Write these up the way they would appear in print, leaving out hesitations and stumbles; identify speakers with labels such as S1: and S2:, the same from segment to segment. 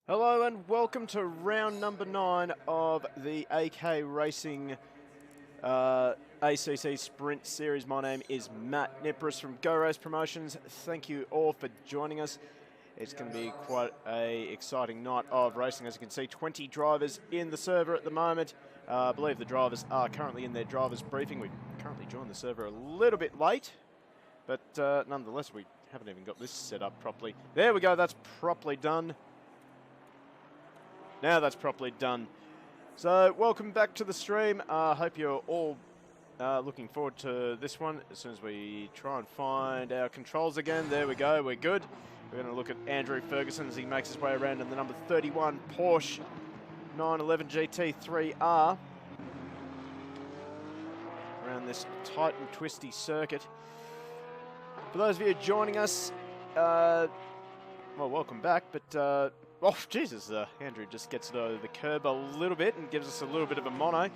S1: Hello and welcome to round number 9 of the AK Racing ACC Sprint Series. My name is Matt Nipris from Go Race Promotions. Thank you all for joining us. It's going to be quite a exciting night of racing. As you can see, 20 drivers in the server at the moment. I believe the drivers are currently in their drivers briefing. We currently joined the server a little bit late, but nonetheless we haven't even got this set up properly. There we go, that's properly done. Now that's properly done. So welcome back to the stream. Hope you're all looking forward to this one. As soon as we try and find our controls again, there we go, we're good. We're going to look at Andrew Ferguson as he makes his way around in the number 31 Porsche 911 GT3R around this tight and twisty circuit. For those of you joining us, well, welcome back, but oh, Jesus, Andrew just gets it over the curb a little bit and gives us a little bit of a mono.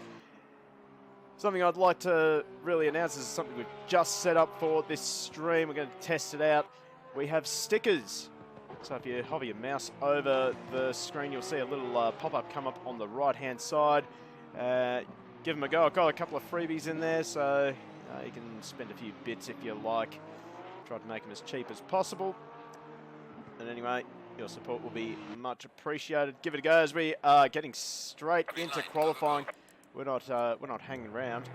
S1: Something I'd like to really announce is something we've just set up for this stream. We're going to test it out. We have stickers. So if you hover your mouse over the screen, you'll see a little pop-up come up on the right-hand side. Give them a go. I've got a couple of freebies in there, so you can spend a few bits if you like. Try to make them as cheap as possible. And anyway, your support will be much appreciated. Give it a go as we are getting straight into qualifying. We're not hanging around.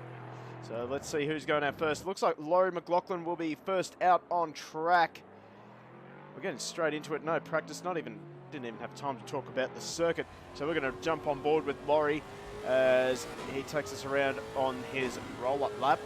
S1: So let's see who's going out first. Looks like Laurie McLaughlin will be first out on track. We're getting straight into it. No practice. Didn't even have time to talk about the circuit. So we're going to jump on board with Laurie as he takes us around on his roll-up lap.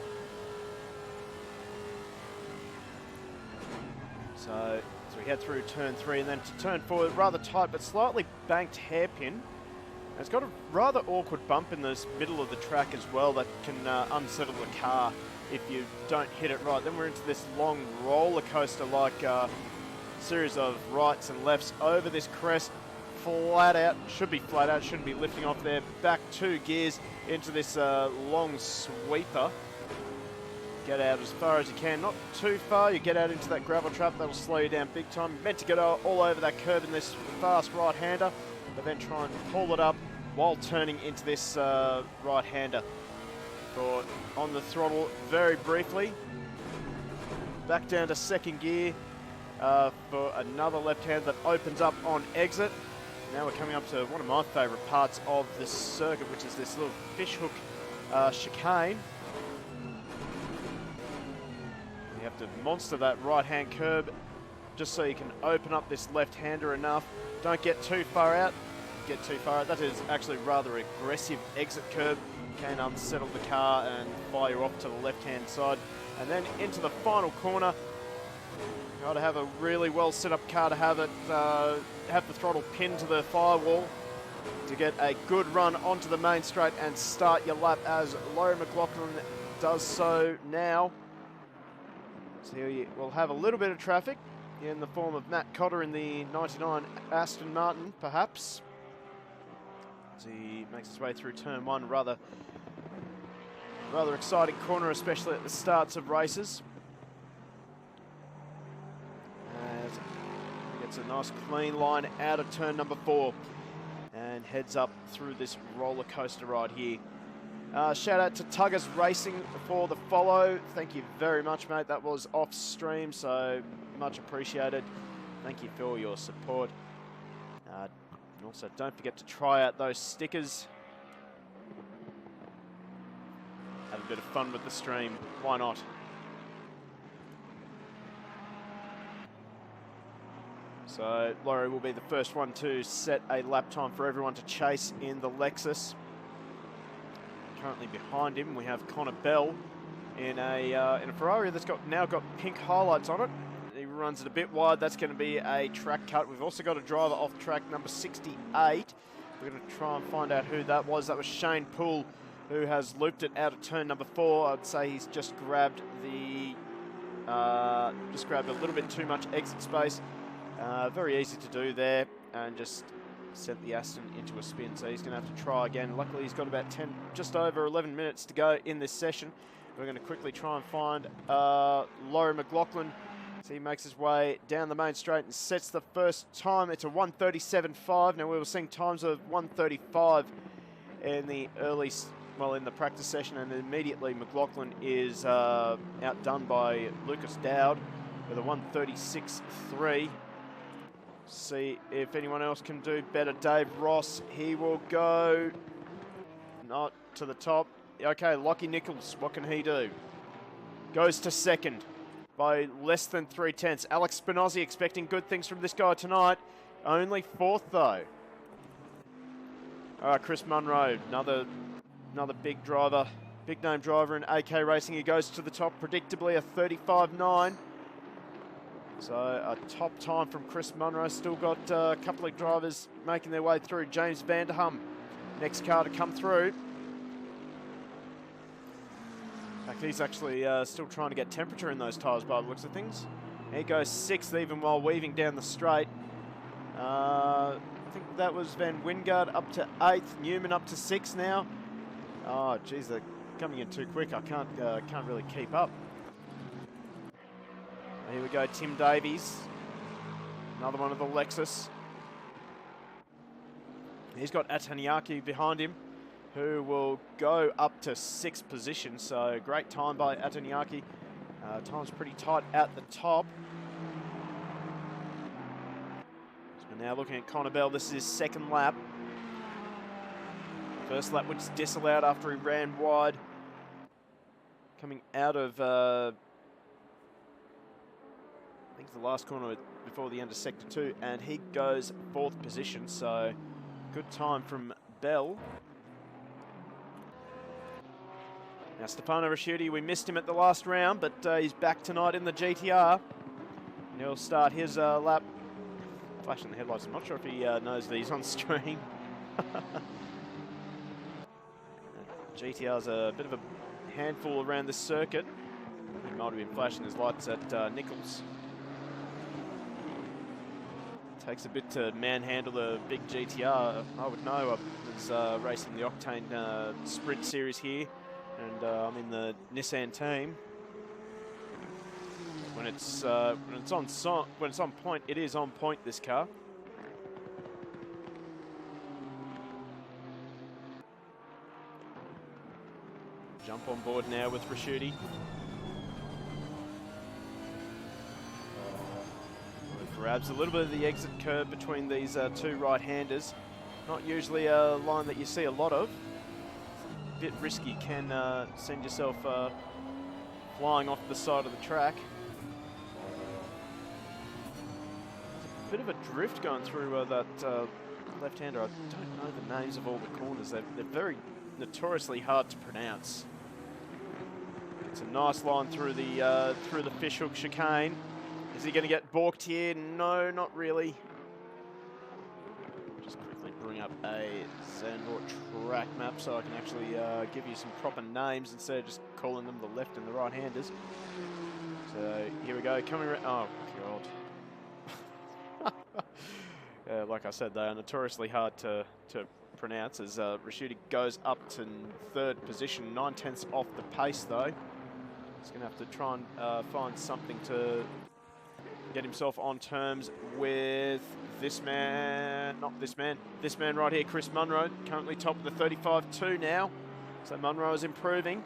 S1: So we head through turn 3 and then to turn 4, rather tight but slightly banked hairpin. And it's got a rather awkward bump in the middle of the track as well that can unsettle the car if you don't hit it right. Then we're into this long roller coaster like series of rights and lefts over this crest, flat out, should be flat out, shouldn't be lifting off there, back 2 gears into this long sweeper. Get out as far as you can, not too far. You get out into that gravel trap, that'll slow you down big time. You're meant to get all over that curb in this fast right-hander, but then try and pull it up while turning into this right-hander. On the throttle very briefly, back down to second gear for another left-hand that opens up on exit. Now we're coming up to one of my favourite parts of this circuit, which is this little fishhook chicane. You have to monster that right-hand curb just so you can open up this left-hander enough. Don't get too far out. That is actually rather aggressive exit curb. You can unsettle the car and fire off to the left-hand side. And then into the final corner. You've got to have a really well set up car to have it, have the throttle pinned to the firewall to get a good run onto the main straight and start your lap as Laurie McLaughlin does so now. So here we'll have a little bit of traffic in the form of Matt Cotter in the 99 Aston Martin, perhaps. As he makes his way through turn 1, rather exciting corner, especially at the starts of races. As he gets a nice clean line out of turn number 4 and heads up through this roller coaster ride here. Shout out to Tuggers Racing for the follow. Thank you very much, mate. That was off stream, so much appreciated. Thank you for all your support. And also, don't forget to try out those stickers. Have a bit of fun with the stream. Why not? So, Laurie will be the first one to set a lap time for everyone to chase in the Lexus. Currently behind him we have Connor Bell in a Ferrari that's now got pink highlights on it. He runs it a bit wide. That's going to be a track cut. We've also got a driver off track, number 68. We're going to try and find out who that was. That was Shane Poole, who has looped it out of turn number 4. I'd say he's just grabbed a little bit too much exit space. Very easy to do there, and just sent the Aston into a spin, so he's going to have to try again. Luckily, he's got about just over 11 minutes to go in this session. We're going to quickly try and find Laurie McLaughlin, So he makes his way down the main straight and sets the first time. It's a 1:37.5. Now we were seeing times of 1:35 in the early, well, in the practice session, and immediately McLaughlin is outdone by Lucas Dowd with a 1:36.3. See if anyone else can do better. Dave Ross, he will go not to the top. Okay, Lockie Nichols, what can he do? Goes to second by less than 3/10. Alex Spinozzi expecting good things from this guy tonight. Only fourth though. All right, Chris Munro, another big driver, big name driver in AK Racing. He goes to the top, predictably a 35.9. So a top time from Chris Munro. Still got a couple of drivers making their way through. James Vanderham, next car to come through. In fact, he's actually still trying to get temperature in those tyres by the looks of things. He goes 6th even while weaving down the straight. I think that was Van Wingard up to 8th. Newman up to 6th now. Oh, geez, they're coming in too quick. I can't really keep up. Here we go, Tim Davies. Another one of the Lexus. He's got Ataniaki behind him, who will go up to 6th position. So great time by Ataniaki. Time's pretty tight at the top. So we're now looking at Connor Bell. This is his second lap. First lap was disallowed after he ran wide. Coming out of, I think the last corner before the end of Sector 2, and he goes 4th position. So good time from Bell. Now Stefano Rasciuti, we missed him at the last round, but he's back tonight in the GTR. And he'll start his lap. Flashing the headlights, I'm not sure if he knows that he's on stream. GTR's a bit of a handful around this circuit. He might have been flashing his lights at Nichols. Takes a bit to manhandle the big GTR. I would know. I was racing the Octane Sprint Series here, and I'm in the Nissan team. When it's on point, it is on point. This car. Jump on board now with Rasciuti. Grabs a little bit of the exit curve between these two right-handers. Not usually a line that you see a lot of. A bit risky, can send yourself flying off the side of the track. There's a bit of a drift going through that left-hander. I don't know the names of all the corners. They're very notoriously hard to pronounce. It's a nice line through the fishhook chicane. Is he going to get balked here? No, not really. Just quickly bring up a Zandvoort track map so I can actually give you some proper names instead of just calling them the left and the right-handers. So here we go, coming around. Oh, God. Like I said, they are notoriously hard to pronounce as Rasciuti goes up to 3rd position, 9/10 off the pace though. He's going to have to try and find something to get himself on terms with this man, this man right here, Chris Munro, currently top of the 35.2 now. So Munro is improving.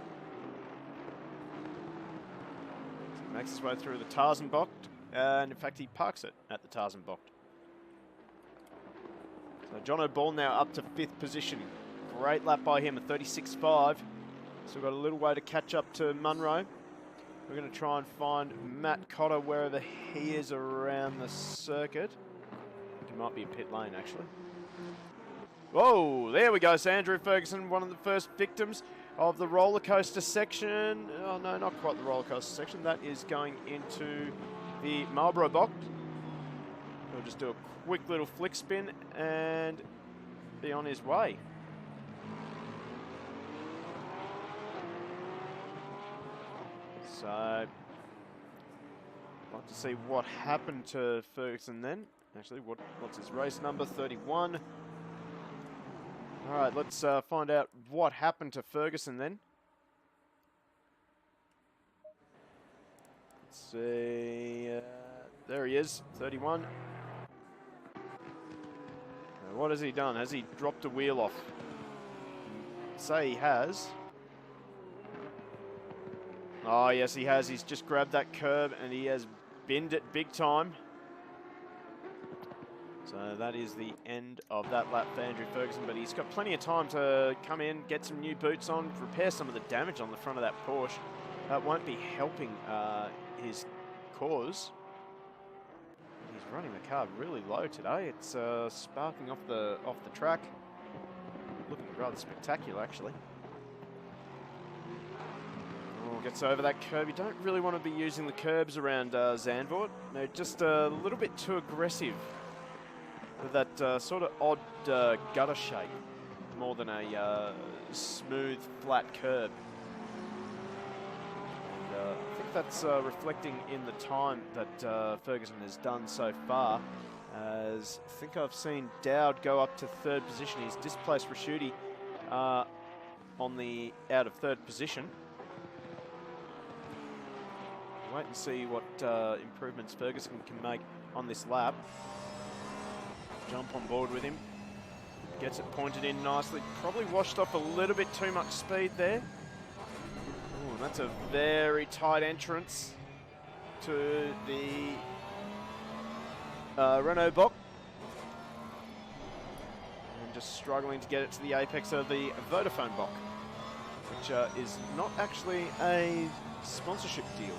S1: So he makes his way through the Tarzanbocht, and in fact he parks it at the Tarzanbocht. So John O'Ball now up to 5th position. Great lap by him, a 36.5. Still got a little way to catch up to Munro. We're going to try and find Matt Cotter wherever he is around the circuit. He might be in pit lane, actually. Whoa, there we go. So Andrew Ferguson, one of the first victims of the roller coaster section. Oh, no, not quite the roller coaster section. That is going into the Marlboro Bocht. He'll just do a quick little flick spin and be on his way. So, I'd like to see what happened to Ferguson then. Actually, what's his race number? 31. All right, let's find out what happened to Ferguson then. Let's see. There he is, 31. What has he done? Has he dropped a wheel off? Say he has. Oh, yes, he has. He's just grabbed that curb and he has binned it big time. So that is the end of that lap for Andrew Ferguson, but he's got plenty of time to come in, get some new boots on, repair some of the damage on the front of that Porsche. That won't be helping his cause. He's running the car really low today. It's sparking off the track. Looking rather spectacular, actually. Oh, gets over that curb. You don't really want to be using the curbs around Zandvoort. They're just a little bit too aggressive. With that sort of odd gutter shape, more than a smooth, flat curb. And, I think that's reflecting in the time that Ferguson has done so far. As I think I've seen Dowd go up to third position. He's displaced Raschuti on the out of third position. Wait and see what improvements Ferguson can make on this lap. Jump on board with him. Gets it pointed in nicely. Probably washed off a little bit too much speed there. Ooh, that's a very tight entrance to the Renault Bock. And just struggling to get it to the apex of the Vodafone Bock, which is not actually a sponsorship deal.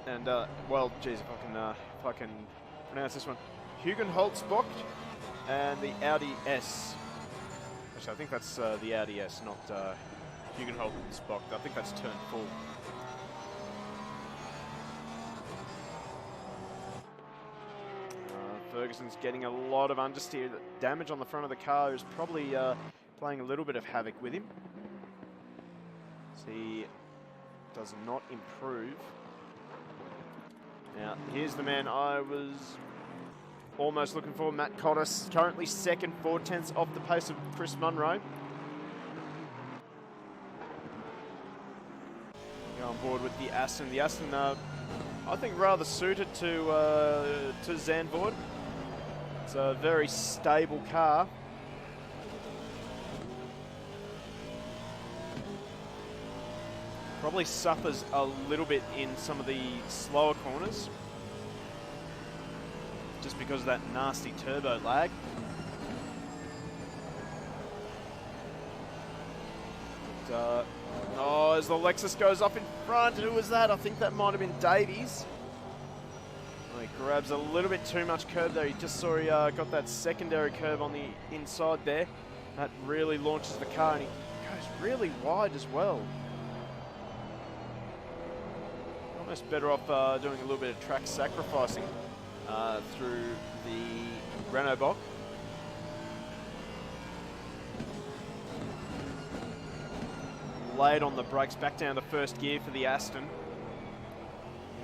S1: And, well, geez, if I can pronounce this one. Hugenholzbock and the Audi S. Actually, I think that's the Audi S, not Hugenholzbock. I think that's turn full. Ferguson's getting a lot of understeer. The damage on the front of the car is probably playing a little bit of havoc with him. So he does not improve. Now, here's the man I was almost looking for, Matt Cottis, currently second, 4/10 off the pace of Chris Munro. Go on board with the Aston. The Aston, I think, rather suited to Zandvoort. It's a very stable car. Probably suffers a little bit in some of the slower corners, just because of that nasty turbo lag. But, oh, as the Lexus goes up in front, who was that? I think that might have been Davies. Oh, he grabs a little bit too much curb there. He just saw he got that secondary curb on the inside there. That really launches the car, and he goes really wide as well. Almost better off doing a little bit of track sacrificing through the Renault Bock. Laid on the brakes, back down to first gear for the Aston.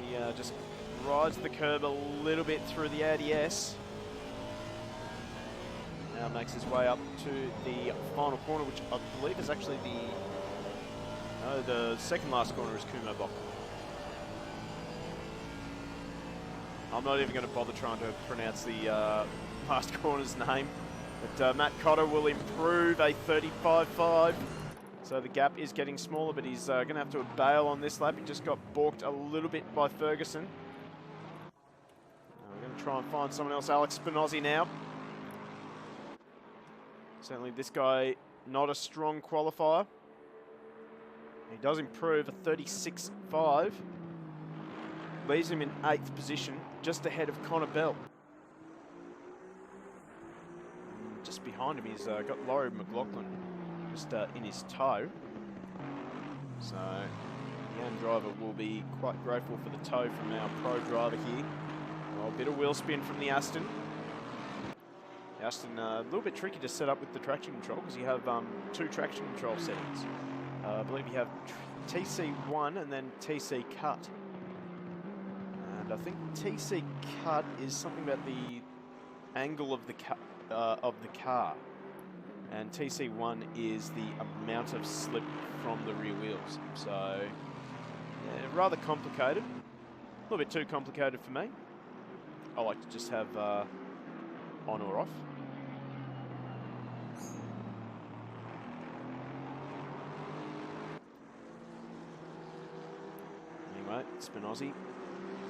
S1: He just rides the curb a little bit through the Audi S. Now makes his way up to the final corner, which I believe is actually the second last corner is Kumo Bock. I'm not even going to bother trying to pronounce the last corner's name. But Matt Cotter will improve a 35.5. So the gap is getting smaller, but he's going to have to bail on this lap. He just got balked a little bit by Ferguson. We're going to try and find someone else. Alex Spinozzi now. Certainly this guy, not a strong qualifier. He does improve a 36.5. Leaves him in 8th position, just ahead of Connor Bell. And just behind him, he's got Laurie McLaughlin just in his tow. So the young driver will be quite grateful for the tow from our pro driver here. Well, a bit of wheel spin from the Aston. The Aston a little bit tricky to set up with the traction control because you have 2 traction control settings. I believe you have TC1 and then TC cut. And I think TC cut is something about the angle of the car, and TC1 is the amount of slip from the rear wheels. So, yeah, rather complicated. A little bit too complicated for me. I like to just have on or off. Anyway, Spinozzi.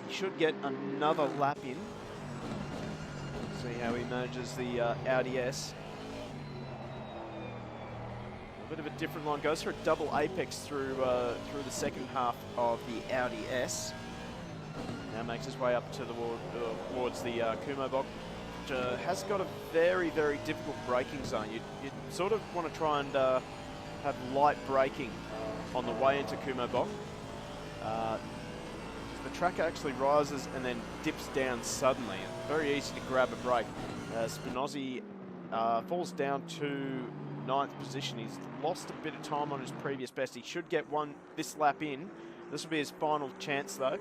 S1: He should get another lap in. See how he manages the Audi S. A bit of a different line. Goes for a double apex through the second half of the Audi S. Now makes his way up to the towards the Kumo box, which has got a very, very difficult braking zone. You sort of want to try and have light braking on the way into Kumo box. The track actually rises and then dips down suddenly. It's very easy to grab a brake. Spinozzi falls down to 9th position. He's lost a bit of time on his previous best. He should get one this lap in. This will be his final chance though.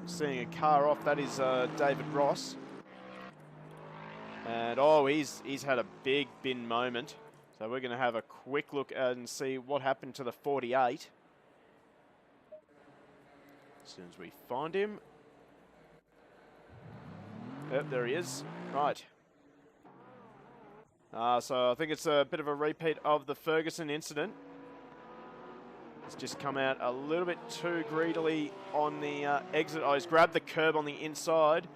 S1: Seeing a car off, that is David Ross. And oh, he's had a big bin moment. So we're going to have a quick look and see what happened to the 48. As soon as we find him. Yep, there he is. Right. So I think it's a bit of a repeat of the Ferguson incident. He's just come out a little bit too greedily on the exit. Oh, he's grabbed the curb on the inside,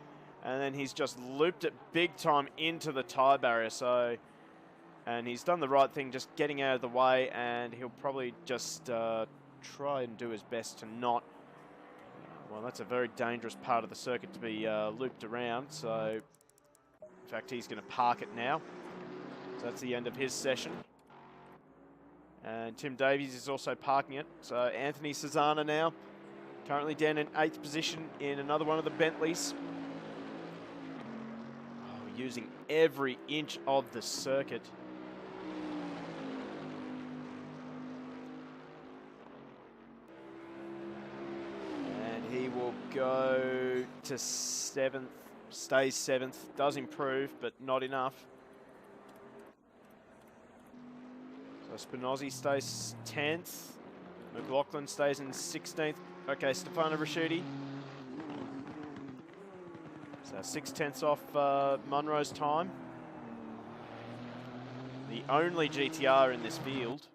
S1: and then he's just looped it big time into the tyre barrier. So, and he's done the right thing, just getting out of the way, and he'll probably just try and do his best to not. Well, that's a very dangerous part of the circuit to be looped around. So, in fact, he's going to park it now. So that's the end of his session. And Tim Davies is also parking it. So Anthony Cesana now, currently down in 8th position in another one of the Bentleys. Oh, using every inch of the circuit. And he will go to 7th, stays 7th, does improve, but not enough. So Spinozzi stays 10th. McLaughlin stays in 16th. Okay, Stefano Raschuti. So 6/10 off Munro's time. The only GTR in this field.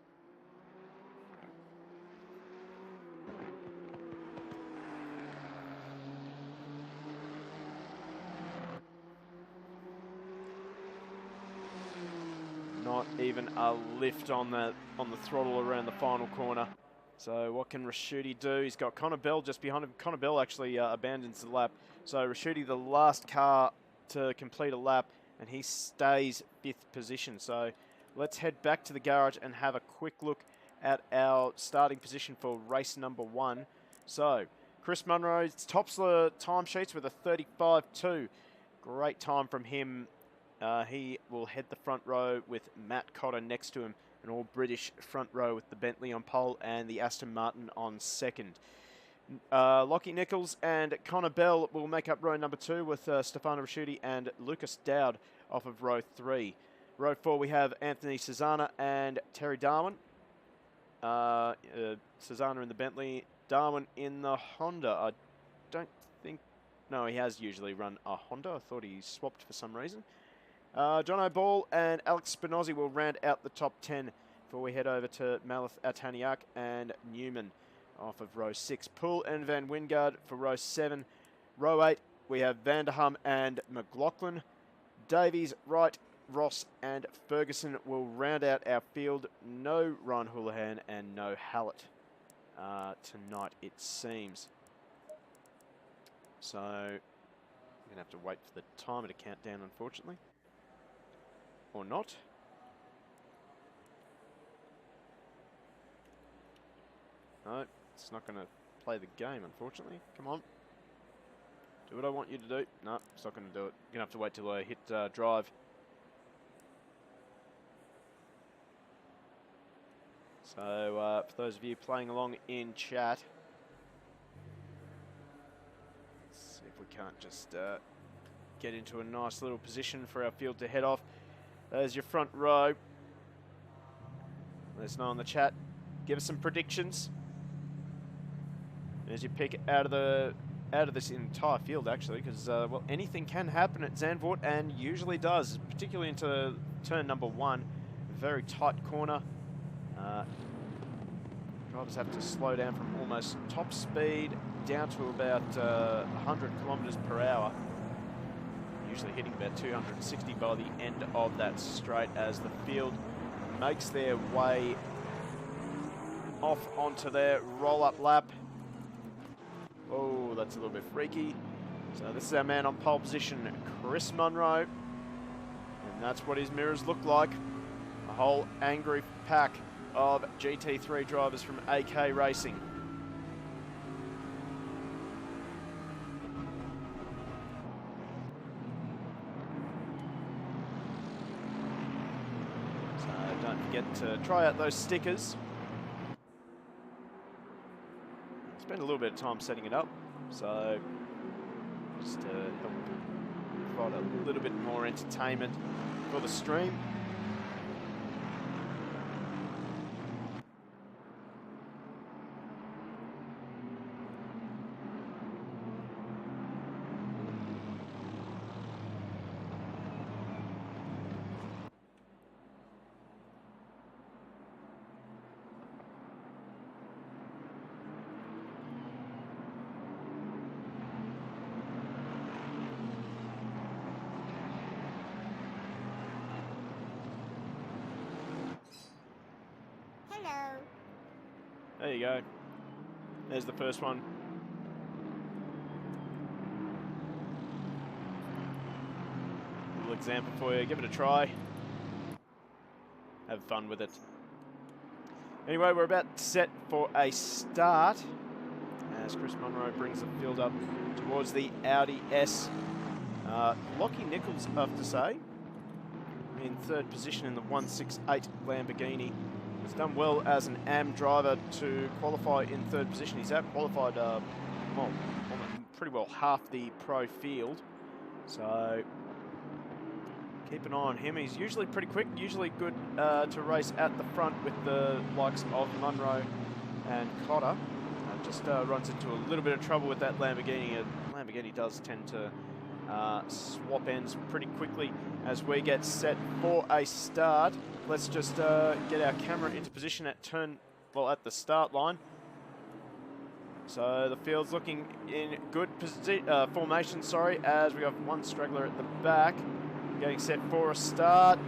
S1: Not even a lift on the throttle around the final corner. So what can Raschuti do? He's got Connor Bell just behind him. Connor Bell actually abandons the lap. So Raschuti, the last car to complete a lap, and he stays 5th position. So let's head back to the garage and have a quick look at our starting position for race number 1. So Chris Munro tops the timesheets with a 35.2. Great time from him. He will head the front row with Matt Cotter next to him. An all-British front row with the Bentley on pole and the Aston Martin on second. Lockie Nichols and Connor Bell will make up row number 2 with Stefano Raschuti and Lucas Dowd off of row 3. Row 4 we have Anthony Cesana and Terry Darwin. Cesana in the Bentley, Darwin in the Honda. I don't think... No, he has usually run a Honda. I thought he swapped for some reason. John O'Ball and Alex Spinozzi will round out the top 10 before we head over to Malith Ataniak and Newman off of row 6. Poole and Van Wingard for row 7. Row 8, we have Vanderham and McLaughlin. Davies, Wright, Ross and Ferguson will round out our field. No Ryan Houlihan and no Hallett tonight, it seems. So, we're going to have to wait for the timer to count down, unfortunately. Or not. No, it's not going to play the game, unfortunately. Come on. Do what I want you to do. No, it's not going to do it. You're going to have to wait till I hit drive. So, for those of you playing along in chat, let's see if we can't just get into a nice little position for our field to head off. There's your front row. Let us know in the chat. Give us some predictions as you pick out of this entire field, actually, because well, anything can happen at Zandvoort, and usually does, particularly into turn number 1. Very tight corner. Drivers have to slow down from almost top speed down to about 100 kilometers per hour. Usually hitting about 260 by the end of that straight as the field makes their way off onto their roll-up lap. Oh, that's a little bit freaky. So this is our man on pole position, Chris Munro. And that's what his mirrors look like. A whole angry pack of GT3 drivers from AK Racing. So don't forget to try out those stickers. Spend a little bit of time setting it up, so just to help provide a little bit more entertainment for the stream. There you go. There's the first one. A little example for you. Give it a try. Have fun with it. Anyway, we're about set for a start as Chris Munro brings the field up towards the Audi S. Lockie Nichols, I have to say, in third position in the 168 Lamborghini. He's done well as an AM driver to qualify in third position. He's out-qualified, well, pretty well half the pro field. So keep an eye on him. He's usually pretty quick, usually good to race at the front with the likes of Munro and Cotter. Just runs into a little bit of trouble with that Lamborghini. Lamborghini does tend to swap ends pretty quickly as we get set for a start. Let's just get our camera into position at at the start line. So the field's looking in good formation, as we have one straggler at the back. Getting set for a start.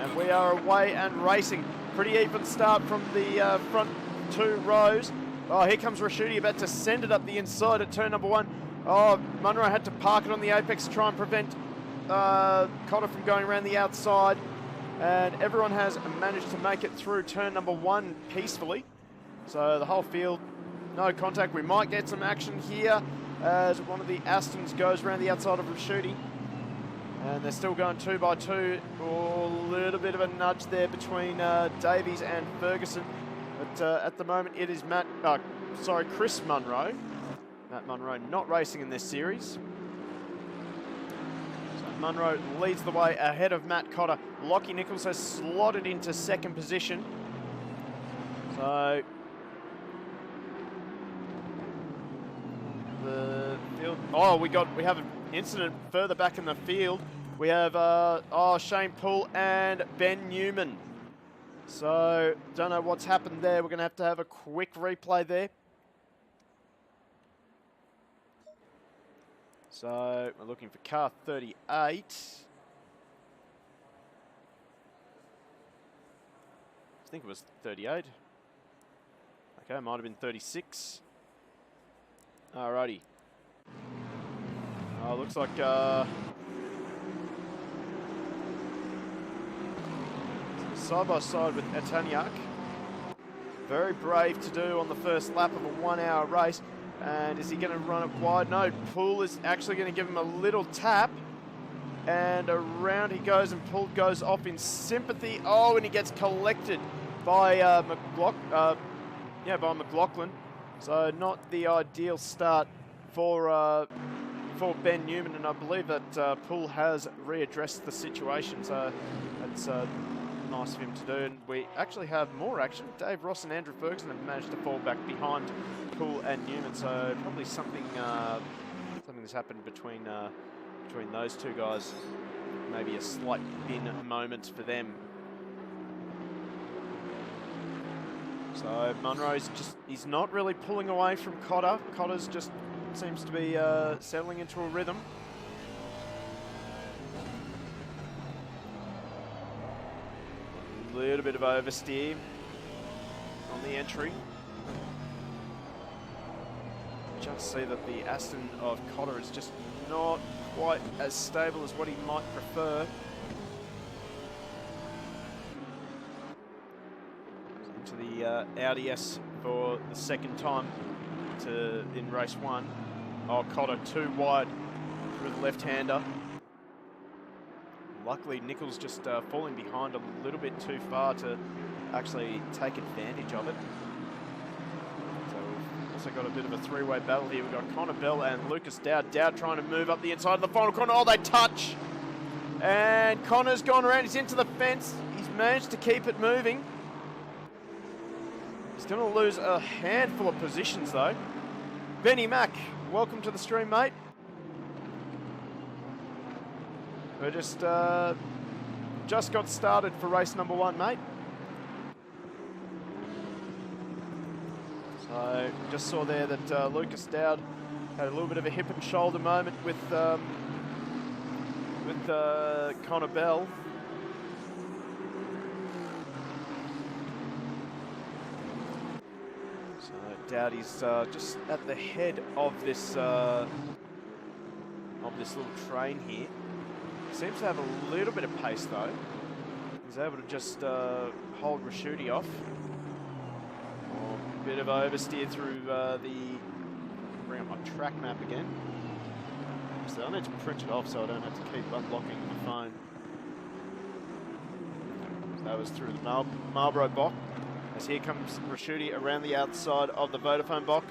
S1: And we are away and racing. Pretty even start from the front 2 rows. Oh, here comes Rashuti about to send it up the inside at turn number 1. Oh, Munro had to park it on the apex to try and prevent Cotter from going around the outside, and everyone has managed to make it through turn number 1 peacefully. So the whole field, no contact. We might get some action here as one of the Astons goes around the outside of Rashuti, and they're still going 2 by 2. Oh, a little bit of a nudge there between Davies and Ferguson, but at the moment it is Chris Munro. Matt Munro not racing in this series. Munro leads the way ahead of Matt Cotter. Lockie Nichols has slotted into second position. So the field. Oh, we have an incident further back in the field. We have Shane Poole and Ben Newman. So don't know what's happened there. We're going to have a quick replay there. So we're looking for car 38. I think it was 38. Okay, might have been 36. Alrighty. Looks like side by side with Etaniak. Very brave to do on the first lap of a 1 hour race. And is he going to run it wide? No, Poole is actually going to give him a little tap. And around he goes, and Poole goes off in sympathy. Oh, and he gets collected by McLaughlin. So not the ideal start for Ben Newman, and I believe that Poole has readdressed the situation. So that's not nice of him to do. And we actually have more action. Dave Ross and Andrew Ferguson have managed to fall back behind Poole and Newman. So probably something that's happened between those two guys. Maybe a slight bin moment for them. So Munro's he's not really pulling away from Cotter. Cotter's just seems to be settling into a rhythm. A little bit of oversteer on the entry. Just see that the Aston of Cotter is just not quite as stable as what he might prefer. Into the Audi S for the second time in race one. Oh, Cotter too wide for the left-hander. Luckily, Nichols just falling behind a little bit too far to actually take advantage of it. So we've also got a bit of a three-way battle here. We've got Connor Bell and Lucas Dowd. Dowd trying to move up the inside of the final corner. Oh, they touch! And Connor's gone around. He's into the fence. He's managed to keep it moving. He's going to lose a handful of positions, though. Benny Mack, welcome to the stream, mate. We're just got started for race number one, mate. So just saw there that Lucas Dowd had a little bit of a hip and shoulder moment with Connor Bell. So Dowdy's just at the head of this little train here. Seems to have a little bit of pace though. He's able to just hold Raschuti off. Oh, a bit of oversteer through bring up my track map again. So I need to print it off so I don't have to keep unlocking the phone. So that was through the Marlboro Bock. As here comes Raschuti around the outside of the Vodafone Bock.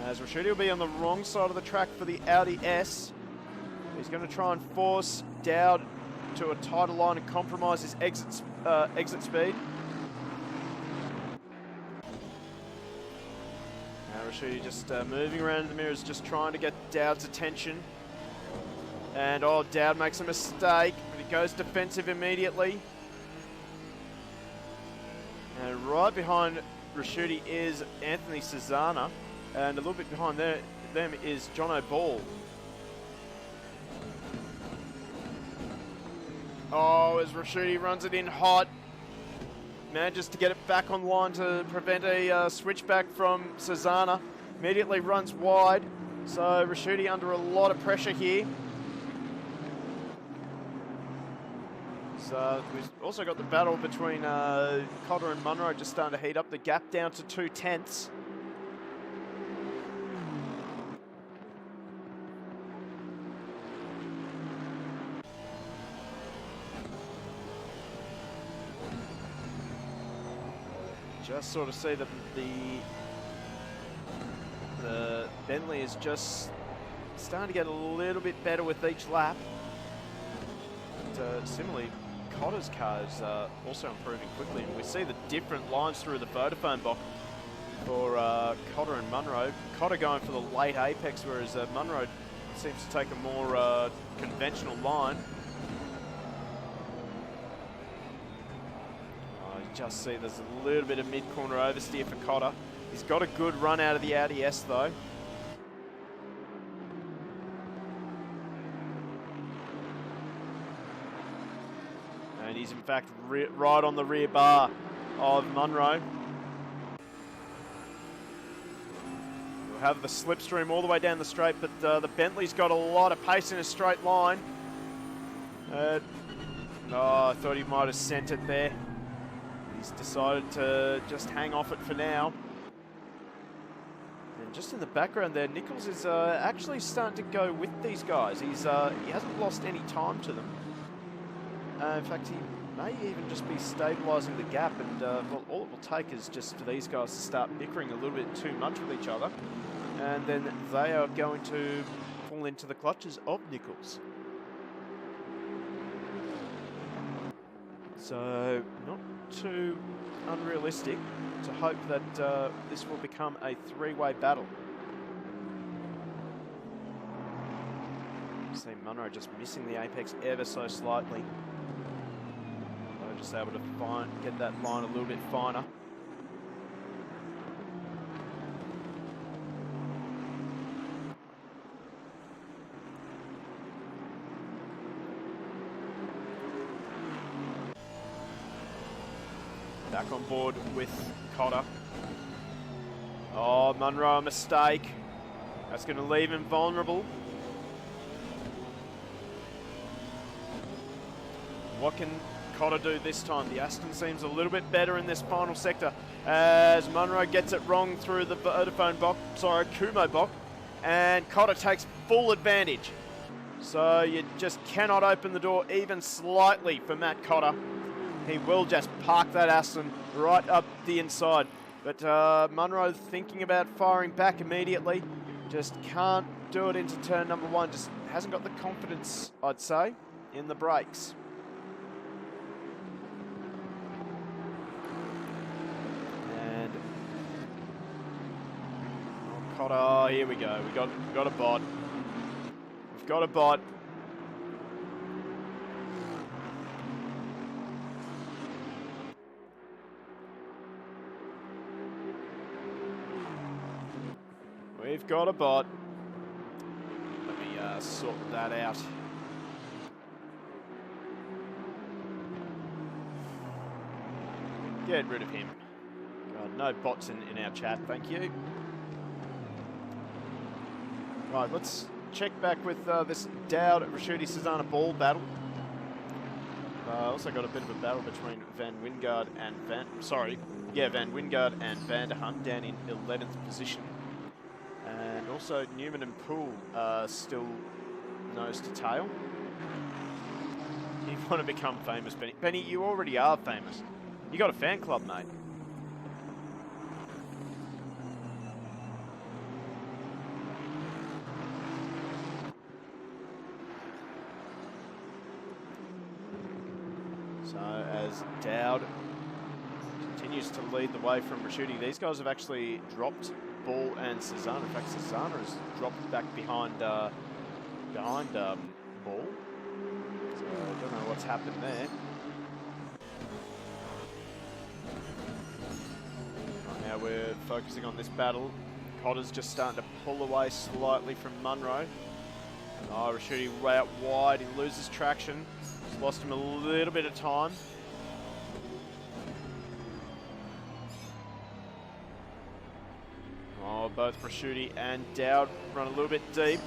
S1: As Raschuti will be on the wrong side of the track for the Audi S. He's going to try and force Dowd to a tighter line and compromise his exit speed. Now Raschuti just moving around the mirrors, just trying to get Dowd's attention. And oh, Dowd makes a mistake, but he goes defensive immediately. And right behind Raschuti is Anthony Cesana. And a little bit behind them is John O'Ball. Oh, as Raschuti runs it in hot. Manages to get it back on line to prevent a switchback from Cesana. Immediately runs wide. So Raschuti under a lot of pressure here. So we've also got the battle between Cotter and Munro just starting to heat up. The gap down to 2/10. Just sort of see that the Bentley is just starting to get a little bit better with each lap. And, similarly, Cotter's car is also improving quickly. And we see the different lines through the Vodafone Bock for Cotter and Munro. Cotter going for the late apex, whereas Munro seems to take a more conventional line. Just see there's a little bit of mid-corner oversteer for Cotter. He's got a good run out of the Audi S though. And he's in fact right on the rear bar of Munro. We'll have the slipstream all the way down the straight, but the Bentley's got a lot of pace in a straight line. Oh, I thought he might have sent it there. He's decided to just hang off it for now. And just in the background there, Nichols is actually starting to go with these guys. He hasn't lost any time to them. In fact, he may even just be stabilising the gap, and well, all it will take is just for these guys to start bickering a little bit too much with each other, and then they are going to fall into the clutches of Nichols. So, not too unrealistic to hope that this will become a three-way battle. See Munro just missing the apex ever so slightly. So just able to get that line a little bit finer. Back on board with Cotter. Oh, Munro, a mistake. That's going to leave him vulnerable. What can Cotter do this time? The Aston seems a little bit better in this final sector as Munro gets it wrong through the Vodafone box, sorry, Kumo box, and Cotter takes full advantage. So you just cannot open the door even slightly for Matt Cotter. He will just park that Aston right up the inside. But Munro thinking about firing back immediately. Just can't do it into turn number one. Just hasn't got the confidence, I'd say, in the brakes. And Cotter, oh, here we go. We've got a bot. We've got a bot. We've got a bot. Let me sort that out. Get rid of him. God, no bots in our chat, thank you. Right, let's check back with this Dowd Raschuti Susanna Ball battle. Also got a bit of a battle between Van Wingard and Van Wingard and Vanderhunt down in 11th position. And also Newman and Poole are still nose to tail. You want to become famous, Benny. Benny, you already are famous. You got a fan club, mate. So as Dowd continues to lead the way from Raschuti, these guys have actually dropped Ball and Susanna. In fact, Susanna has dropped back behind Ball. So I don't know what's happened there. Right, now we're focusing on this battle. Cotter's just starting to pull away slightly from Munro. Oh, Raschuti way out wide. He loses traction. Just lost him a little bit of time. Oh, both Raschuti and Dowd run a little bit deep,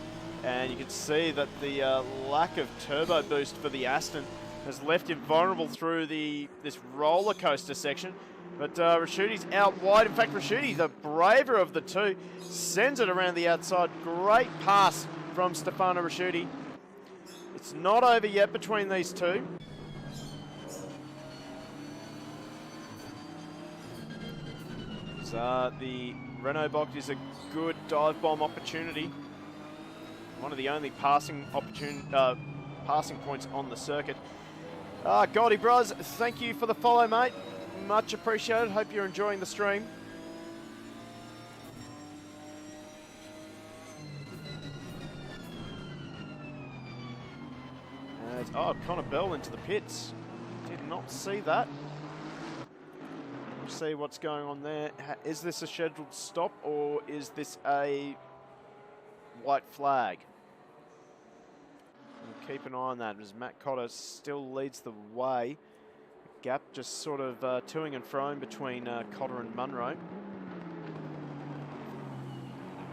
S1: and you can see that the lack of turbo boost for the Aston has left him vulnerable through this roller coaster section. But Raschuti's out wide. In fact, Raschuti, the braver of the two, sends it around the outside. Great pass from Stefano Raschuti. It's not over yet between these two. So the Renault box is a good dive bomb opportunity. One of the only passing points on the circuit. Goldie Bros, thank you for the follow, mate. Much appreciated. Hope you're enjoying the stream. Connor Bell into the pits. Did not see that. We'll see what's going on there. Is this a scheduled stop or is this a white flag? We'll keep an eye on that as Matt Cotter still leads the way. Gap just sort of toing and froing between Cotter and Munro.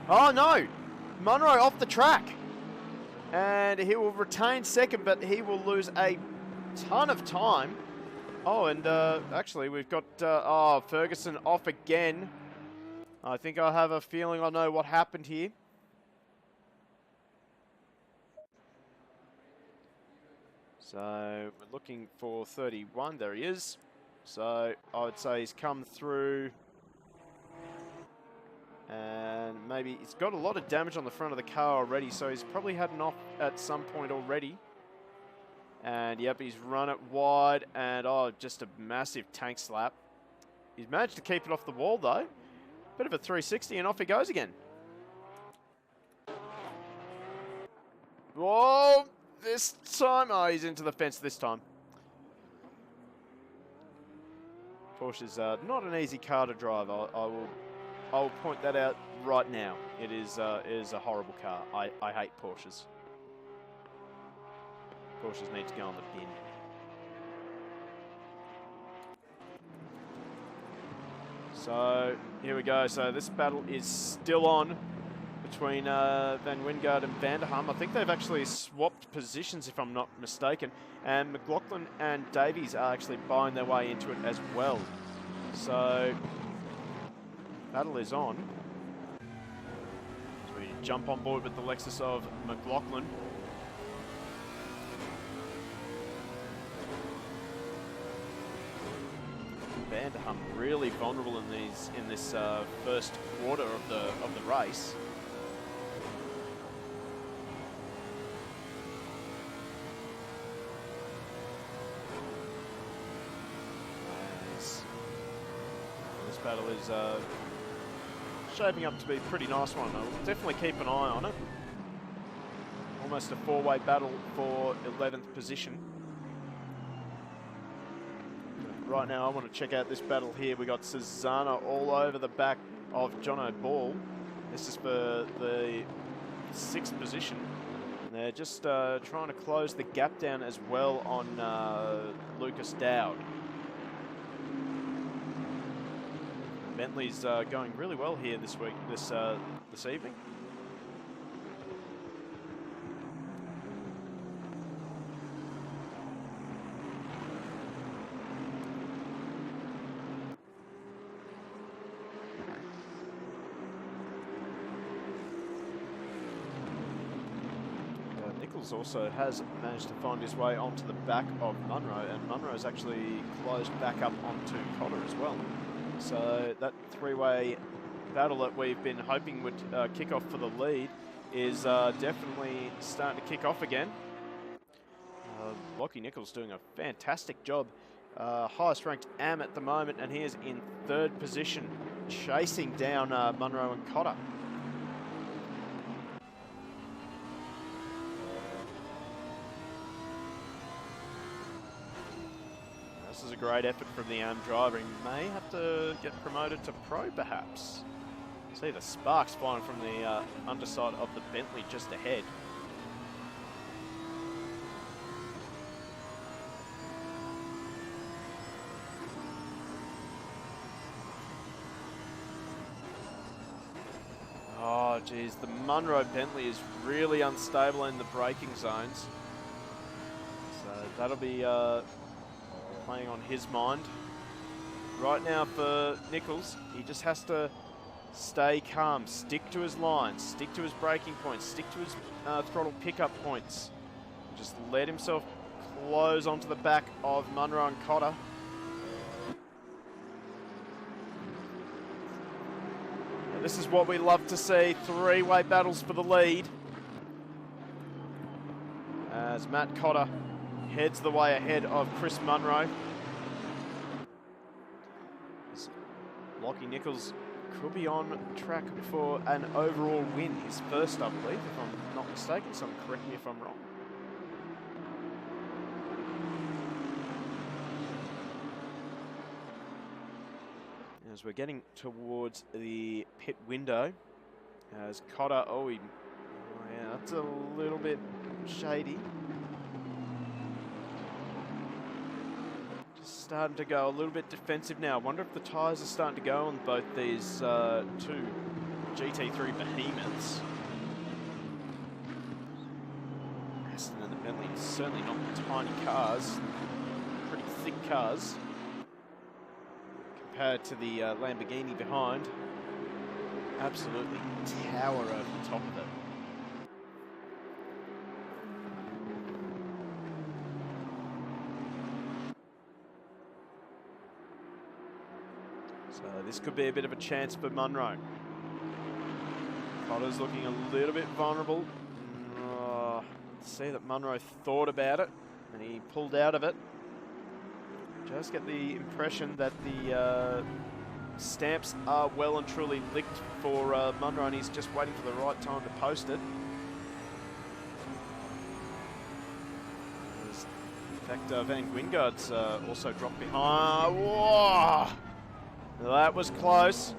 S1: Oh no! Munro off the track. And he will retain second, but he will lose a ton of time. Oh, and actually we've got Ferguson off again. I think I have a feeling I know what happened here. So we're looking for 31. There he is. So I would say he's come through. And maybe he's got a lot of damage on the front of the car already, so he's probably had an off at some point already. And yep, he's run it wide, and oh, just a massive tank slap. He's managed to keep it off the wall though. Bit of a 360 and off he goes again. Whoa, this time, oh, he's into the fence this time. Porsche's not an easy car to drive. I will point that out right now. It is a horrible car. I hate Porsches. Porsches need to go on the bin. So here we go. So this battle is still on between Van Wingard and Vanderham. I think they've actually swapped positions, if I'm not mistaken. And McLaughlin and Davies are actually buying their way into it as well. So battle is on. So we jump on board with the Lexus of McLaughlin. Vanderham really vulnerable in this first quarter of the race. This battle is shaping up to be a pretty nice one. I'll definitely keep an eye on it. Almost a four-way battle for 11th position. Right now, I want to check out this battle here. We got Susanna all over the back of Jono Ball. This is for the 6th position. And they're just trying to close the gap down as well on Lucas Dowd. Bentley's going really well here this week, this evening. Nichols also has managed to find his way onto the back of Munro, and Munro's actually closed back up onto Cotter as well. So that three-way battle that we've been hoping would kick off for the lead is definitely starting to kick off again. Lockie Nichols doing a fantastic job. Highest ranked AM at the moment, and he is in 3rd position, chasing down Munro and Cotter. This is a great effort from the AM driver. He may have to get promoted to pro, perhaps. See the sparks flying from the underside of the Bentley just ahead. Oh, geez, the Munro Bentley is really unstable in the braking zones. So that'll be playing on his mind. Right now for Nichols, he just has to stay calm, stick to his lines, stick to his braking points, stick to his throttle pickup points. Just let himself close onto the back of Munro and Cotter. And this is what we love to see, three-way battles for the lead. As Matt Cotter heads the way ahead of Chris Munro. Lockie Nichols could be on track for an overall win, his first, I believe, if I'm not mistaken. Someone correct me if I'm wrong. As we're getting towards the pit window, as Cotter, oh yeah, that's a little bit shady. Starting to go a little bit defensive now. I wonder if the tyres are starting to go on both these two GT3 behemoths. Aston and the Bentley, certainly not tiny cars, pretty thick cars compared to the Lamborghini behind. Absolutely tower over the top of it. So this could be a bit of a chance for Munro. Cotter's looking a little bit vulnerable. See that Munro thought about it. and he pulled out of it. Just get the impression that the stamps are well and truly licked for Munro, and he's just waiting for the right time to post it. In fact, Van Gwingard's also dropped behind. Whoa! That was close.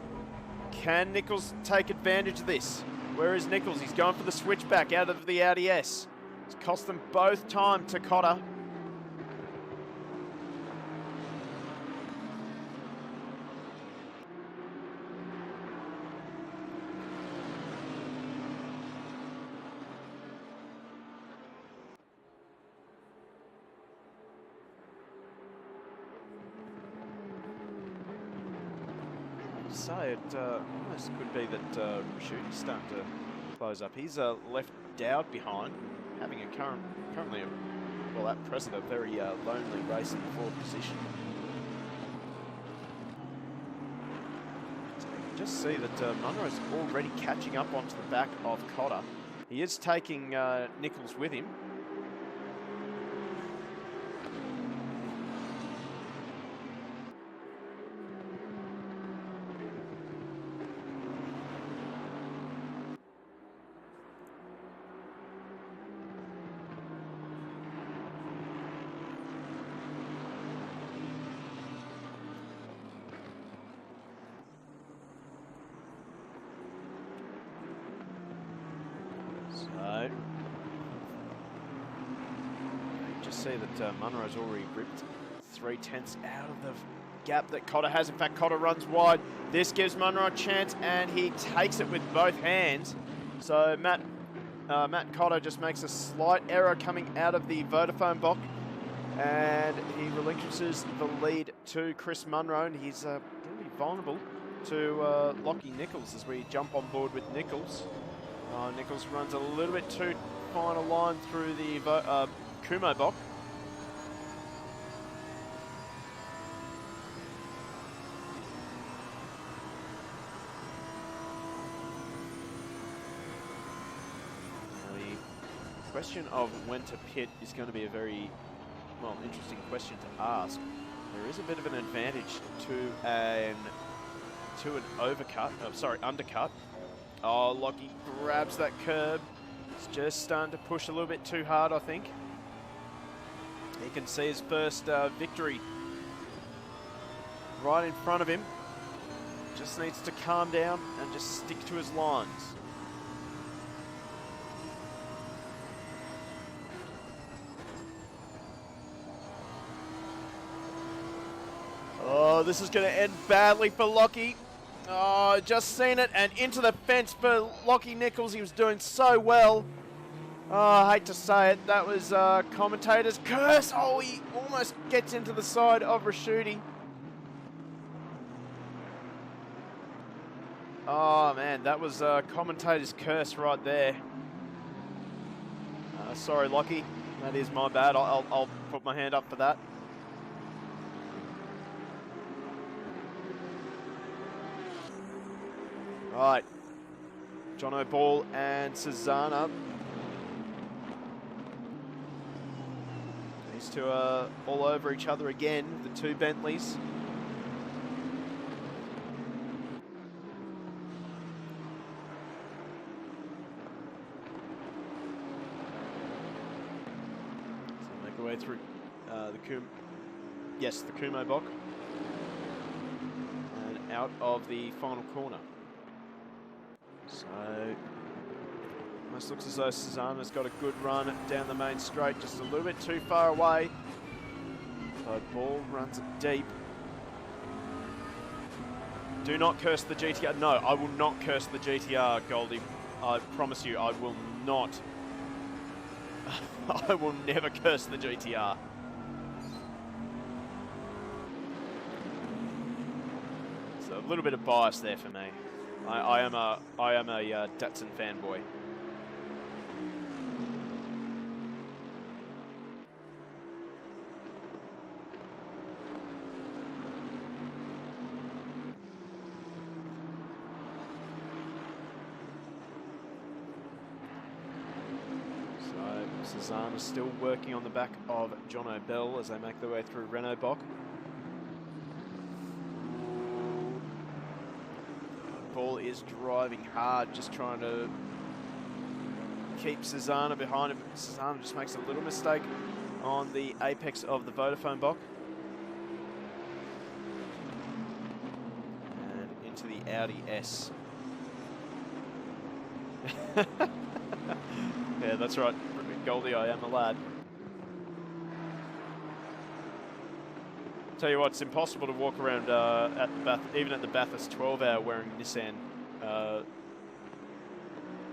S1: Can Nichols take advantage of this? Where is Nichols? He's going for the switchback out of the Audi S. It's cost them both time to Cotter. Say it almost could be that Rashudi's starting to close up. He's left Dowd behind, having currently at present a very lonely race in the fourth position. So you can just see that Munro's already catching up onto the back of Cotter. He is taking Nichols with him. So, you just see that Munro's already ripped 3/10 out of the gap that Cotter has. In fact, Cotter runs wide. This gives Munro a chance, and he takes it with both hands. So Matt Cotter just makes a slight error coming out of the Vodafone box, and he relinquishes the lead to Chris Munro, and he's going to be vulnerable to Lockie Nichols as we jump on board with Nichols. Nichols runs a little bit too fine a line through the Kumo box. The question of when to pit is going to be a very, well, interesting question to ask. There is a bit of an advantage to an undercut. Oh, Lockie grabs that curb. He's just starting to push a little bit too hard, I think. He can see his first victory right in front of him. Just needs to calm down and just stick to his lines. Oh, this is going to end badly for Lockie. Oh, just seen it, and into the fence for Lockie Nichols. He was doing so well. Oh, I hate to say it. That was commentator's curse. Oh, he almost gets into the side of Rashudi. Oh, man, that was commentator's curse right there. Sorry, Lockie. That is my bad. I'll put my hand up for that. Right, John O'Ball and Susanna. These two are all over each other again, the two Bentleys. So make our way through the Kumo box, and out of the final corner. So, almost looks as though Susanna's got a good run down the main straight, just a little bit too far away. So, Ball runs it deep. Do not curse the GTR. No, I will not curse the GTR, Goldie. I promise you, I will not. I will never curse the GTR. So, a little bit of bias there for me. I am a Datsun fanboy. So Susanna still working on the back of John O'Bell as they make their way through Renault Bock. Ball is driving hard, just trying to keep Susanna behind him. Susanna just makes a little mistake on the apex of the Vodafone Bock. And into the Audi S. Yeah, that's right. Goldie, I am a lad. Tell you what, it's impossible to walk around even at the Bathurst 12-hour wearing Nissan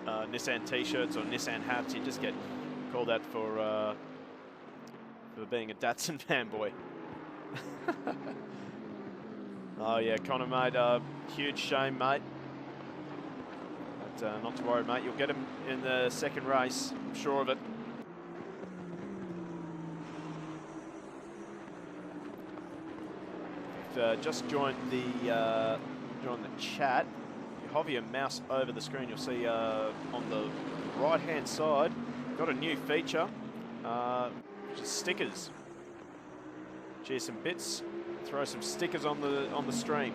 S1: Nissan t-shirts or Nissan hats. You just get called out for being a Datsun fanboy. Oh yeah, Connor, mate, huge shame, mate. But not to worry, mate. You'll get him in the second race. I'm sure of it. Just joined the chat. If you hover your mouse over the screen, you'll see on the right-hand side, got a new feature, which is stickers. Cheers some bits. Throw some stickers on the stream.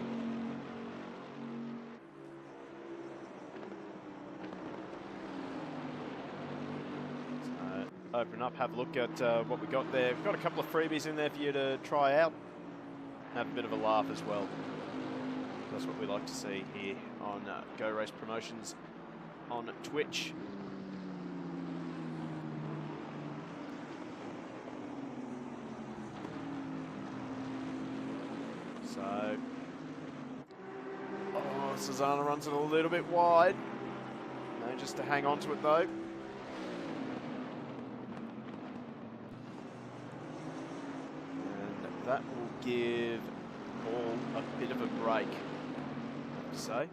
S1: So open up, have a look at what we got there. We've got a couple of freebies in there for you to try out. Have a bit of a laugh as well. That's what we like to see here on Go Race Promotions on Twitch. So, oh, Susanna runs it a little bit wide. Manages to hang on to it though. That will give Paul a bit of a break, I have to say.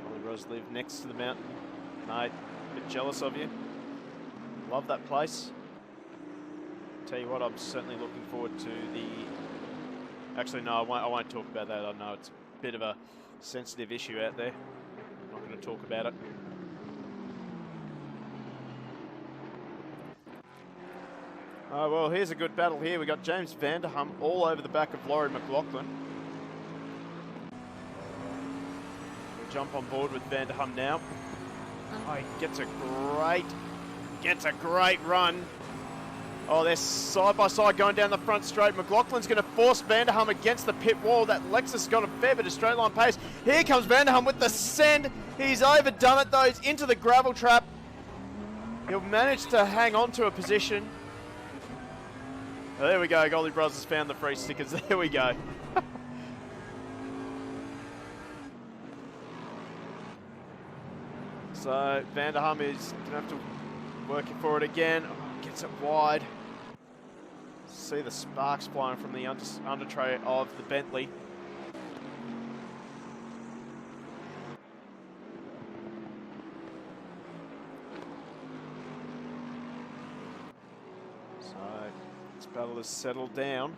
S1: Colin Rose live next to the mountain. Mate, a bit jealous of you. Love that place. Tell you what, I'm certainly looking forward to the... Actually, no, I won't talk about that. I know it's a bit of a sensitive issue out there. I'm not going to talk about it. Oh, well, here's a good battle here. We got James Vanderham all over the back of Laurie McLaughlin. We'll jump on board with Vanderham now. Oh, he gets a great run. Oh, they're side by side going down the front straight. McLaughlin's going to force Vanderham against the pit wall. That Lexus got a fair bit of straight line pace. Here comes Vanderham with the send. He's overdone it though. He's into the gravel trap. He'll manage to hang on to a position. Oh, there we go. Goldie Brothers found the free stickers. There we go. So Vanderham is going to have to work for it again. Oh, gets it wide. See the sparks flying from the under tray of the Bentley. Battle has settled down.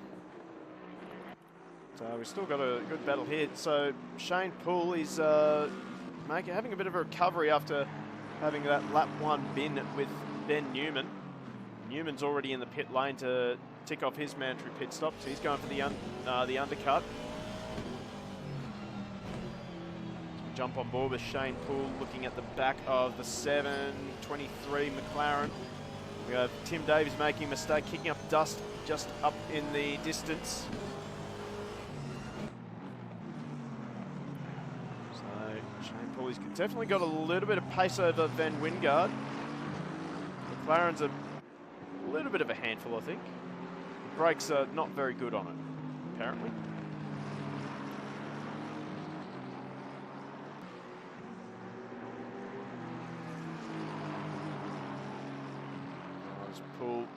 S1: So we've still got a good battle here. So Shane Poole is having a bit of a recovery after having that lap one bin with Ben Newman. Newman's already in the pit lane to tick off his mandatory pit stop, so he's going for the undercut. So jump on board with Shane Poole looking at the back of the 723 McLaren. We have Tim Davies making a mistake, kicking up dust just up in the distance. So Shane Poole, he's definitely got a little bit of pace over Van Wingard. McLaren's a little bit of a handful, I think. The brakes are not very good on it, apparently.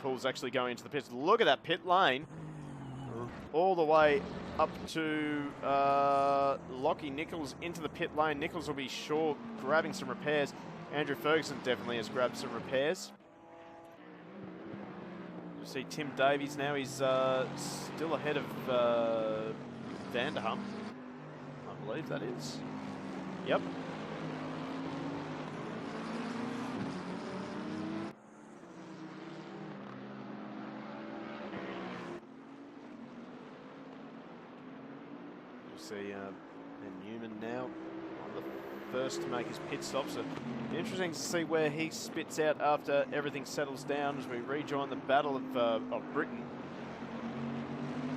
S1: Poole's actually going into the pits. Look at that pit lane. All the way up to Lockie Nichols into the pit lane. Nichols will be sure grabbing some repairs. Andrew Ferguson definitely has grabbed some repairs. You see Tim Davies now. He's still ahead of Vanderham. I believe that is. Yep. see Ben Newman now on the first to make his pit stop. So interesting to see where he spits out after everything settles down as we rejoin the battle of Britain.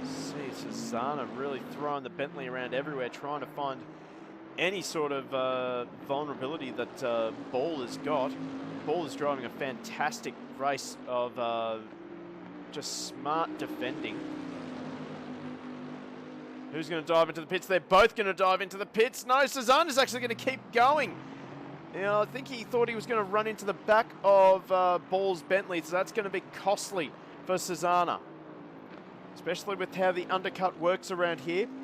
S1: See Susanna really throwing the Bentley around everywhere, trying to find any sort of vulnerability that Ball has got. Ball is driving a fantastic race of just smart defending. Who's going to dive into the pits? They're both going to dive into the pits. No, Susanna's actually going to keep going. You know, I think he thought he was going to run into the back of Ball's Bentley, so that's going to be costly for Susanna, especially with how the undercut works around here. Can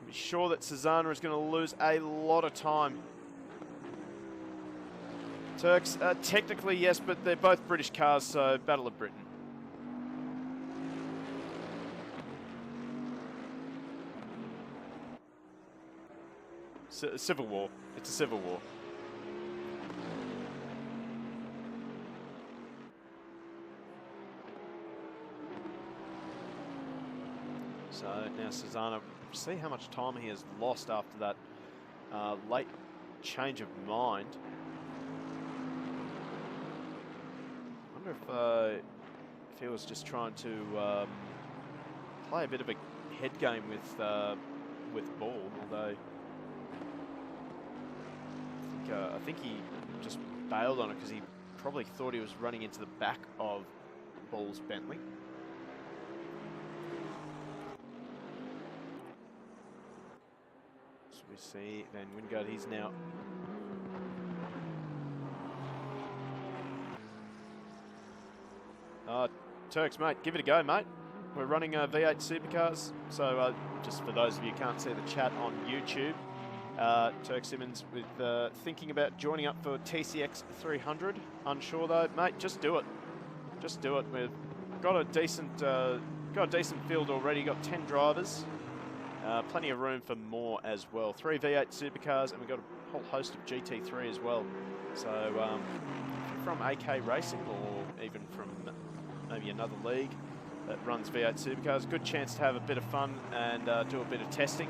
S1: be sure that Susanna is going to lose a lot of time. Turks, technically yes, but they're both British cars, so Battle of Britain. Civil War. It's a civil war. So now Susanna, see how much time he has lost after that late change of mind. I wonder if he was just trying to play a bit of a head game with Ball, although I think he just bailed on it because he probably thought he was running into the back of Ball's Bentley. So we see Van Wingard, he's now Turks, mate, give it a go, mate. We're running V8 supercars, so just for those of you who can't see the chat on YouTube, Turk Simmons with thinking about joining up for TCX 300. Unsure though, mate. Just do it. Just do it. We've got a decent field already. Got 10 drivers. Plenty of room for more as well. 3 V8 supercars, and we've got a whole host of GT3 as well. So if you're from AK Racing or even from maybe another league that runs V8 supercars, good chance to have a bit of fun and do a bit of testing.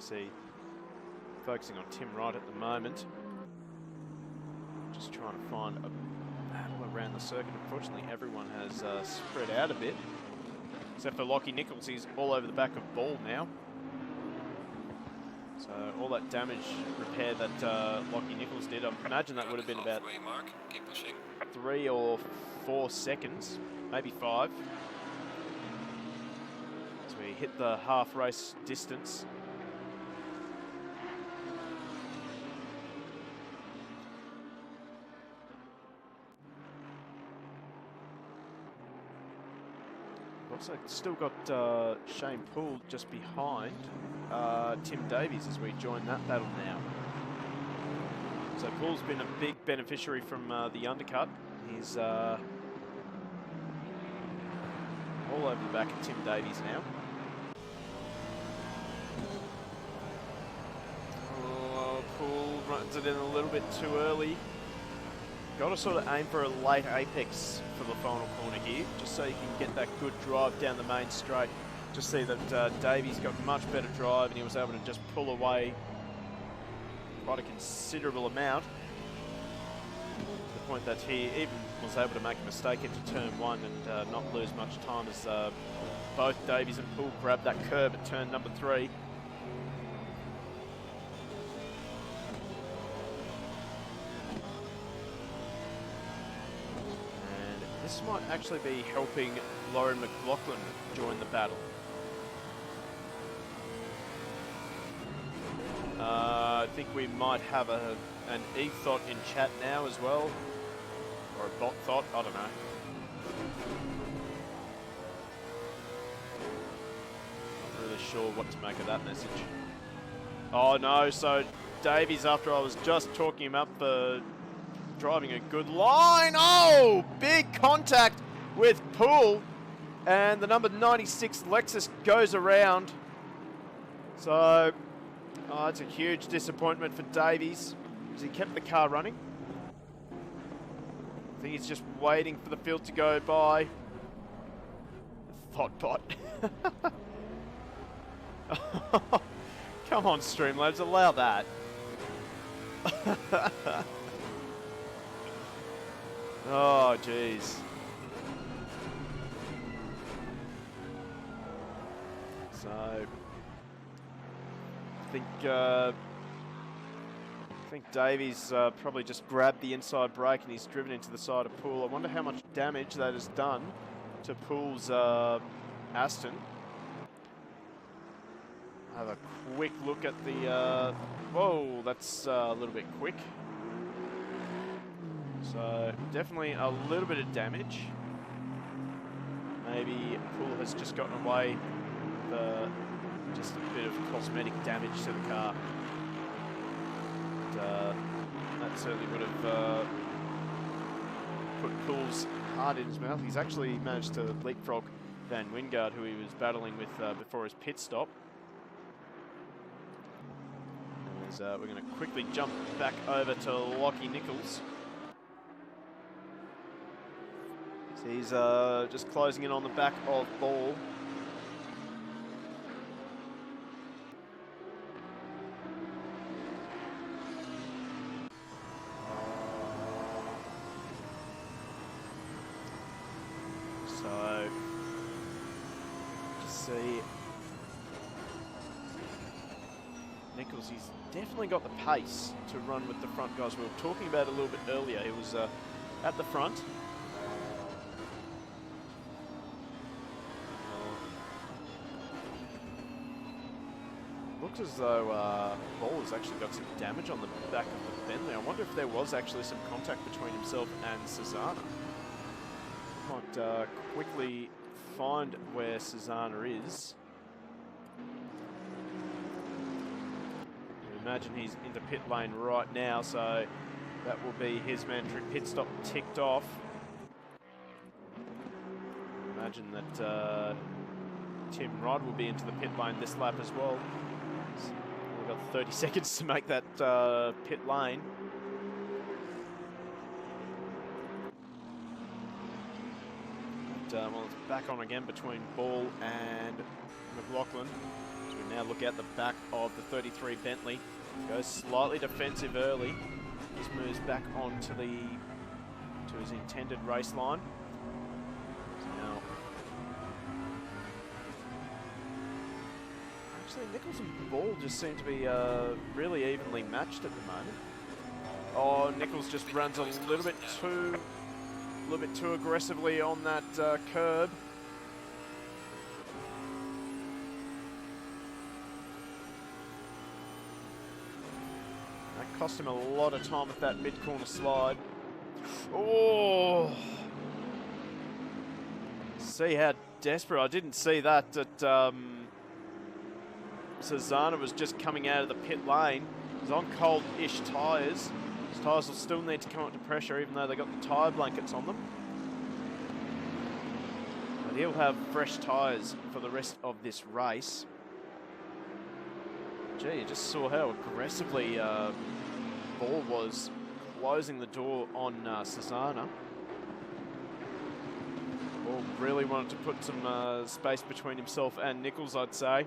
S1: See, focusing on Tim Wright at the moment. Just trying to find a battle around the circuit. Unfortunately, everyone has spread out a bit, except for Lockie Nichols. He's all over the back of Ball now. So all that damage repair that Lockie Nichols did, I imagine that would have been about 3 or 4 seconds, maybe 5. As we hit the half race distance. Also still got Shane Poole just behind Tim Davies as we join that battle now. So Poole's been a big beneficiary from the undercut. He's all over the back of Tim Davies now. Oh, Poole runs it in a little bit too early. Got to sort of aim for a late apex for the final corner here, just so you can get that good drive down the main straight. Just see that Davies got much better drive and he was able to just pull away quite a considerable amount. To the point that he even was able to make a mistake into turn 1 and not lose much time as both Davies and Poole grabbed that curb at turn number 3. This might actually be helping Lauren McLaughlin join the battle. I think we might have an e-thought in chat now as well. Or a bot thought, I don't know. Not really sure what to make of that message. Oh no, so Davies, after I was just talking him up for driving a good line. Oh, big contact with Poole. And the number 96 Lexus goes around. So, it's a huge disappointment for Davies as he kept the car running. I think he's just waiting for the field to go by. Thoughtbot. Come on, Streamlabs, allow that. Oh, jeez. So, I think Davies probably just grabbed the inside brake and he's driven into the side of Poole. I wonder how much damage that has done to Poole's Aston. Have a quick look at the... whoa, that's a little bit quick. So, definitely a little bit of damage. Maybe Poole has just gotten away with just a bit of cosmetic damage to the car. And, that certainly would have put Poole's heart in his mouth. He's actually managed to leapfrog Van Wingard, who he was battling with before his pit stop. As, we're going to quickly jump back over to Lockie Nichols. So he's just closing in on the back of Ball. So, just see Nichols, he's definitely got the pace to run with the front guys. We were talking about it a little bit earlier. He was at the front. Looks as though Ball has actually got some damage on the back of the Bentley. I wonder if there was actually some contact between himself and Cesana. Might quickly find where Cesana is. I imagine he's in the pit lane right now, so that will be his mandatory pit stop ticked off. Imagine that Tim Rod will be into the pit lane this lap as well. So we've got 30 seconds to make that pit lane. Well, it's back on again between Ball and McLaughlin. So we now look at the back of the 33 Bentley. Goes slightly defensive early. Just moves back on to his intended race line. So now, actually, Nichols and Ball just seem to be really evenly matched at the moment. Oh, Nichols just runs a little bit too aggressively on that curb. That cost him a lot of time with that mid-corner slide. Oh! See how desperate. I didn't see that Cesana was just coming out of the pit lane. He's on cold-ish tyres. His tyres will still need to come up to pressure even though they've got the tyre blankets on them. But he'll have fresh tyres for the rest of this race. Gee, you just saw how aggressively Ball was closing the door on Cesana. Ball really wanted to put some space between himself and Nichols, I'd say.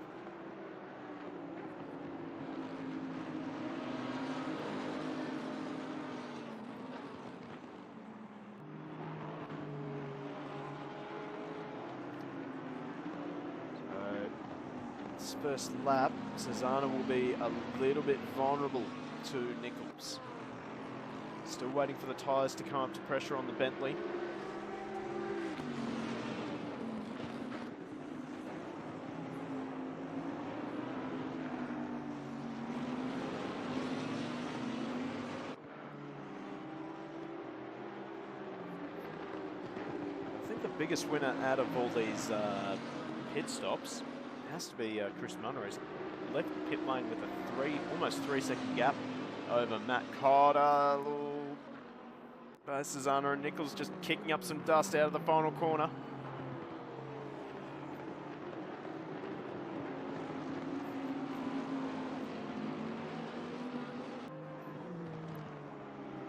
S1: First lap, Cesana will be a little bit vulnerable to Nichols. Still waiting for the tyres to come up to pressure on the Bentley. I think the biggest winner out of all these pit stops has to be Chris Munro. He's left the pit lane with a almost 3 second gap over Matt Carter. Cesana and Nichols just kicking up some dust out of the final corner.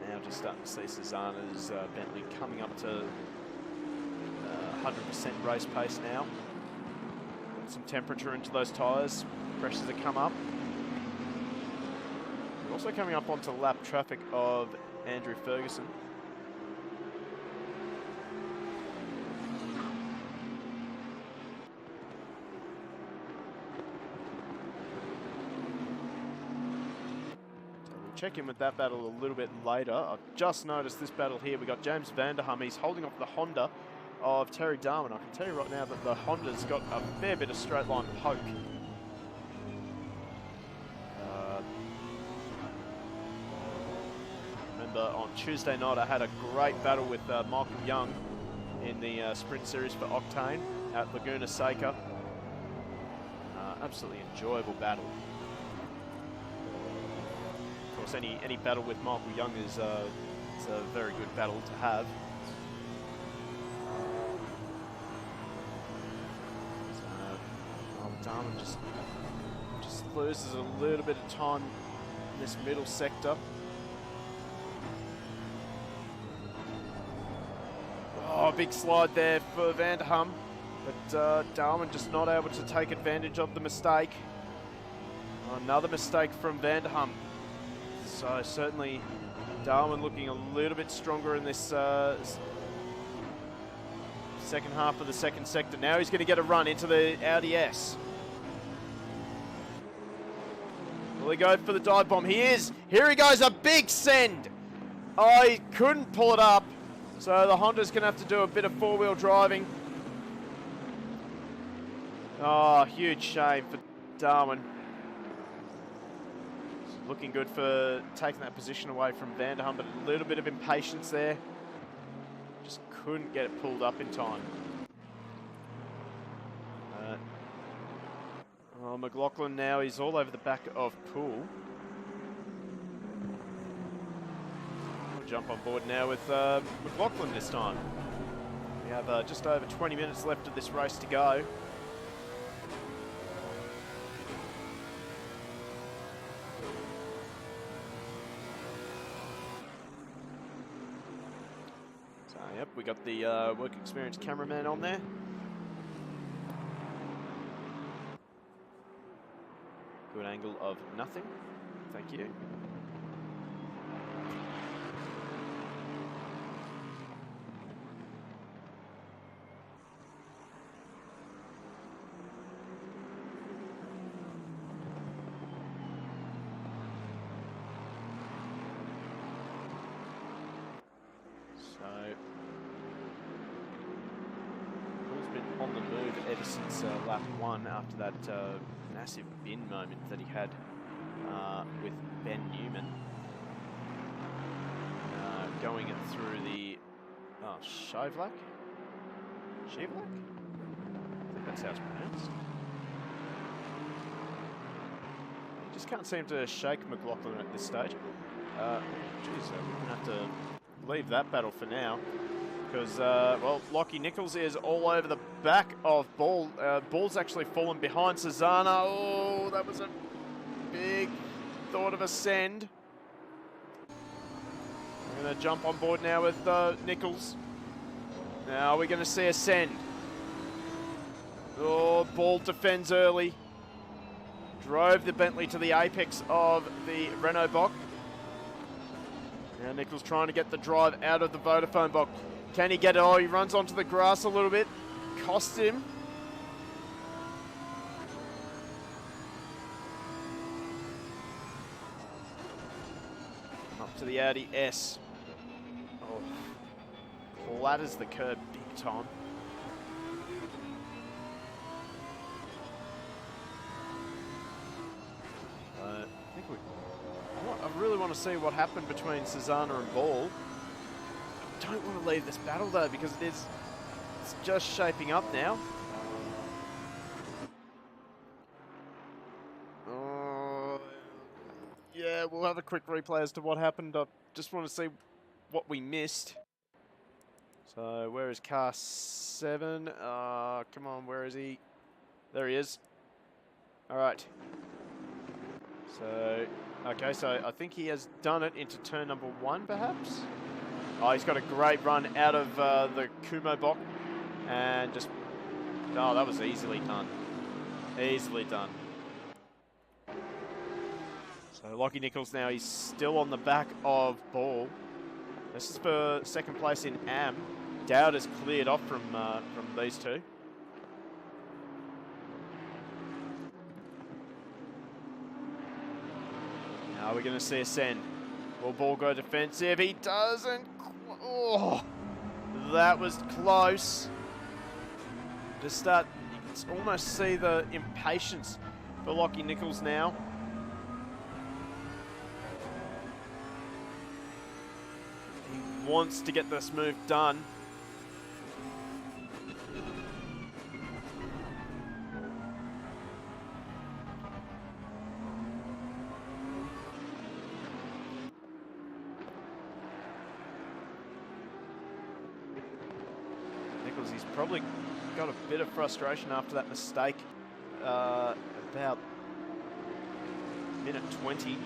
S1: Now just starting to see Cesana's Bentley coming up to 100% race pace now. Got some temperature into those tyres. Pressures have come up. We're also coming up onto lap traffic of Andrew Ferguson. Check in with that battle a little bit later. I've just noticed this battle here. We got James Vanderham. He's holding off the Honda of Terry Darwin. I can tell you right now that the Honda's got a fair bit of straight line poke. Remember on Tuesday night I had a great battle with Michael Young in the sprint series for Octane at Laguna Seca. Absolutely enjoyable battle. Any battle with Michael Young is it's a very good battle to have. Darwin just loses a little bit of time in this middle sector. Oh, big slide there for Vanderham, but Darwin just not able to take advantage of the mistake. Another mistake from Vanderham. So certainly Darwin looking a little bit stronger in this second half of the second sector. Now he's going to get a run into the Audi S. Will he go for the dive bomb? He is. Here he goes, a big send. Oh, he couldn't pull it up. So the Honda's going to have to do a bit of four-wheel driving. Oh, huge shame for Darwin. Looking good for taking that position away from Vanderham, but a little bit of impatience there. Just couldn't get it pulled up in time. McLaughlin now is all over the back of Poole. We'll jump on board now with McLaughlin this time. We have just over 20 minutes left of this race to go. Yep, we got the work experience cameraman on there. Good angle of nothing. Thank you. On the move ever since lap 1 after that massive bin moment that he had with Ben Newman. Going it through the Shivlak? Shivlak? I think that's how it's pronounced. You just can't seem to shake McLaughlin at this stage. Geez, we're going to have to leave that battle for now. Because, well, Lockie Nichols is all over the back of Ball. Ball's actually fallen behind Susanna. Oh, that was a big thought of a send. We're going to jump on board now with Nichols. Now we're going to see a send. Oh, Ball defends early. Drove the Bentley to the apex of the Renault box. Now Nichols trying to get the drive out of the Vodafone box. Can he get it? Oh, he runs onto the grass a little bit. Cost him. Up to the Audi S. Oh, ladders the curb big time. I really want to see what happened between Susanna and Ball. I don't want to leave this battle though because it's just shaping up now. Yeah, we'll have a quick replay as to what happened. I just want to see what we missed. So where is car 7? Come on, where is he? There he is. All right. So, okay, so I think he has done it into turn number 1, perhaps? Oh, he's got a great run out of the Kumo box. And just, oh, that was easily done. Easily done. So Lockie Nichols now, he's still on the back of Ball. This is for second place in AM. Dowd has cleared off from these two. Now we're going to see a send. Will Ball go defensive? He doesn't. Oh, that was close. Just start. You can almost see the impatience for Lockie Nichols now. He wants to get this move done. He's probably got a bit of frustration after that mistake about minute 20.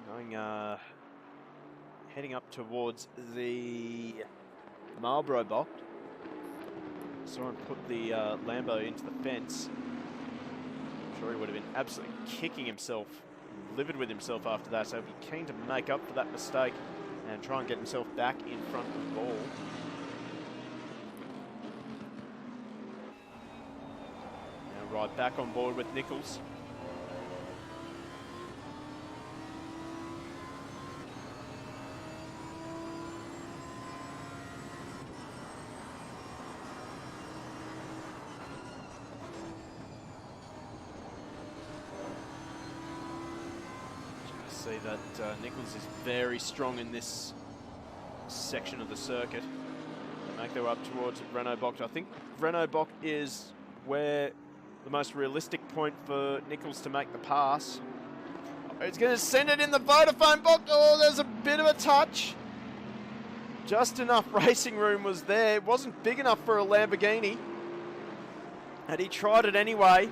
S1: Going, heading up towards the Marlborough box. Saw him put the Lambo into the fence. I'm sure he would have been absolutely kicking himself, livid with himself after that, so he'd be keen to make up for that mistake and try and get himself back in front of the ball. Now right back on board with Nichols. See that Nichols is very strong in this section of the circuit. They make their way up towards Renault Box. I think Renault Box is where the most realistic point for Nichols to make the pass. He's going to send it in the Vodafone box. Oh, there's a bit of a touch. Just enough racing room was there. It wasn't big enough for a Lamborghini. And he tried it anyway.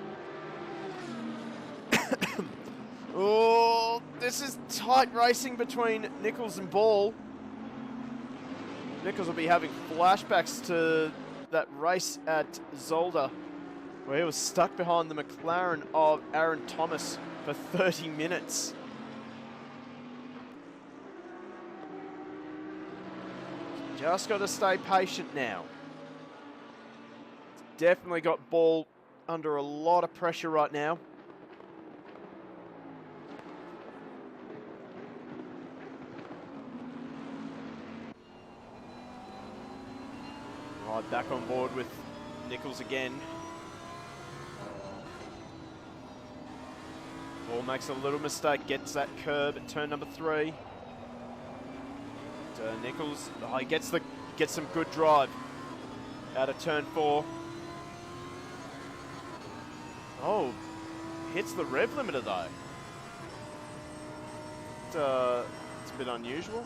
S1: Oh, this is tight racing between Nichols and Ball. Nichols will be having flashbacks to that race at Zolder, where he was stuck behind the McLaren of Aaron Thomas for 30 minutes. Just got to stay patient now. Definitely got Ball under a lot of pressure right now. Right, back on board with Nichols again. Ball makes a little mistake, gets that curb at turn number 3. And, Nichols, he gets some good drive out of turn 4. Oh, hits the rev limiter though. It's a bit unusual.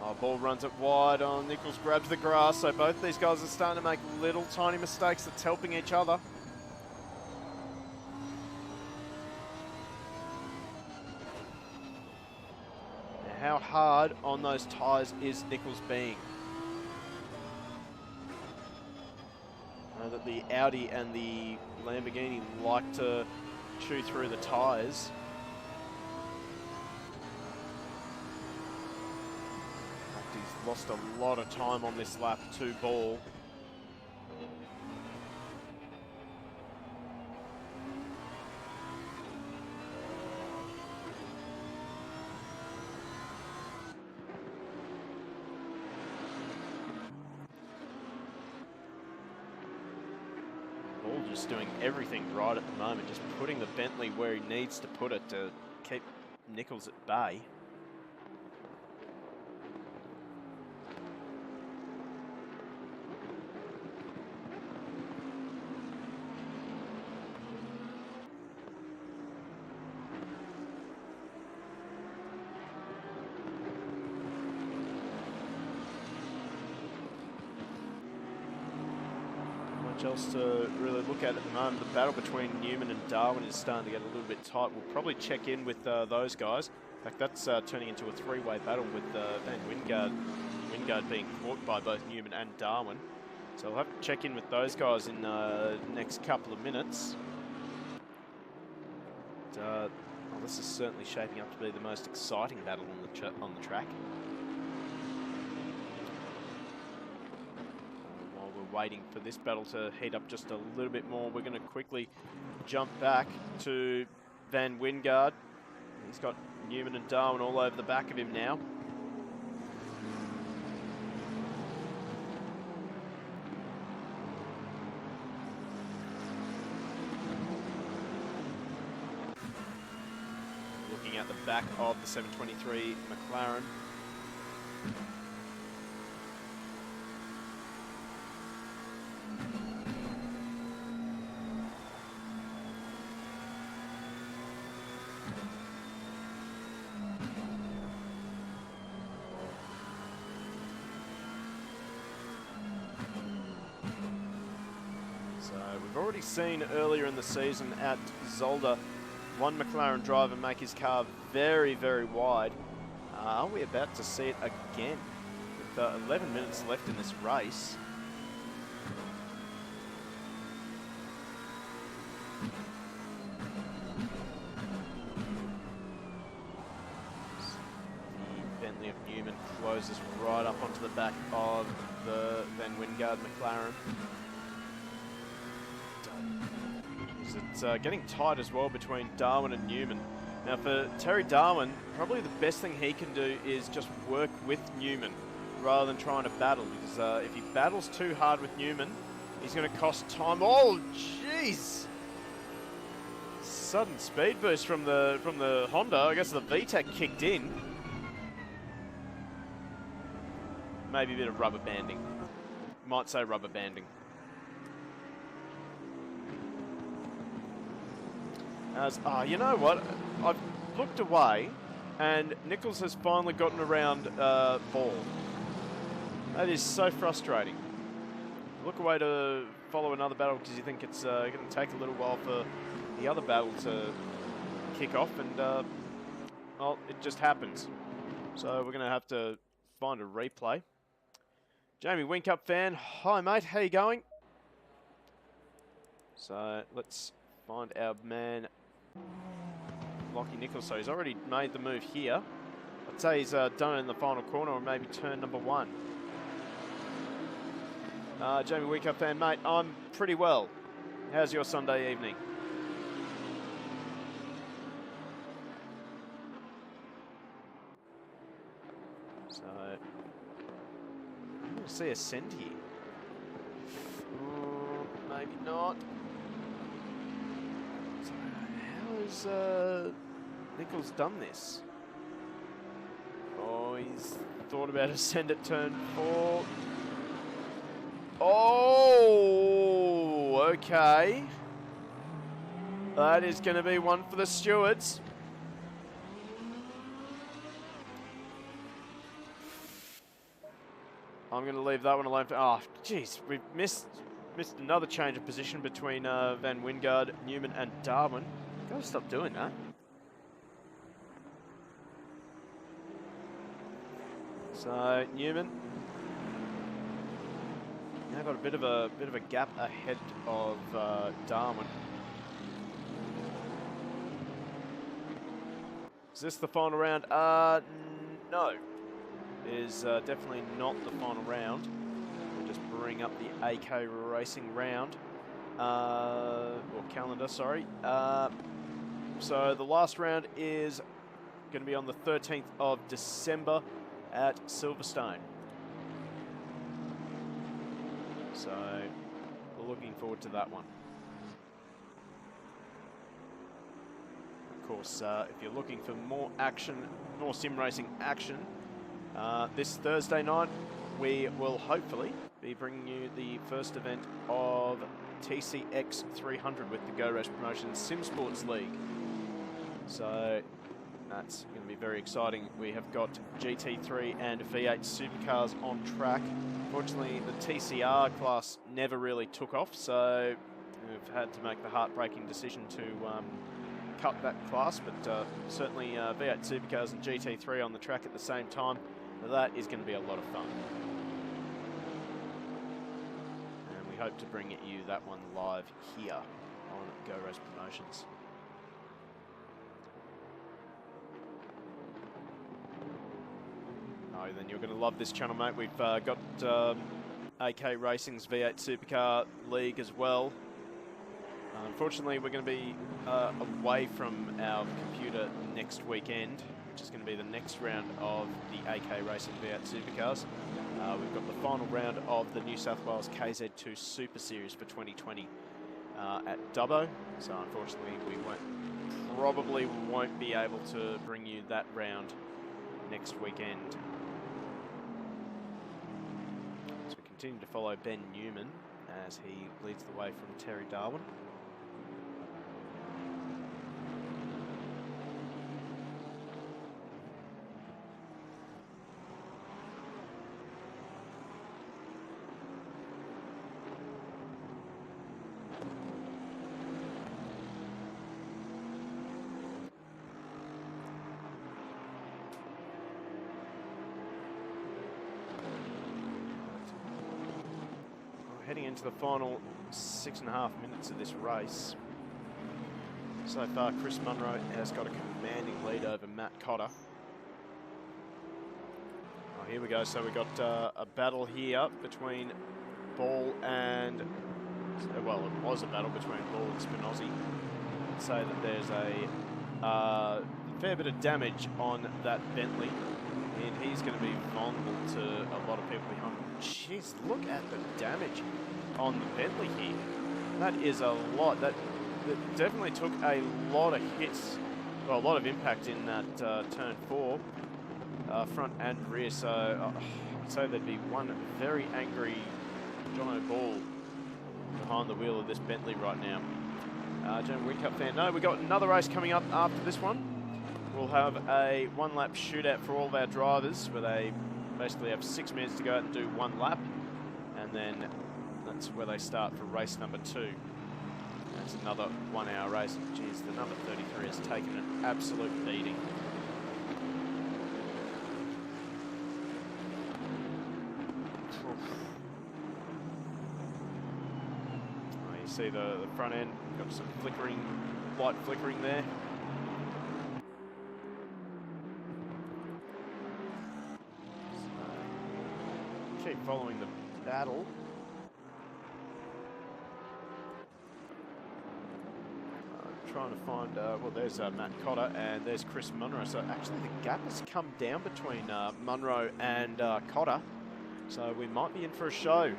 S1: Oh, Ball runs it wide on. Nichols grabs the grass. So both these guys are starting to make little tiny mistakes that's helping each other. Now, how hard on those tyres is Nichols being? I know that the Audi and the Lamborghini like to chew through the tyres. Lost a lot of time on this lap to Ball. Ball just doing everything right at the moment, just putting the Bentley where he needs to put it to keep Nichols at bay. Else to really look at the moment. The battle between Newman and Darwin is starting to get a little bit tight. We'll probably check in with those guys. In fact, that's turning into a three-way battle with Van Wingard Wingard being caught by both Newman and Darwin. So we'll have to check in with those guys in the next couple of minutes. But, well, this is certainly shaping up to be the most exciting battle on the track. While we're waiting for this battle to heat up just a little bit more, we're going to quickly jump back to Van Wingard. He's got Newman and Darwin all over the back of him now. Looking at the back of the 723 McLaren. We've already seen earlier in the season at Zolder one McLaren driver make his car very, very wide. Are we about to see it again? With 11 minutes left in this race. The Bentley of Newman closes right up onto the back of the Van Wingard McLaren. It's getting tight as well between Darwin and Newman. Now for Terry Darwin, probably the best thing he can do is just work with Newman rather than trying to battle, because if he battles too hard with Newman, he's going to cost time. Oh, jeez! Sudden speed boost from the Honda. I guess the VTEC kicked in. Maybe a bit of rubber banding. Might say rubber banding. You know what? I've looked away, and Nichols has finally gotten around Ball. That is so frustrating. Look away to follow another battle because you think it's going to take a little while for the other battle to kick off, and well, it just happens. So we're going to have to find a replay. Jamie Winkup fan, hi mate, how you going? So let's find our man Lockie Nichols. So he's already made the move here. I'd say he's done it in the final corner, or maybe turn number one. Jamie Winkup fan, mate, I'm pretty well. How's your Sunday evening? So I'm going to see a send here. Maybe not. So how has Nichols done this? Oh, he's thought about a send at turn 4. Oh, okay. That is going to be one for the stewards. I'm going to leave that one alone. Oh, jeez, we've missed another change of position between Van Wingard, Newman, and Darwin. Gotta stop doing that. So Newman now got a bit of a gap ahead of Darwin. Is this the final round? No. It is definitely not the final round. We'll just bring up the AK Racing round, or calendar, sorry. So the last round is going to be on the 13th of December at Silverstone. So we're looking forward to that one. Of course, if you're looking for more action, more sim racing action, this Thursday night we will hopefully be bringing you the first event of TCX 300 with the Go Race Promotions Sim Sports League. So that's going to be very exciting. We have got GT3 and V8 supercars on track. Fortunately, the TCR class never really took off, so we've had to make the heartbreaking decision to cut that class, but certainly V8 supercars and GT3 on the track at the same time That is going to be a lot of fun. And we hope to bring you that one live here on Go Race Promotions. Oh, then you're going to love this channel, mate. We've got AK Racing's V8 Supercar League as well. Unfortunately, we're going to be away from our computer next weekend, which is going to be the next round of the AK Racing V8 Supercars. We've got the final round of the New South Wales KZ2 Super Series for 2020 at Dubbo. So unfortunately, we probably won't be able to bring you that round next weekend. So we continue to follow Ben Newman as he leads the way from Terry Darwin. Heading into the final 6.5 minutes of this race. So far, Chris Munro has got a commanding lead over Matt Cotter. Oh, here we go. So we've got a battle here between Ball and... Well, it was a battle between Ball and Spinozzi. I'd say that there's a fair bit of damage on that Bentley. And he's going to be vulnerable to a lot of people behind him. Jeez, look at the damage on the Bentley here. That is a lot. That definitely took a lot of hits, well, a lot of impact in that turn 4, front and rear. So I'd say there'd be one very angry Jono Ball behind the wheel of this Bentley right now. General Wind Cup fan. No, we've got another race coming up after this one. We'll have a one-lap shootout for all of our drivers, where they basically have 6 minutes to go out and do one lap, and then that's where they start for race number 2. That's another 1 hour race. Jeez, the number 33 has taken an absolute beating. Oh, you see the front end, got some flickering, light flickering there. Keep following the battle. Trying to find, well, there's Matt Cotter and there's Chris Munro. So actually the gap has come down between Munro and Cotter. So we might be in for a show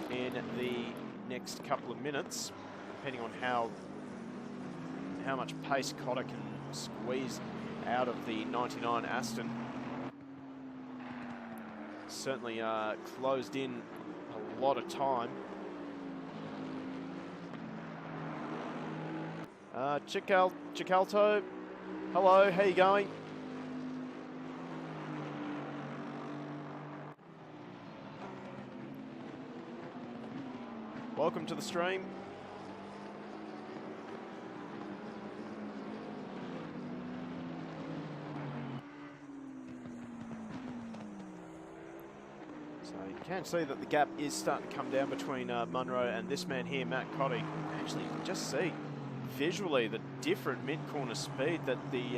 S1: in the next couple of minutes, depending on how much pace Cotter can squeeze out of the 99 Aston. Certainly closed in a lot of time. Chicalto, hello, how you going? Welcome to the stream. So you can see that the gap is starting to come down between Munro and this man here, Matt Cotter. Actually, you can just see visually the different mid-corner speed that the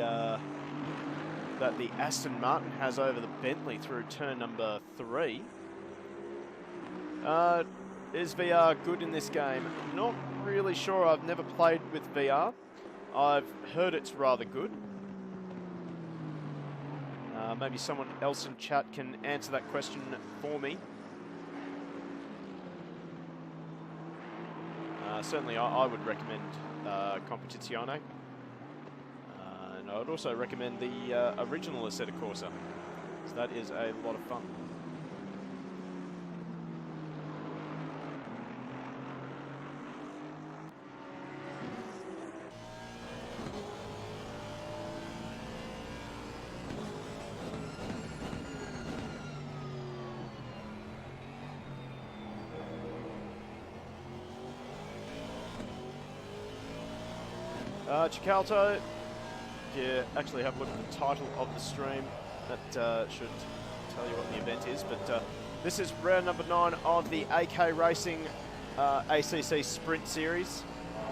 S1: Aston Martin has over the Bentley through turn number 3. Is VR good in this game? Not really sure. I've never played with VR. I've heard it's rather good. Maybe someone else in chat can answer that question for me. Certainly, I would recommend Competizione. And I would also recommend the original Assetto Corsa. So that is a lot of fun. Chicalto, if you actually have a look at the title of the stream, that should tell you what the event is, but this is round number 9 of the AK Racing ACC Sprint Series.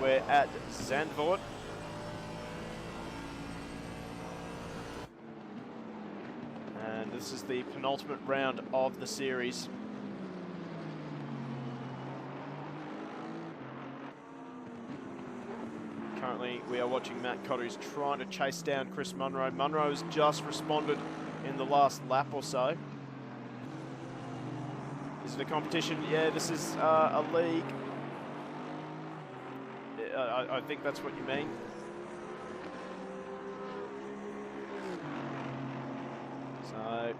S1: We're at Zandvoort. And this is the penultimate round of the series. Currently, we are watching Matt Cotter, who's trying to chase down Chris Munro. Munro's just responded in the last lap or so. Is it a competition? Yeah, this is a league. I think that's what you mean. So,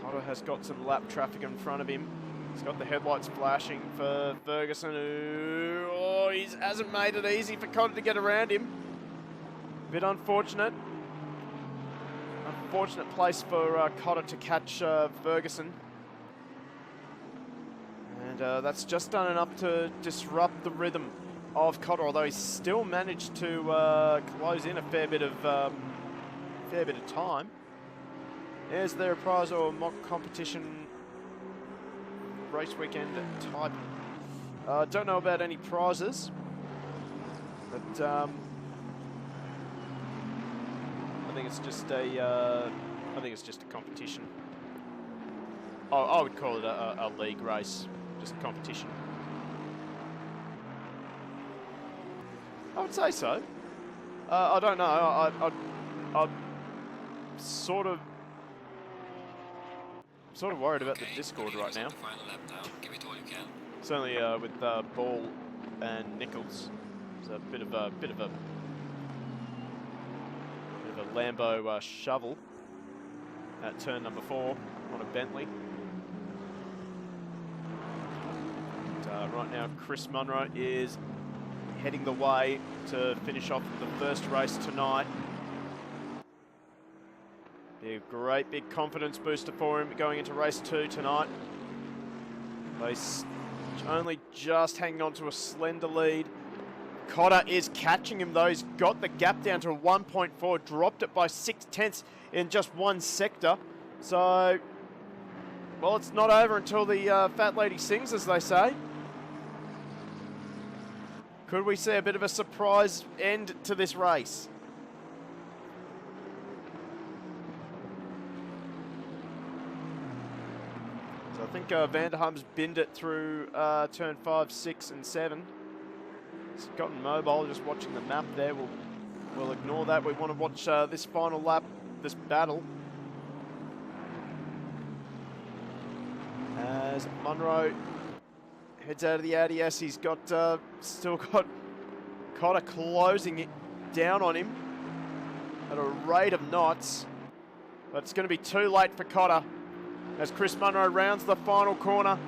S1: Cotter has got some lap traffic in front of him. He's got the headlights flashing for Ferguson, who he hasn't made it easy for Cotter to get around him. Bit unfortunate. Unfortunate place for Cotter to catch Ferguson. And that's just done enough to disrupt the rhythm of Cotter, although he's still managed to close in a fair bit of time. Is there a prize or mock competition race weekend type? Don't know about any prizes, but I think it's just a competition. Oh, I would call it a league race, just a competition. I would say so. I don't know. I'm sort of worried about the Discord right now. Certainly with Ball and Nichols, it's a bit of a Lambo shovel at turn number 4 on a Bentley. And, right now, Chris Munro is heading the way to finish off the first race tonight. Be a great big confidence booster for him going into race 2 tonight. He's only just hanging on to a slender lead. Cotter is catching him though. He's got the gap down to 1.4, dropped it by 0.6 in just one sector. So, well, it's not over until the fat lady sings, as they say. Could we see a bit of a surprise end to this race? So I think Vanderham's binned it through turn 5, 6 and 7. He's gotten mobile, just watching the map there. We'll ignore that. We want to watch this final lap, this battle. As Munro heads out of the ADS, he's got still got Cotter closing it down on him at a rate of knots. But it's going to be too late for Cotter as Chris Munro rounds the final corner.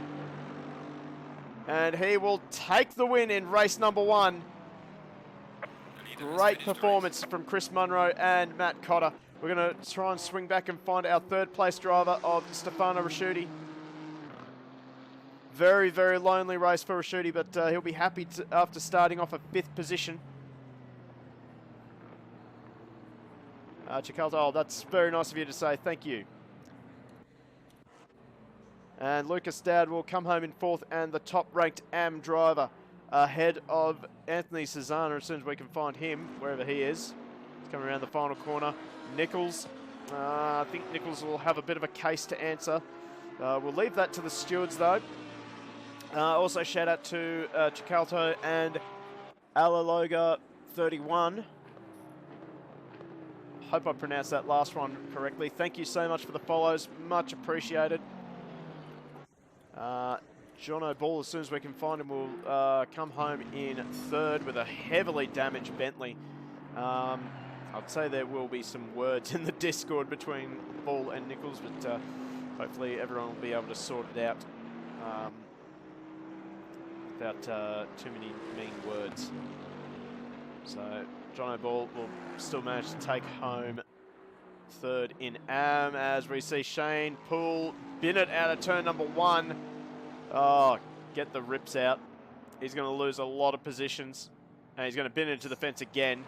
S1: And he will take the win in race number 1. Great performance from Chris Munro and Matt Cotter. We're going to try and swing back and find our third place driver of Stefano Rasciuti. Very, very lonely race for Rasciuti, but he'll be happy after starting off a 5th position. Chicalto, oh, that's very nice of you to say. Thank you. And Lucas Dowd will come home in 4th and the top-ranked AM driver ahead of Anthony Cesana as soon as we can find him, wherever he is. He's coming around the final corner. Nichols, I think Nichols will have a bit of a case to answer. We'll leave that to the stewards, though. Also, shout out to Chicalto and Alaloga 31. Hope I pronounced that last one correctly. Thank you so much for the follows. Much appreciated. John O'Ball, as soon as we can find him, will come home in 3rd with a heavily damaged Bentley. I'd say there will be some words in the Discord between Ball and Nichols, but hopefully everyone will be able to sort it out without too many mean words. So John O'Ball will still manage to take home 3rd in AM as we see Shane Poole bin it out of turn number 1. Oh, get the rips out. He's going to lose a lot of positions. And he's going to bin into the fence again.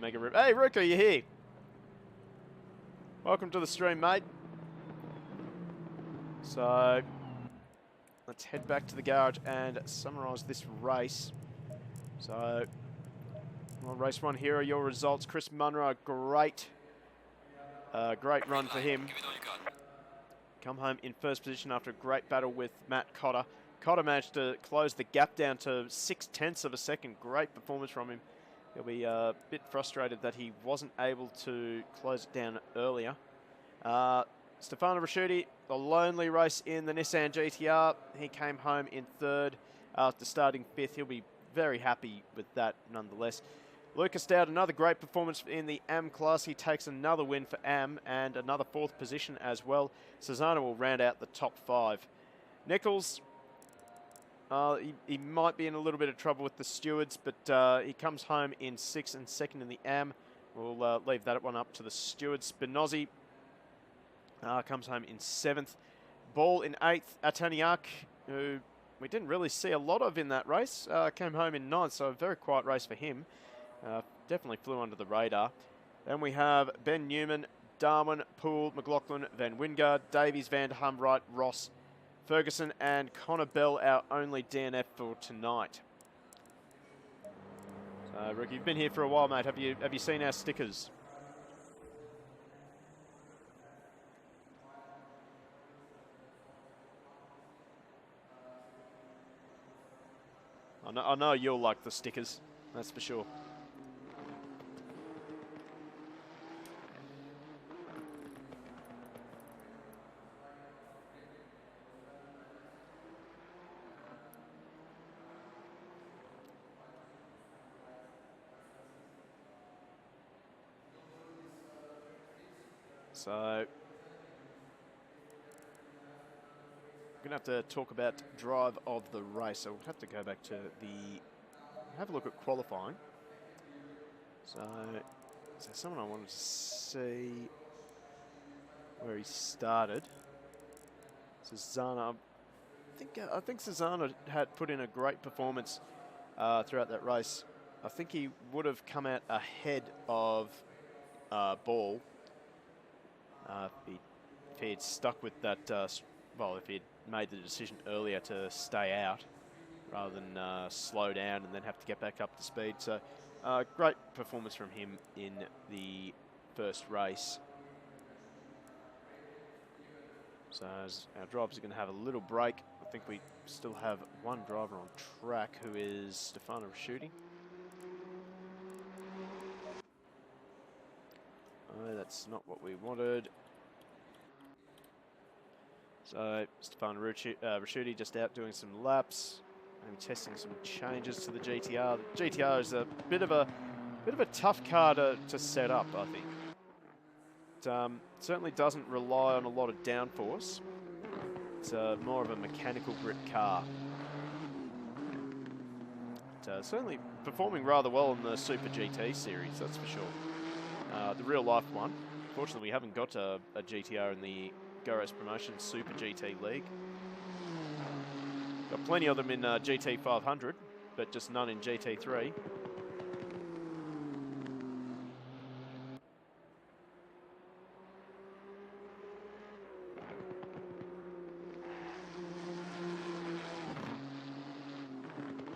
S1: Mega Rip. Hey, Rooker, you here? Welcome to the stream, mate. So, let's head back to the garage and summarise this race. So, well, race 1 here are your results. Chris Munro, great run for him. Come home in first position after a great battle with Matt Cotter. Cotter managed to close the gap down to 0.6 of a second. Great performance from him. He'll be a bit frustrated that he wasn't able to close it down earlier. Stefano Rasciuti, the lonely race in the Nissan GTR. He came home in third after starting 5th. He'll be very happy with that nonetheless. Lucas Dowd, another great performance in the AM class. He takes another win for AM and another 4th position as well. Cesano will round out the top 5. Nichols, he might be in a little bit of trouble with the stewards, but he comes home in 6th and 2nd in the AM. We'll leave that one up to the stewards. Spinozzi comes home in 7th. Ball in 8th. Ataniak, who we didn't really see a lot of in that race, came home in 9th, so a very quiet race for him. Definitely flew under the radar. Then we have Ben Newman, Darwin, Poole, McLaughlin, Van Wingard, Davies, Van Humbright, Ross, Ferguson, and Connor Bell, our only DNF for tonight. So, Rick, you've been here for a while, mate. Have you seen our stickers? I know you'll like the stickers, that's for sure. So, we're going to have to talk about drive of the race. So we'll have to go back to have a look at qualifying. So, is there someone I wanted to see where he started? Cesano. I think Cesano had put in a great performance throughout that race. I think he would have come out ahead of Ball. If he had stuck with that, if he had made the decision earlier to stay out rather than slow down and then have to get back up to speed. So, great performance from him in the first race. So, as our drivers are going to have a little break, I think we still have one driver on track, who is Stefano Rasciuti. Oh, that's not what we wanted. So Stefano Rasciuti just out doing some laps and testing some changes to the GTR. The GTR is a bit of a tough car to set up, I think. It certainly doesn't rely on a lot of downforce. It's more of a mechanical grip car. Certainly performing rather well in the Super GT series, that's for sure. The real life one. Fortunately, we haven't got a GTR in the GoRace Promotions Super GT League. Got plenty of them in GT 500, but just none in GT3.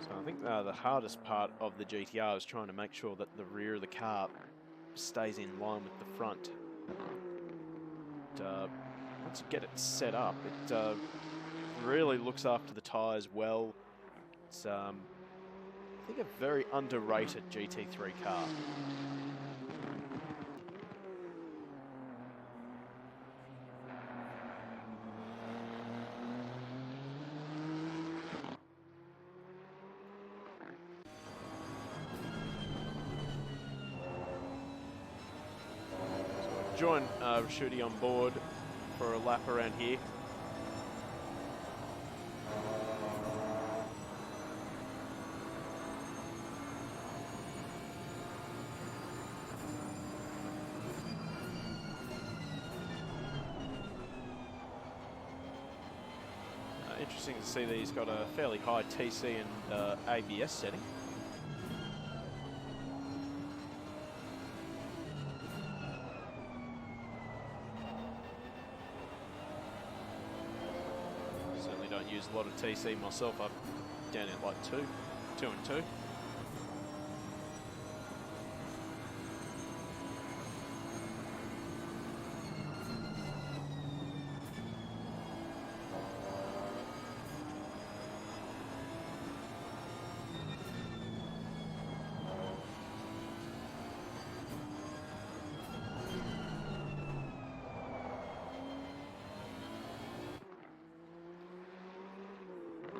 S1: So I think the hardest part of the GTR is trying to make sure that the rear of the car stays in line with the front. Once you get it set up, it really looks after the tyres well. It's, I think, a very underrated GT3 car. Join Rasciuti on board for a lap around here. Interesting to see that he's got a fairly high TC and ABS setting. don't use a lot of TC myself. I'm down at like 2 and 2.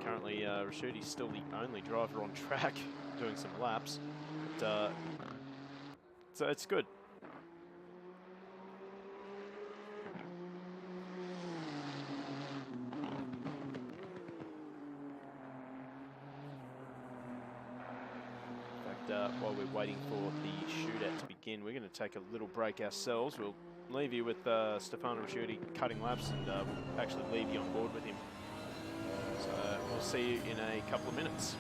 S1: Currently, Rashudi's still the only driver on track doing some laps, but so it's good. In fact, while we're waiting for the shootout to begin, we're going to take a little break ourselves. We'll leave you with Stefano Rashudi cutting laps, and we'll actually leave you on board with him. So we'll see you in a couple of minutes.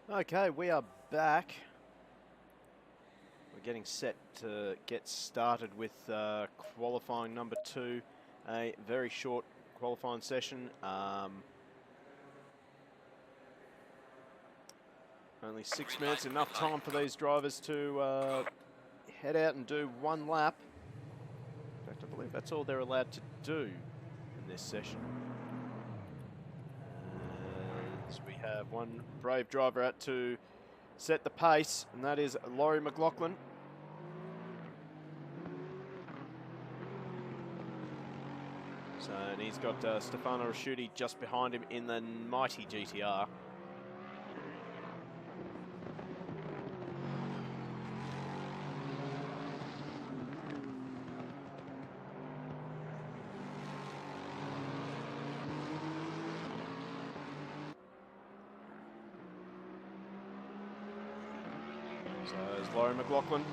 S1: Okay, we are back. We're getting set to get started with qualifying number 2. A very short qualifying session. Only 6 minutes, enough time for these drivers to head out and do one lap. In fact, I believe that's all they're allowed to do in this session. As we have one brave driver out to set the pace, and that is Laurie McLaughlin. So, and he's got Stefano Rasciuti just behind him in the mighty GTR. So there's Laurie McLaughlin.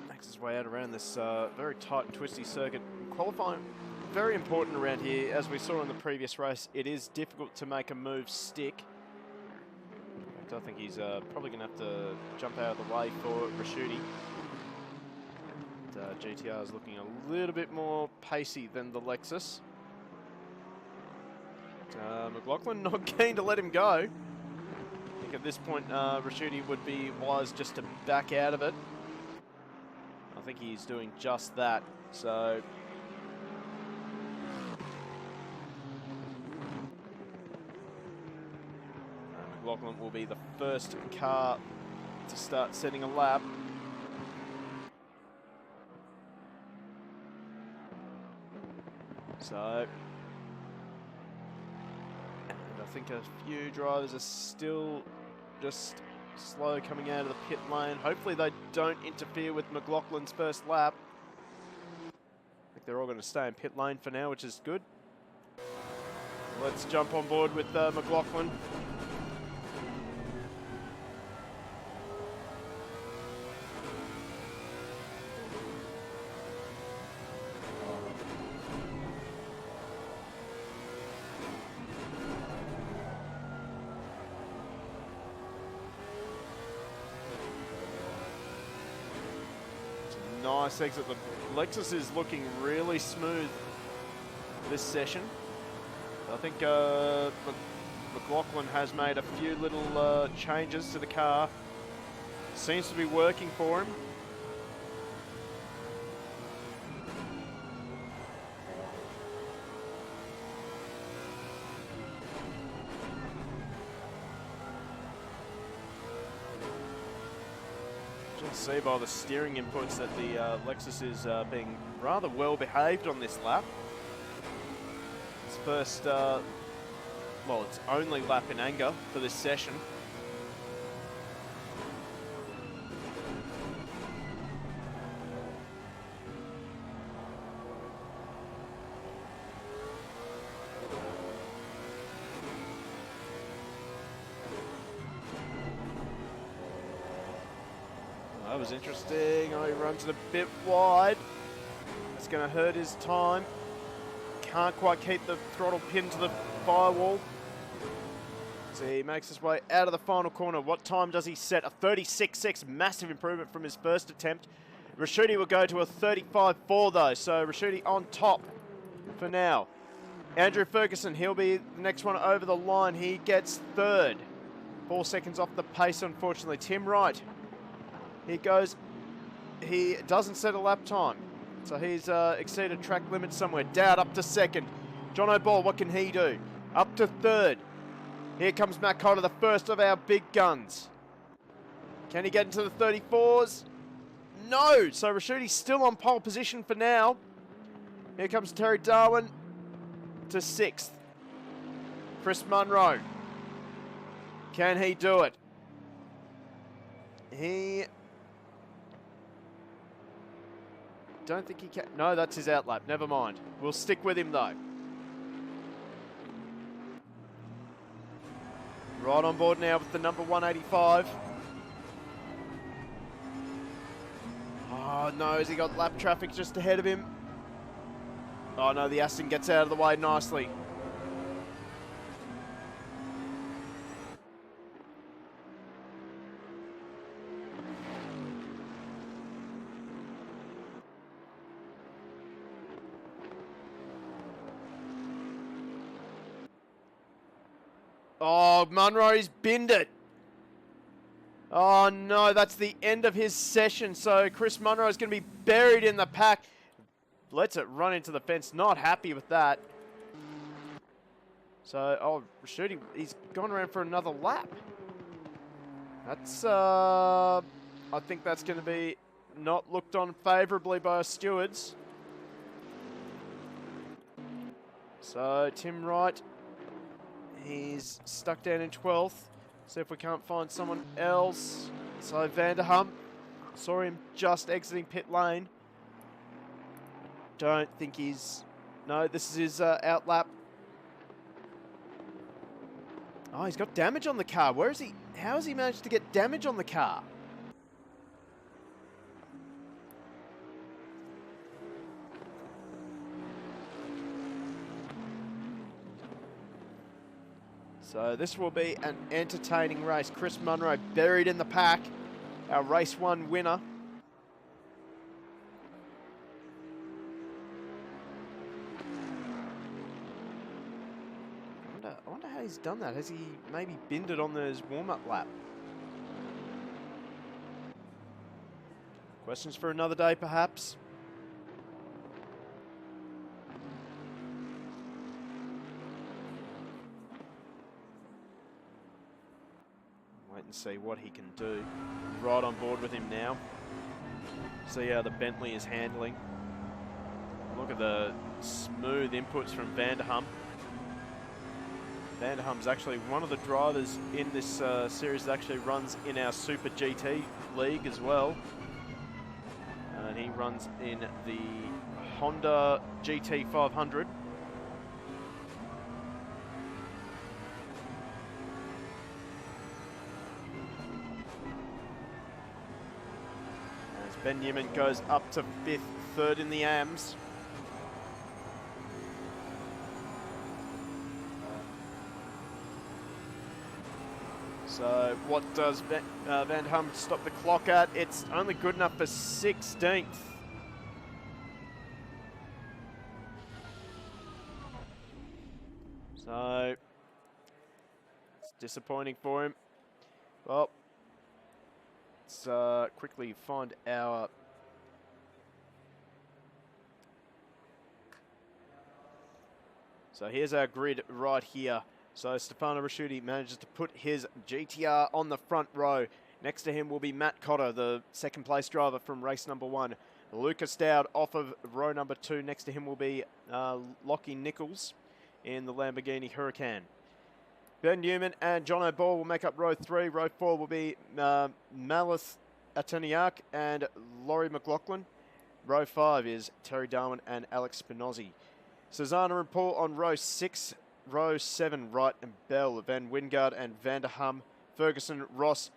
S1: Makes his way out around this very tight and twisty circuit. Qualifying, very important around here. As we saw in the previous race, it is difficult to make a move stick. In fact, I think he's probably going to have to jump out of the way for Rasciuti. GTR is looking a little bit more pacey than the Lexus. McLaughlin not keen to let him go. I think at this point, Rasciuti would be wise just to back out of it. I think he's doing just that. So McLaughlin will be the first car to start setting a lap. So, and I think a few drivers are still just slow coming out of the pit lane. Hopefully they don't interfere with McLaughlin's first lap. I think they're all going to stay in pit lane for now, which is good. Let's jump on board with McLaughlin. Nice exit. The Lexus is looking really smooth this session. I think McLaughlin has made a few little changes to the car. Seems to be working for him. You can see by the steering inputs that the Lexus is being rather well behaved on this lap. It's first, well, it's only lap in anger for this session. That was interesting. Oh, he runs it a bit wide. That's going to hurt his time. Can't quite keep the throttle pinned to the firewall. So he makes his way out of the final corner. What time does he set? A 36.6, massive improvement from his first attempt. Rasciuti will go to a 35.4 though, so Rasciuti on top for now. Andrew Ferguson, he'll be the next one over the line. He gets third. 4 seconds off the pace, unfortunately. Tim Wright. He goes, he doesn't set a lap time. So he's exceeded track limits somewhere. Dowd up to second. John O'Ball, what can he do? Up to third. Here comes Matt Cotter, the first of our big guns. Can he get into the 34s? No! So Rasciuti's still on pole position for now. Here comes Terry Darwin to 6th. Chris Munro. Can he do it? He... don't think he can. No, that's his outlap. Never mind. We'll stick with him though. Right on board now with the number 185. Oh no, has he got lap traffic just ahead of him? Oh no, the Aston gets out of the way nicely. Oh, Munro's binned it. Oh no, that's the end of his session. So Chris Munro is going to be buried in the pack. Lets it run into the fence. Not happy with that. So, oh, Rashidi, he's gone around for another lap. That's, I think that's going to be not looked on favourably by our stewards. So, Tim Wright, he's stuck down in 12th. See if we can't find someone else. So, Vanderham, saw him just exiting pit lane. Don't think he's... No, this is his out lap. Oh, he's got damage on the car. Where is he? How has he managed to get damage on the car? So this will be an entertaining race. Chris Munro buried in the pack. Our race 1 winner. I wonder how he's done that. Has he maybe binned it on his warm-up lap? Questions for another day, perhaps? Wait and see what he can do. Right on board with him now. See how the Bentley is handling. Look at the smooth inputs from Vanderham. Vanderham's actually one of the drivers in this series that actually runs in our Super GT League as well. And he runs in the Honda GT 500. As Ben Newman goes up to 5th, 3rd in the AMS. So what does Vanderham stop the clock at? It's only good enough for 16th. So it's disappointing for him. Well, let's quickly find our... So here's our grid right here. So Stefano Rasciuti manages to put his GTR on the front row. Next to him will be Matt Cotter, the second place driver from race number 1. Lucas Dowd off of row number 2. Next to him will be Lockie Nichols in the Lamborghini Huracan. Ben Newman and John O'Ball will make up row 3. Row 4 will be Malith Ataniak and Laurie McLaughlin. Row 5 is Terry Darwin and Alex Spinozzi. Susanna and Paul on row 6. Row 7, Wright and Bell, Van Wingard and Vanderham, Ferguson, Ross,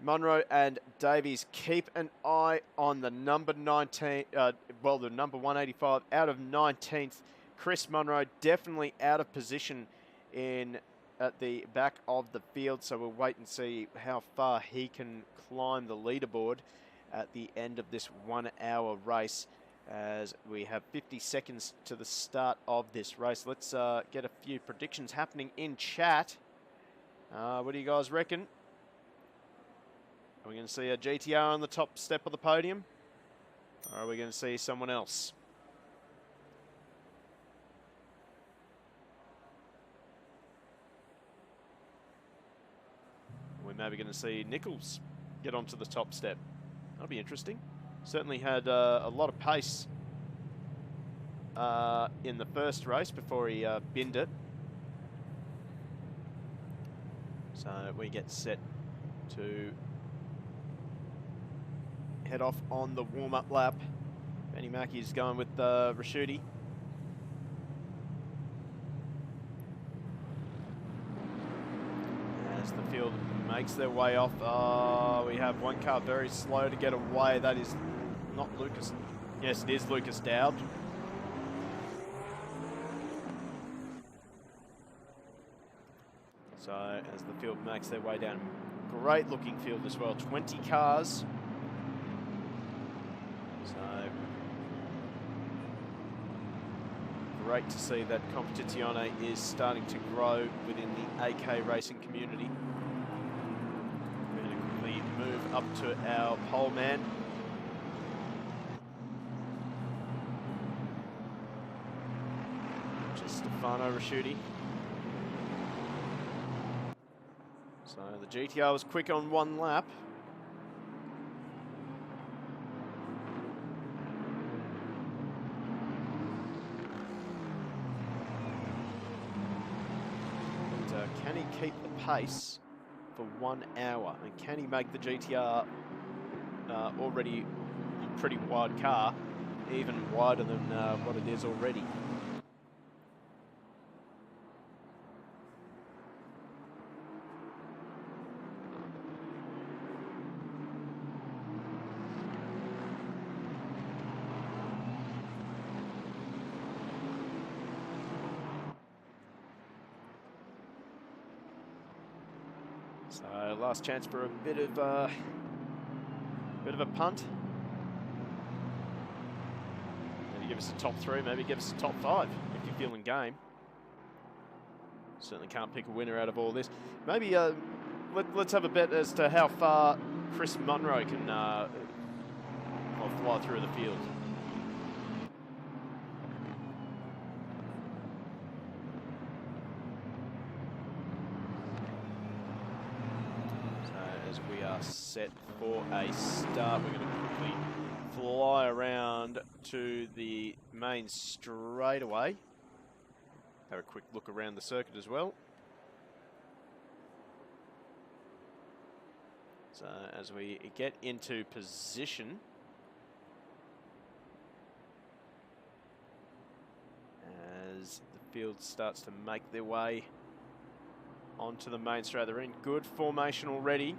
S1: Munro and Davies. Keep an eye on the number 19, the number 185 out of 19th. Chris Munro definitely out of position at the back of the field, so we'll wait and see how far he can climb the leaderboard at the end of this 1 hour race, as we have 50 seconds to the start of this race. Let's get a few predictions happening in chat. What do you guys reckon? Are we going to see a GTR on the top step of the podium? Or are we going to see someone else? We're maybe going to see Nichols get onto the top step. That'll be interesting. Certainly had a lot of pace in the first race before he binned it. So we get set to head off on the warm-up lap. Benny Mackey's going with Rasciuti. As the field makes their way off. We have one car very slow to get away. That is not Lucas. Yes, it is Lucas Dowd. So as the field makes their way down, great looking field as well. 20 cars. So great to see that Competizione is starting to grow within the AK racing community. We're going to quickly move up to our pole man. Which is Stefano Rasciuti. So the GTR was quick on one lap. Can he keep the pace for 1 hour? And can he make the GTR, already a pretty wide car, even wider than what it is already? So last chance for a bit of a punt. Maybe give us a top 3, maybe give us a top 5 if you're feeling game. Certainly can't pick a winner out of all this. Maybe let's have a bet as to how far Chris Munro can fly through the field. Set for a start. We're going to quickly fly around to the main straightaway. Have a quick look around the circuit as well. So as we get into position, as the field starts to make their way onto the main straight, they're in good formation already.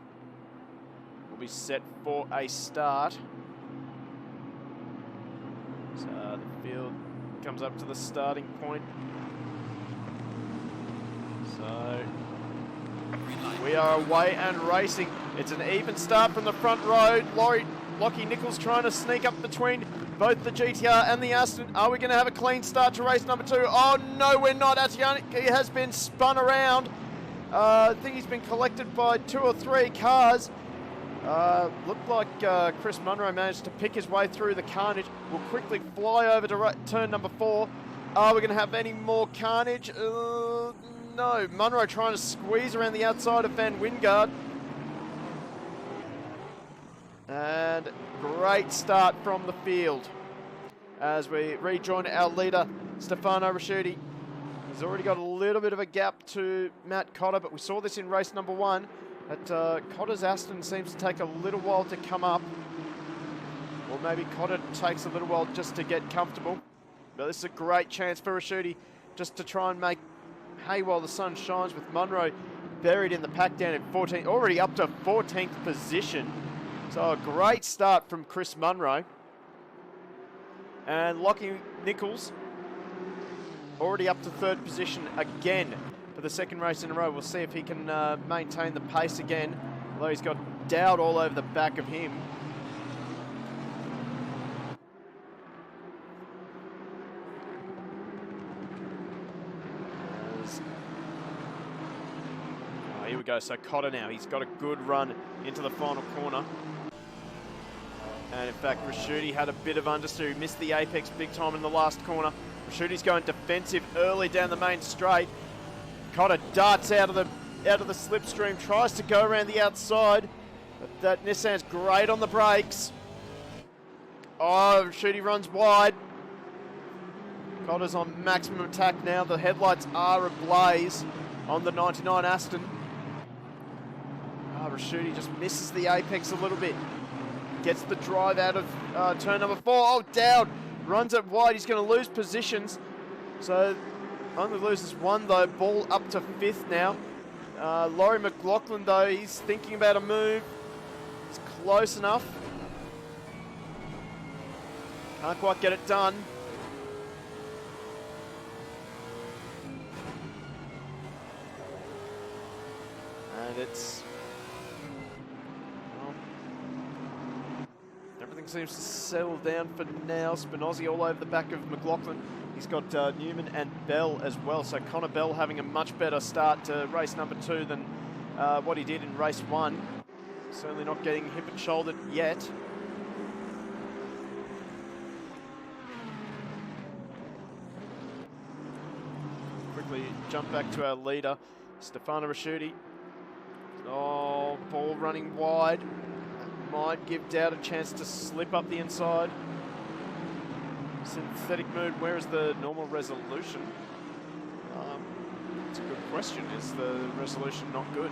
S1: Be set for a start. So the field comes up to the starting point. So we are away and racing. It's an even start from the front row. Lockie Nichols trying to sneak up between both the GTR and the Aston. Are we going to have a clean start to race number 2? Oh no, we're not. He has been spun around. I think he's been collected by 2 or 3 cars. Looked like Chris Munro managed to pick his way through the carnage. We'll quickly fly over to turn number 4. Are we going to have any more carnage? No. Munro trying to squeeze around the outside of Van Wingard. And great start from the field as we rejoin our leader, Stefano Rasciuti. He's already got a little bit of a gap to Matt Cotter, but we saw this in race number 1. But Cotter's Aston seems to take a little while to come up. Or maybe Cotter takes a little while just to get comfortable. But this is a great chance for Rasciuti just to try and make hay while the sun shines, with Munro buried in the pack down in 14th, already up to 14th position. So a great start from Chris Munro. And Lockie Nichols already up to 3rd position again. For the second race in a row. We'll see if he can maintain the pace again, although he's got Dowd all over the back of him. Oh, here we go. So Cotter now, he's got a good run into the final corner. And in fact, Rasciuti had a bit of understeer. He missed the apex big time in the last corner. Rasciuti's going defensive early down the main straight. Cotter darts out of the slipstream, tries to go around the outside, but that Nissan's great on the brakes. Oh, Rasciuti runs wide. Cotter's on maximum attack now. The headlights are ablaze on the 99 Aston. Rasciuti just misses the apex a little bit. Gets the drive out of turn number 4. Oh, Dowd runs it wide. He's going to lose positions. So only loses 1 though. Ball up to 5th now. Laurie McLaughlin though, he's thinking about a move. It's close enough. Can't quite get it done. And it's... well, everything seems to settle down for now. Spinozzi all over the back of McLaughlin. He's got Newman and Bell as well. So Connor Bell having a much better start to race number 2 than what he did in race 1. Certainly not getting hip and shouldered yet. Quickly jump back to our leader, Stefano Rasciuti. Oh, ball running wide. Might give Dowd a chance to slip up the inside. Synthetic mood, where is the normal resolution? It's a good question. Is the resolution not good?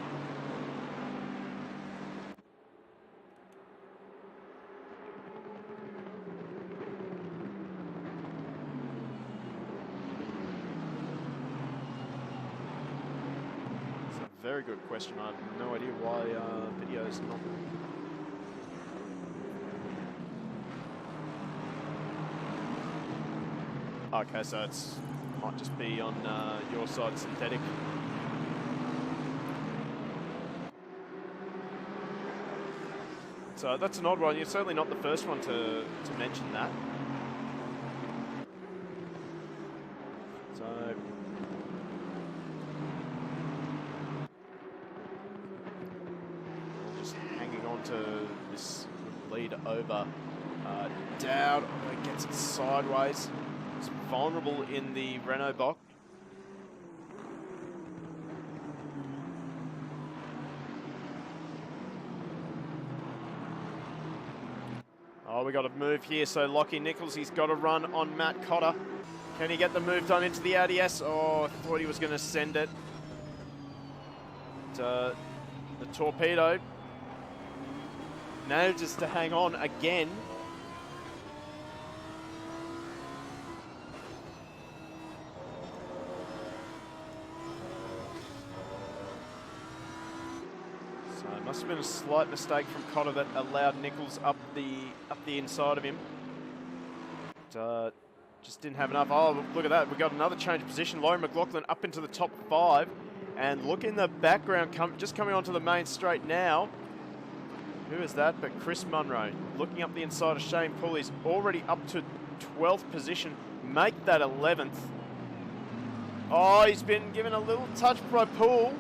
S1: It's a very good question. I have no idea why video is not. Okay, so it's might just be on your side, synthetic. So that's an odd one. You're certainly not the first one to mention that. So just hanging on to this lead over Dowd. Gets it sideways. It's vulnerable in the Renault box. Oh, we got a move here. So Lockie Nichols, he's got a run on Matt Cotter. Can he get the move done into the ADS? Oh, I thought he was going to send it. The torpedo manages to hang on again. Must have been a slight mistake from Cotter that allowed Nichols up the inside of him. But, just didn't have enough. Oh, look at that. We got another change of position. Laurie McLaughlin up into the top 5. And look in the background, just coming onto the main straight now. Who is that? But Chris Munro. Looking up the inside of Shane Poole. He's already up to 12th position. Make that 11th. Oh, he's been given a little touch by Poole.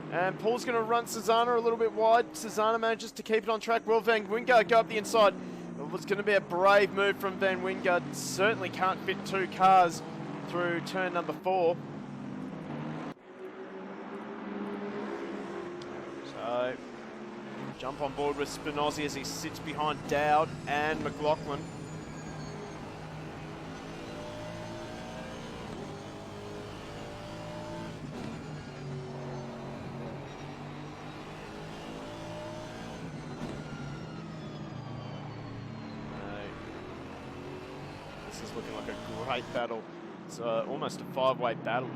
S1: And Paul's going to run Cesana a little bit wide. Cesana manages to keep it on track. Will Van Wingard go up the inside? It was going to be a brave move from Van Wingard. Certainly can't fit 2 cars through turn number 4. So, jump on board with Spinozzi as he sits behind Dowd and McLaughlin. Looking like a great battle. It's almost a 5-way battle.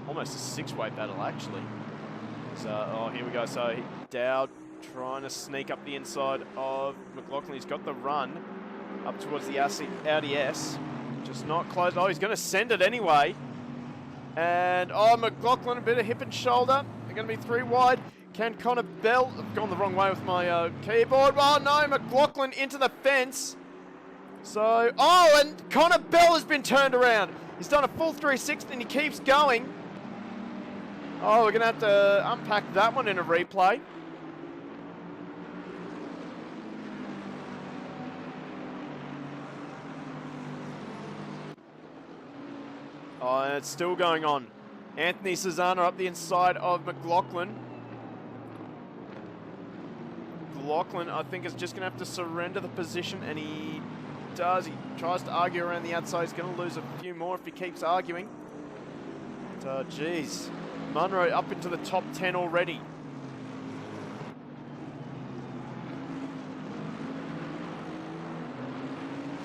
S1: Almost a 6-way battle, actually. So, oh, here we go. So, Dowd trying to sneak up the inside of McLaughlin. He's got the run up towards the ADS. Just not close. Oh, he's going to send it anyway. And, oh, McLaughlin, a bit of hip and shoulder. They're going to be 3 wide. Can Connor Bell... I've gone the wrong way with my keyboard. Oh, no, McLaughlin into the fence. So, oh, and Connor Bell has been turned around. He's done a full 360 and he keeps going. Oh, we're going to have to unpack that one in a replay. Oh, and it's still going on. Anthony Cesana up the inside of McLaughlin. McLaughlin, I think, is just going to have to surrender the position, and he does. He tries to argue around the outside. He's going to lose a few more if he keeps arguing. But, geez. Munro up into the top 10 already.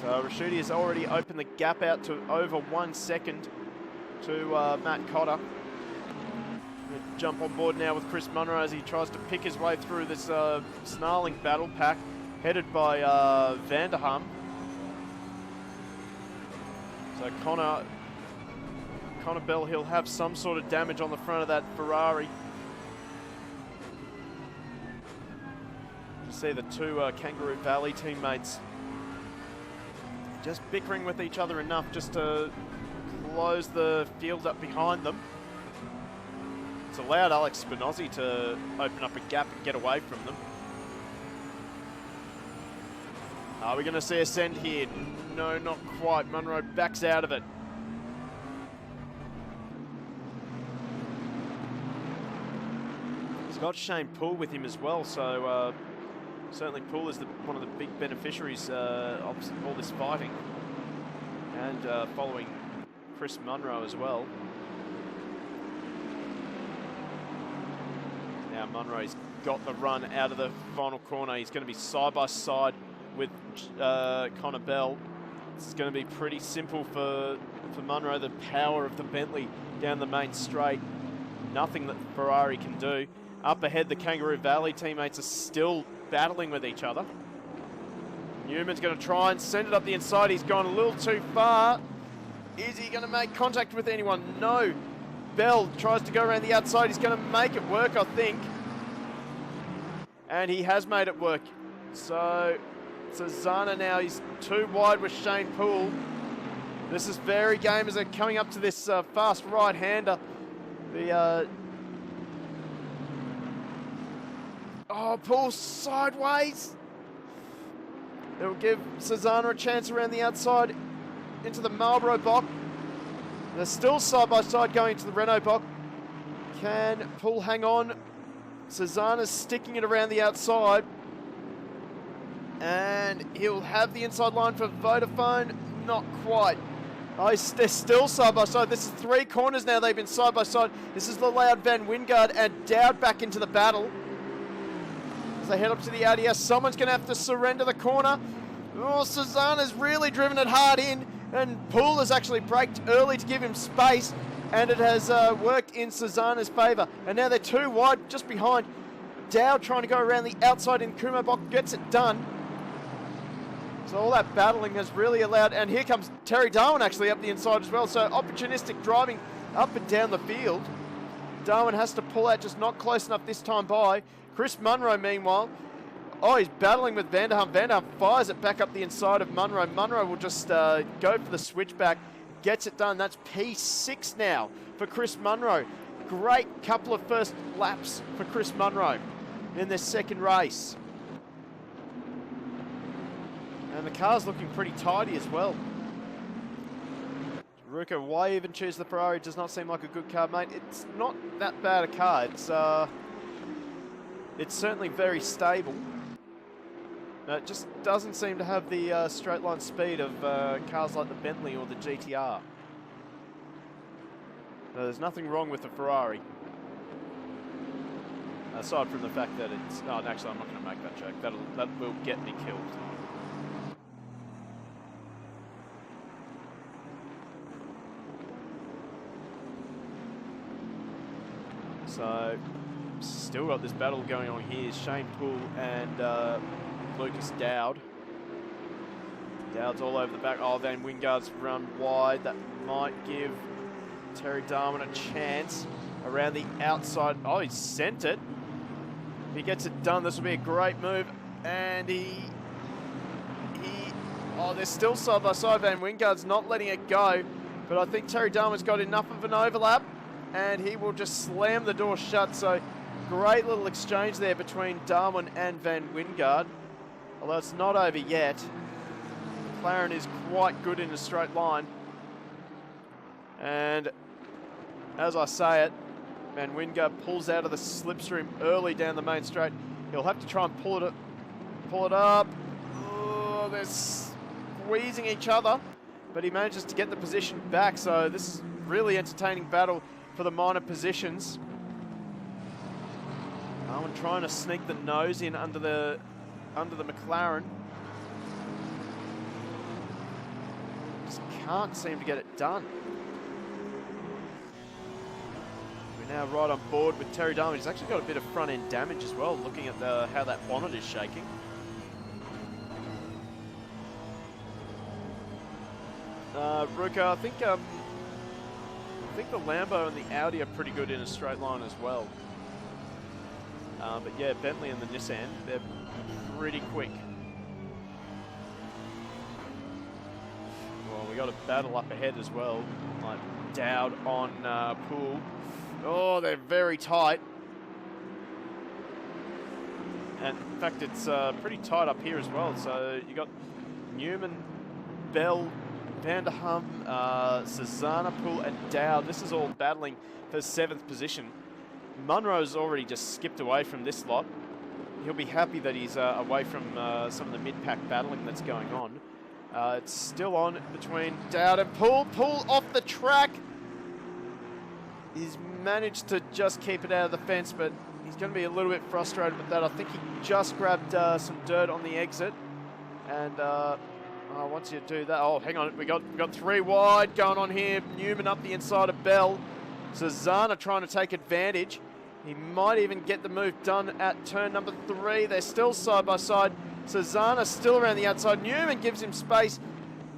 S1: So Rasciuti has already opened the gap out to over 1 second to Matt Cotter. Jump on board now with Chris Munro as he tries to pick his way through this snarling battle pack headed by Vanderham. So Connor Bell, he'll have some sort of damage on the front of that Ferrari. You see the 2 Kangaroo Valley teammates just bickering with each other enough just to close the field up behind them. It's allowed Alex Spinozzi to open up a gap and get away from them. Are we going to see a send here? No, not quite. Munro backs out of it. He's got Shane Poole with him as well, so certainly Poole is one of the big beneficiaries of all this fighting. And following Chris Munro as well. Now Munro's got the run out of the final corner. He's going to be side by side with Connor Bell. This is going to be pretty simple for Munro. The power of the Bentley down the main straight. Nothing that Ferrari can do. Up ahead, the Kangaroo Valley teammates are still battling with each other. Newman's going to try and send it up the inside. He's gone a little too far. Is he going to make contact with anyone? No. Bell tries to go around the outside. He's going to make it work, I think. And he has made it work. So Zana now, he's too wide with Shane Poole. This is very game as they're coming up to this fast right-hander. Poole sideways. It will give Cesana a chance around the outside into the Marlboro box. They're still side by side going to the Renault box. Can Poole hang on? Cesana's sticking it around the outside. And he'll have the inside line for Vodafone. Not quite. They're still side by side. This is 3 corners now. They've been side by side. This is allowed Van Wingard and Dowd back into the battle. As they head up to the ADS, someone's going to have to surrender the corner. Oh, Cesana's really driven it hard in. And Poole has actually braked early to give him space. And it has worked in Cesana's favour. And now they're too wide just behind. Dowd trying to go around the outside in Kumo box. Gets it done. So all that battling has really allowed, and here comes Terry Darwin actually up the inside as well. So opportunistic driving up and down the field. Darwin has to pull out, just not close enough this time by. Chris Munro, meanwhile, he's battling with Vanderham. Vanderham fires it back up the inside of Munro. Munro will just go for the switchback, gets it done. That's P6 now for Chris Munro. Great couple of first laps for Chris Munro in this second race. And the car's looking pretty tidy as well. Ruka, why even choose the Ferrari? Does not seem like a good car, mate. It's not that bad a car. It's certainly very stable. It just doesn't seem to have the straight line speed of cars like the Bentley or the GTR. There's nothing wrong with the Ferrari. Aside from the fact that it's... Oh, actually, I'm not going to make that joke. That will get me killed. So, still got this battle going on here. Shane Poole and Lucas Dowd. Dowd's all over the back. Oh, Van Wingard's run wide. That might give Terry Darwin a chance around the outside. Oh, he sent it. If he gets it done, this will be a great move. And oh, they're still side by side. Van Wingard's not letting it go. But I think Terry Darwin's got enough of an overlap. And he will just slam the door shut. So great little exchange there between Darwin and Van Wingard. Although it's not over yet. McLaren is quite good in a straight line. And as I say it, Van Wingard pulls out of the slipstream early down the main straight. He'll have to try and pull it up. Oh, they're squeezing each other. But he manages to get the position back. So this is really entertaining battle for the minor positions. Darwin trying to sneak the nose in under the McLaren. Just can't seem to get it done. We're now right on board with Terry Darwin. He's actually got a bit of front end damage as well, looking at how that bonnet is shaking. Ruka, I think the Lambo and the Audi are pretty good in a straight line as well. But yeah, Bentley and the Nissan, they're pretty quick. got a battle up ahead as well. Like Dowd on Poole. Oh, they're very tight. And in fact, it's pretty tight up here as well. So you got Newman, Bell, Vanderham, Susanna, Poole, and Dowd. This is all battling for 7th position. Munro's already just skipped away from this lot. He'll be happy that he's away from some of the mid-pack battling that's going on. It's still on between Dowd and Poole. Poole off the track. He's managed to just keep it out of the fence, but he's going to be a little bit frustrated with that. I think he just grabbed some dirt on the exit. And once you do that, oh, hang on, we got 3 wide going on here. Newman up the inside of Bell. Susanna trying to take advantage. He might even get the move done at turn number 3. They're still side by side. Susanna still around the outside. Newman gives him space.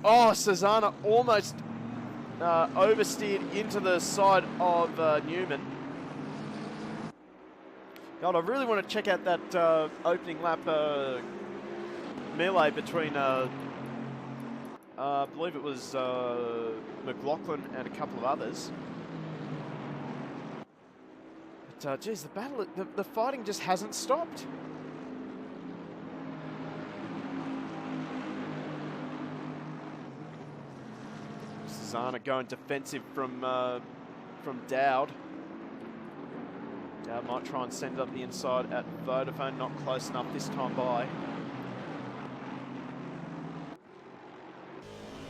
S1: Oh, Susanna almost oversteered into the side of Newman. God, I really want to check out that opening lap melee between, I believe it was McLaughlin and a couple of others. But, geez, the fighting just hasn't stopped. Susanna going defensive from Dowd. Dowd might try and send it up the inside at Vodafone, not close enough this time by.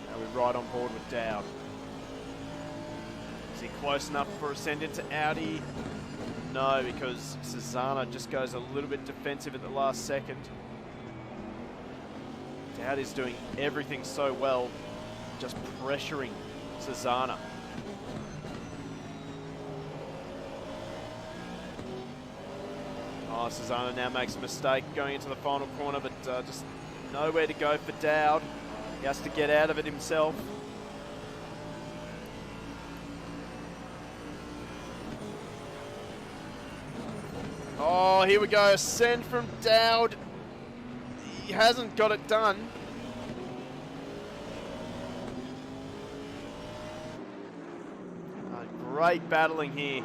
S1: Now we're right on board with Dowd. Is he close enough for a send into Audi? No, because Susanna just goes a little bit defensive at the last second. Dowd is doing everything so well, just pressuring Susanna. Oh, Susanna now makes a mistake going into the final corner, but just nowhere to go for Dowd. He has to get out of it himself. Oh, here we go. Send from Dowd. He hasn't got it done. Great battling here.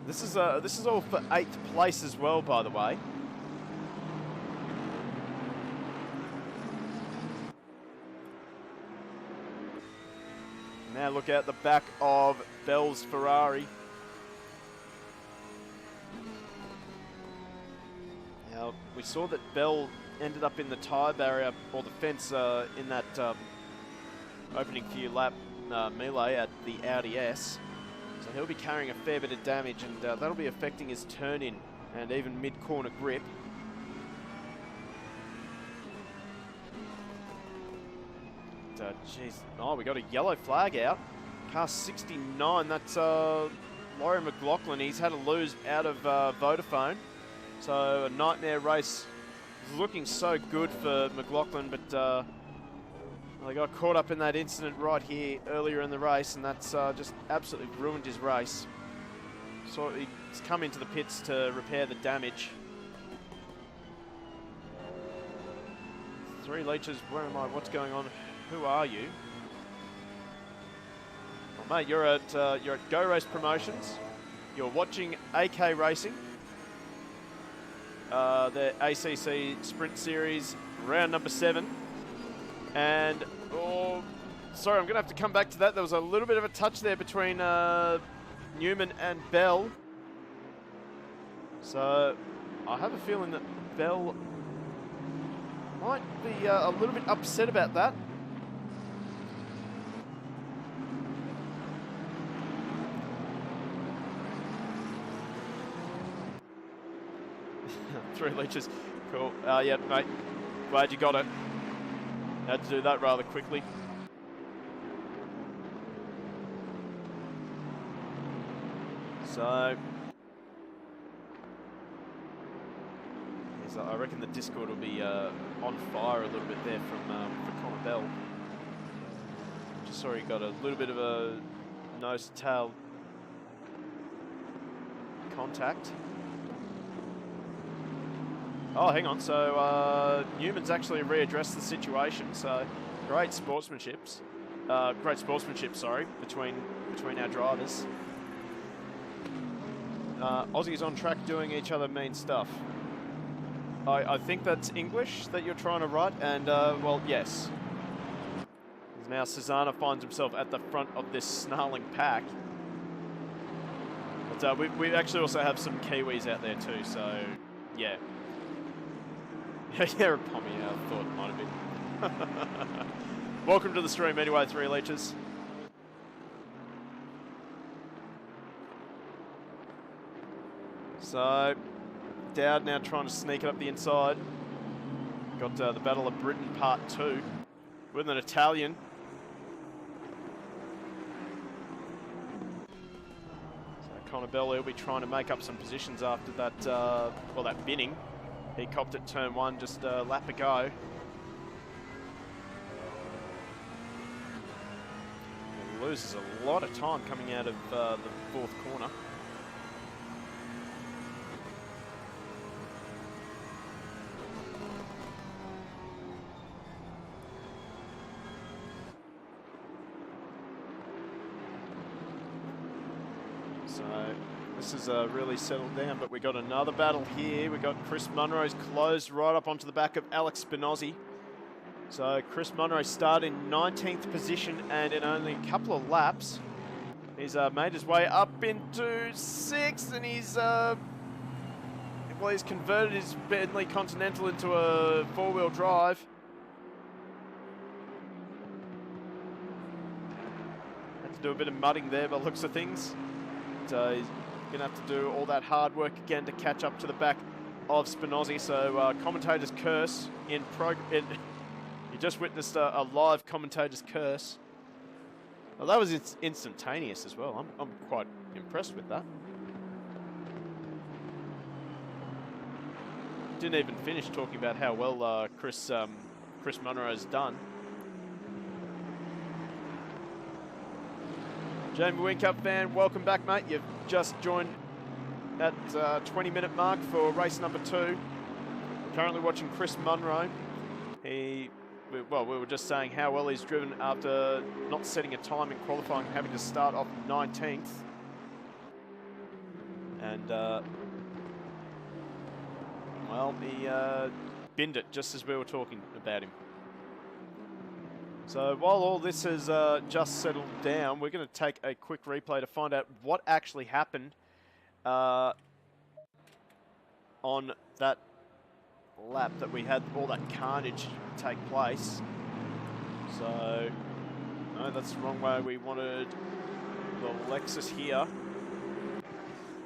S1: This is all for 8th place as well, by the way. Now look out the back of Bell's Ferrari. Now we saw that Bell ended up in the tyre barrier or the fence in that opening few lap melee at the Audi S. So he'll be carrying a fair bit of damage, and that'll be affecting his turn-in and even mid-corner grip. Geez. Oh, we got a yellow flag out. Car 69, that's Laurie McLaughlin. He's had a lose out of Vodafone. So a nightmare race. Looking so good for McLaughlin, but they got caught up in that incident right here earlier in the race, and that's just absolutely ruined his race. So he's come into the pits to repair the damage. 3 leeches, where am I? What's going on? Who are you? Well, mate, you're at Go Race Promotions. You're watching AK Racing. The ACC Sprint Series, round number 7. And, oh, sorry, I'm going to have to come back to that. There was a little bit of a touch there between Newman and Bell. So, I have a feeling that Bell might be a little bit upset about that. Three leeches. Cool. Yeah, mate. Glad you got it. Had to do that rather quickly. So, I reckon the Discord will be on fire a little bit there for Connor Bell. Just saw he got a little bit of a nose to tail contact. Oh, hang on. So Newman's actually readdressed the situation. So Great sportsmanship, sorry, between our drivers. Aussies on track doing each other mean stuff. I think that's English that you're trying to write, and well, yes. Now Susanna finds himself at the front of this snarling pack. But we actually also have some Kiwis out there too, so yeah. Yeah, Pommy, I thought it might have been. Welcome to the stream anyway, 3 leeches. So, Dowd now trying to sneak it up the inside. Got the Battle of Britain Part 2 with an Italian. So Connor Bell, he'll be trying to make up some positions after that, well, that binning. He copped at turn 1 just a lap ago. He loses a lot of time coming out of the 4th corner. So this is really settled down, but we got another battle here. We got Chris Munro's closed right up onto the back of Alex Spinozzi. So Chris Munro started in 19th position, and in only a couple of laps, he's made his way up into 6th, and he's he's converted his Bentley Continental into a 4-wheel drive. Had to do a bit of mudding there by the looks of things. So he's going to have to do all that hard work again to catch up to the back of Spinozzi. So commentator's curse in you just witnessed a live commentator's curse. Well, that was instantaneous as well. I'm quite impressed with that. Didn't even finish talking about how well Chris Munro has done. Jamie Wincup fan, welcome back, mate. You've just joined at 20-minute mark for race number 2. Currently watching Chris Munro. We were just saying how well he's driven after not setting a time in qualifying, having to start off 19th. And, well, he binned it just as we were talking about him. So while all this has just settled down, we're going to take a quick replay to find out what actually happened on that lap that we had all that carnage take place. So, no, that's the wrong way. We wanted the Lexus here.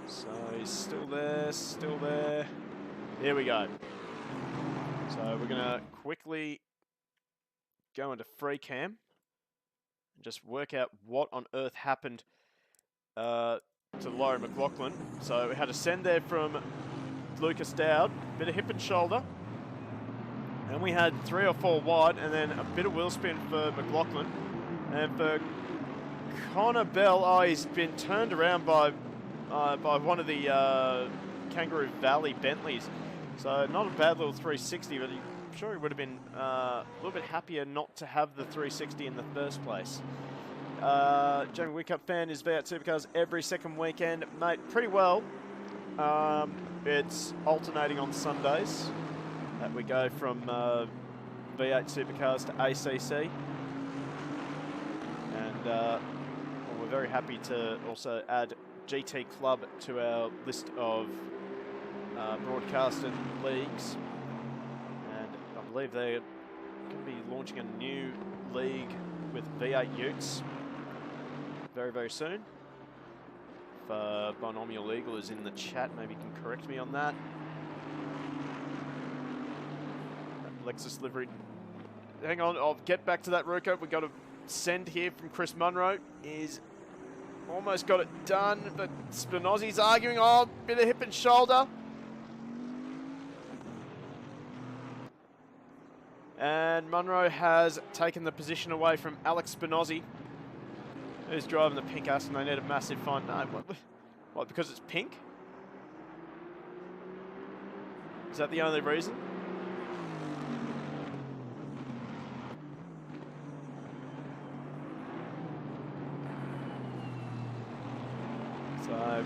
S1: So he's still there, still there. There we go. So we're going to quickly go into free cam and just work out what on earth happened to Laurie McLaughlin. So we had a send there from Lucas Dowd, bit of hip and shoulder. And we had 3 or 4 wide, and then a bit of wheel spin for McLaughlin. And for Connor Bell, oh, he's been turned around by one of the Kangaroo Valley Bentleys. So not a bad little 360, but I'm sure he would have been a little bit happier not to have the 360 in the first place. Jamie Wincup fan is V8 Supercars every second weekend. Mate, pretty well. It's alternating on Sundays that we go from V8 Supercars to ACC. And well, we're very happy to also add GT Club to our list of broadcasted leagues. And I believe they're going to be launching a new league with V8 Utes very, very soon. If Binomial Eagle is in the chat, maybe you can correct me on that. Lexus livery. Hang on, I'll get back to that, Ruko. We've got a send here from Chris Munro. He's almost got it done, but Spinozzi's arguing. Oh, bit of hip and shoulder. And Munro has taken the position away from Alex Spinozzi, who's driving the pink ass, and they need a massive find. No, what, because it's pink? Is that the only reason? So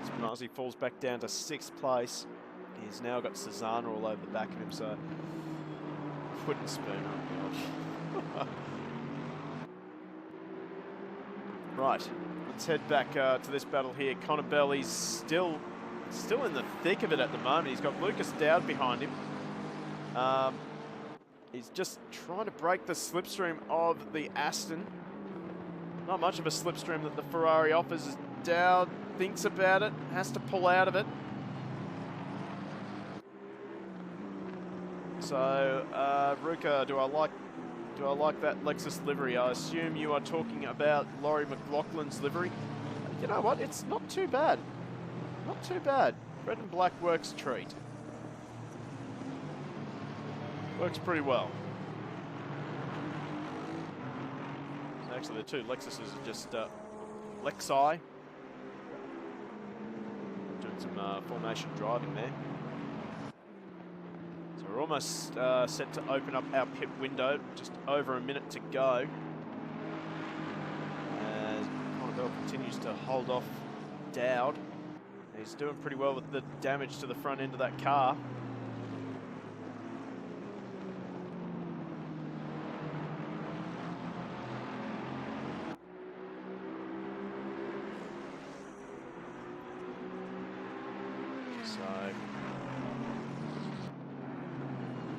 S1: Spinazzi falls back down to 6th place. He's now got Cezanne all over the back of him, so wooden spoon, oh god. Right, let's head back to this battle here. Connor Bell, he's still in the thick of it at the moment. He's got Lucas Dowd behind him. He's just trying to break the slipstream of the Aston. Not much of a slipstream that the Ferrari offers as Dowd thinks about it, has to pull out of it. So, Ruka, do I like that Lexus livery? I assume you are talking about Laurie McLaughlin's livery. You know what? It's not too bad. Not too bad. Red and black works a treat. Works pretty well. So actually, the two Lexuses are just Lexi. Doing some formation driving there. So we're almost set to open up our pit window. Just over a minute to go. As Connor Bell continues to hold off Dowd. He's doing pretty well with the damage to the front end of that car. So,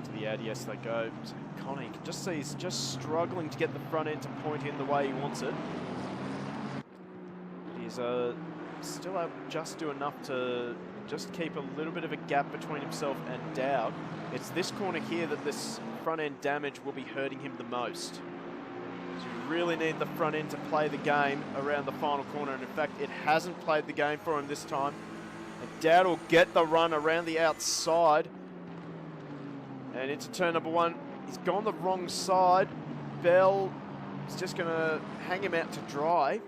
S1: to the ADS they go. So Connor, you can just see he's just struggling to get the front end to point in the way he wants it. He's still able to just do enough to just keep a little bit of a gap between himself and Dowd. It's this corner here that this front end damage will be hurting him the most. So you really need the front end to play the game around the final corner, and in fact it hasn't played the game for him this time. And Dowd will get the run around the outside and into turn number 1. He's gone the wrong side. Bell is just going to hang him out to dry.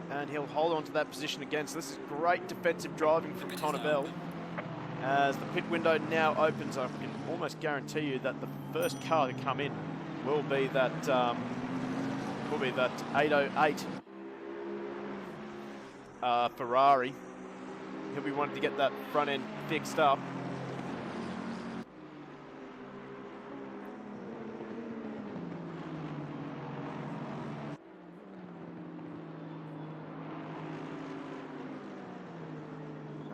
S1: And he'll hold on to that position again. So this is great defensive driving from Connor Bell. As the pit window now opens, I can almost guarantee you that the first car to come in will be that 808 Ferrari. He'll be wanting to get that front end fixed up.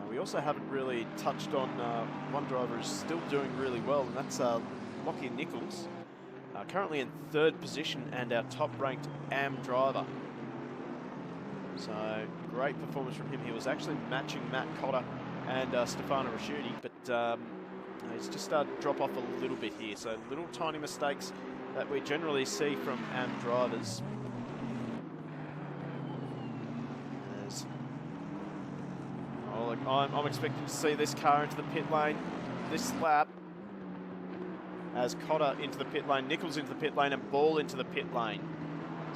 S1: We also haven't really touched on one driver who's still doing really well, and that's Lockie Nichols, currently in 3rd position and our top-ranked AM driver. So great performance from him. He was actually matching Matt Cotter and Stefano Rasciuti, but he's just started to drop off a little bit here. So little tiny mistakes that we generally see from AM drivers. I'm expecting to see this car into the pit lane this lap, as Cotter into the pit lane, Nichols into the pit lane, and Ball into the pit lane.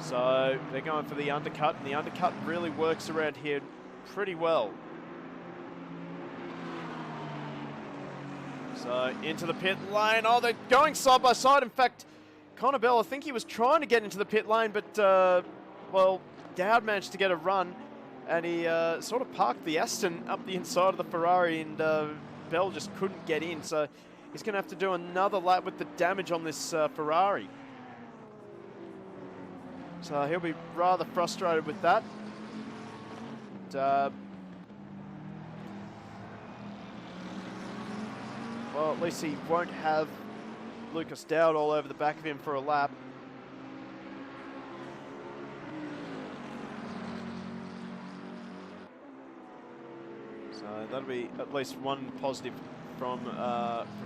S1: So they're going for the undercut, and the undercut really works around here pretty well. So into the pit lane. Oh, they're going side by side. In fact, Connor Bell, I think he was trying to get into the pit lane, but well, Dowd managed to get a run. And he sort of parked the Aston up the inside of the Ferrari, and Bell just couldn't get in. So he's going to have to do another lap with the damage on this Ferrari. So he'll be rather frustrated with that. And, well, at least he won't have Lucas Dowd all over the back of him for a lap. So that'll be at least one positive from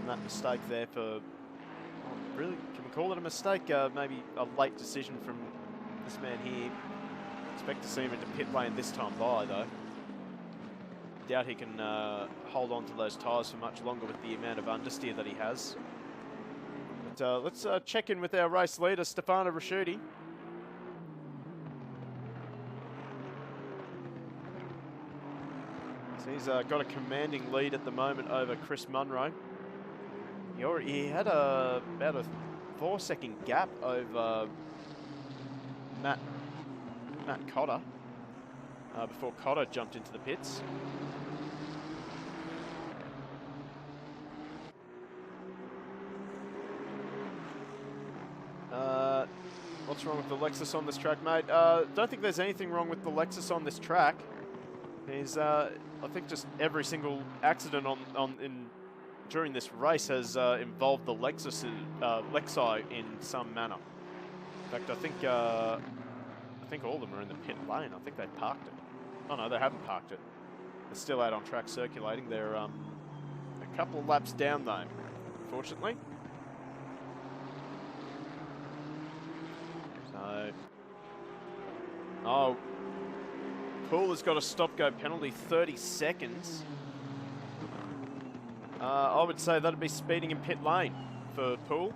S1: that mistake there. For really, can we call it a mistake? Maybe a late decision from this man here. Expect to see him into pit lane this time by, though. Doubt he can hold on to those tyres for much longer with the amount of understeer that he has. But let's check in with our race leader, Stefano Rasciuti. So he's got a commanding lead at the moment over Chris Munro. He had about a 4-second gap over Matt Cotter. before Cotter jumped into the pits. What's wrong with the Lexus on this track, mate? Don't think there's anything wrong with the Lexus on this track. I think just every single accident during this race has involved the Lexi in some manner. In fact, I think all of them are in the pit lane. I think they parked it. Oh no, they haven't parked it. They're still out on track circulating. They're a couple of laps down though, unfortunately. Oh, Poole has got a stop-go penalty, 30 seconds. I would say that'd be speeding in pit lane for Poole.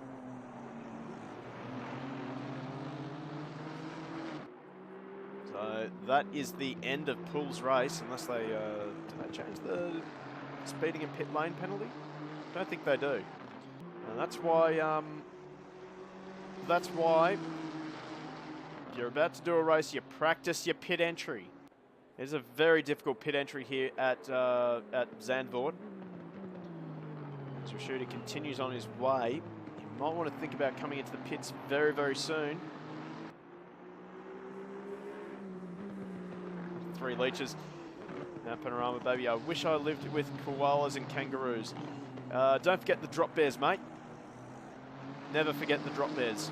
S1: So that is the end of Poole's race, unless they did they change the speeding in pit lane penalty? Don't think they do. And that's why. You're about to do a race, you practice your pit entry. There's a very difficult pit entry here at Zandvoort. As Rashuti continues on his way, you might want to think about coming into the pits very, very soon. 3 leeches. Now Panorama, baby, I wish I lived with koalas and kangaroos. Don't forget the drop bears, mate. Never forget the drop bears.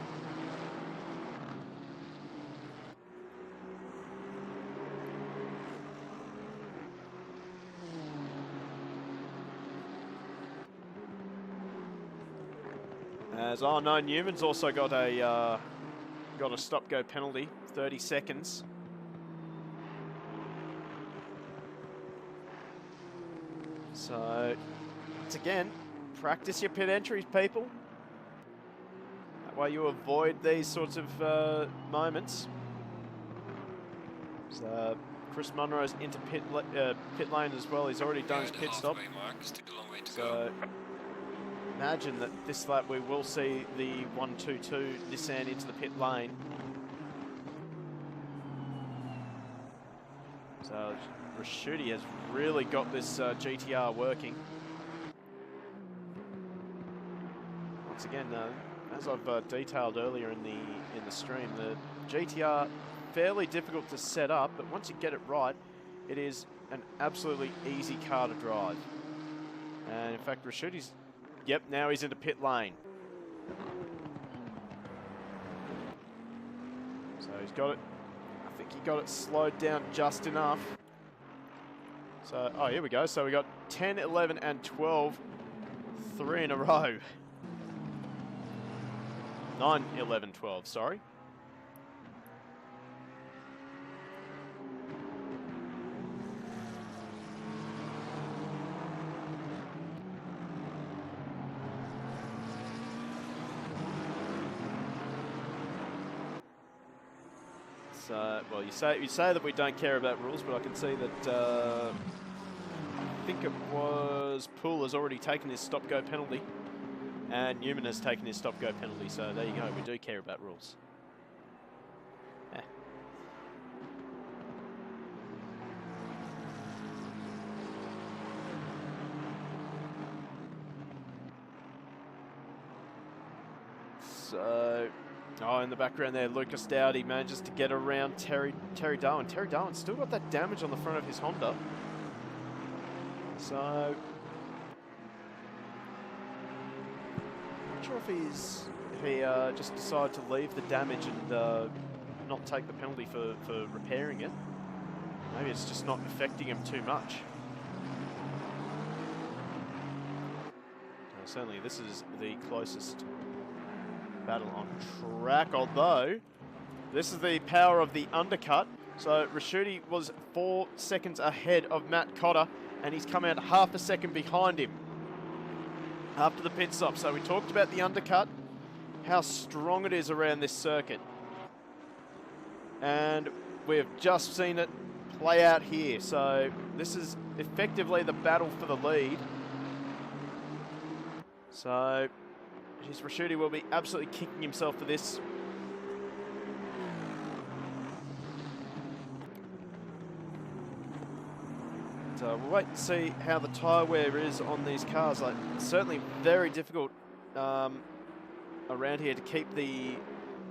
S1: Oh no, Newman's also got a stop-go penalty, 30 seconds. So, once again, practice your pit entries, people. That way you avoid these sorts of moments. So, Chris Munro's into pit lane as well. He's already done his pit stop. So, imagine that this lap we will see the 122 Nissan into the pit lane. So Rashuti has really got this GTR working. Once again, as I've detailed earlier in the stream, the GTR fairly difficult to set up, but once you get it right, it is an absolutely easy car to drive. And in fact, Rashuti's yep, now he's into pit lane. So he's got it. I think he got it slowed down just enough. So, oh, here we go. So we got 10, 11, and 12. 3 in a row. 9, 11, 12, sorry. So, well, you say that we don't care about rules, but I can see that I think it was Poole has already taken his stop-go penalty, and Newman has taken his stop-go penalty. So there you go. We do care about rules. Eh. So. Oh, in the background there, Lucas Dowdy manages to get around Terry Darwin. Terry Darwin's still got that damage on the front of his Honda. So, I'm not sure if he just decided to leave the damage and not take the penalty for repairing it. Maybe it's just not affecting him too much. Certainly, this is the closest battle on track, although this is the power of the undercut. So Rashuti was 4 seconds ahead of Matt Cotter, and he's come out half a second behind him after the pit stop. So we talked about the undercut, how strong it is around this circuit, and we've just seen it play out here. So this is effectively the battle for the lead. So Rashuti will be absolutely kicking himself for this. We'll wait and see how the tyre wear is on these cars. Like, certainly very difficult around here to keep the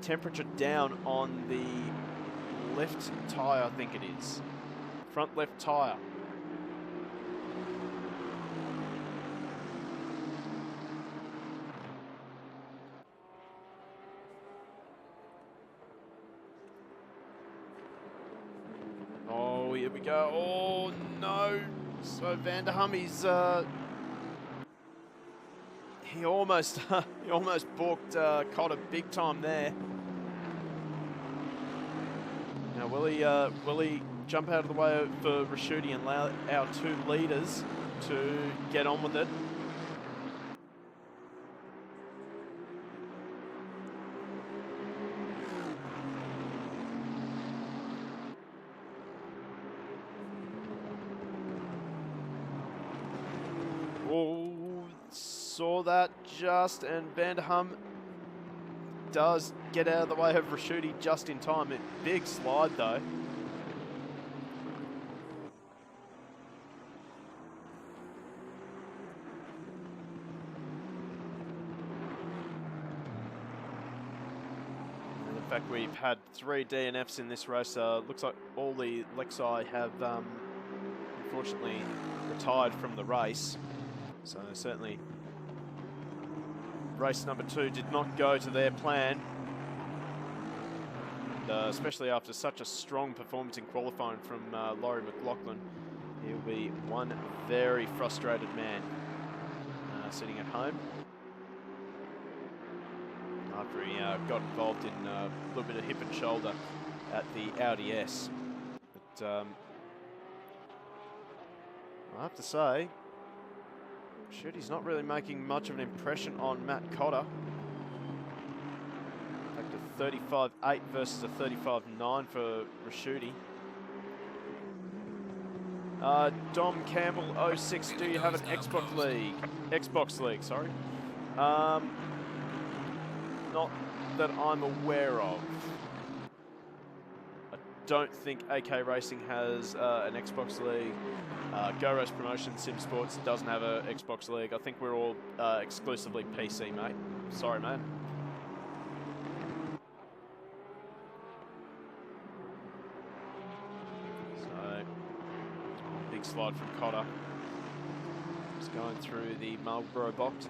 S1: temperature down on the left tyre, I think it is. Front left tyre. Oh, here we go. Oh, no. So Van der Hum, he almost balked Cotter big time there. Now will he jump out of the way for Raschuti and allow our 2 leaders to get on with it? Oh, saw that just, and Van der Hum does get out of the way of Raschuti just in time. A big slide though. And in fact, we've had 3 DNFs in this race. Looks like all the Lexi have unfortunately retired from the race. So certainly race number 2 did not go to their plan. And, especially after such a strong performance in qualifying from Laurie McLaughlin, he'll be one very frustrated man sitting at home after he got involved in a little bit of hip and shoulder at the Audi S. But I have to say, Raschuti not really making much of an impression on Matt Cotter. Back to 35.8 versus a 35.9 for Raschuti. Dom Campbell 06, do you have an Xbox League? Xbox League, sorry. Not that I'm aware of. I don't think AK Racing has an Xbox League. Go Race Promotion Sim Sports doesn't have an Xbox League. I think we're all exclusively PC, mate. Sorry, man. So, big slide from Cotter. Just going through the Marlboro box.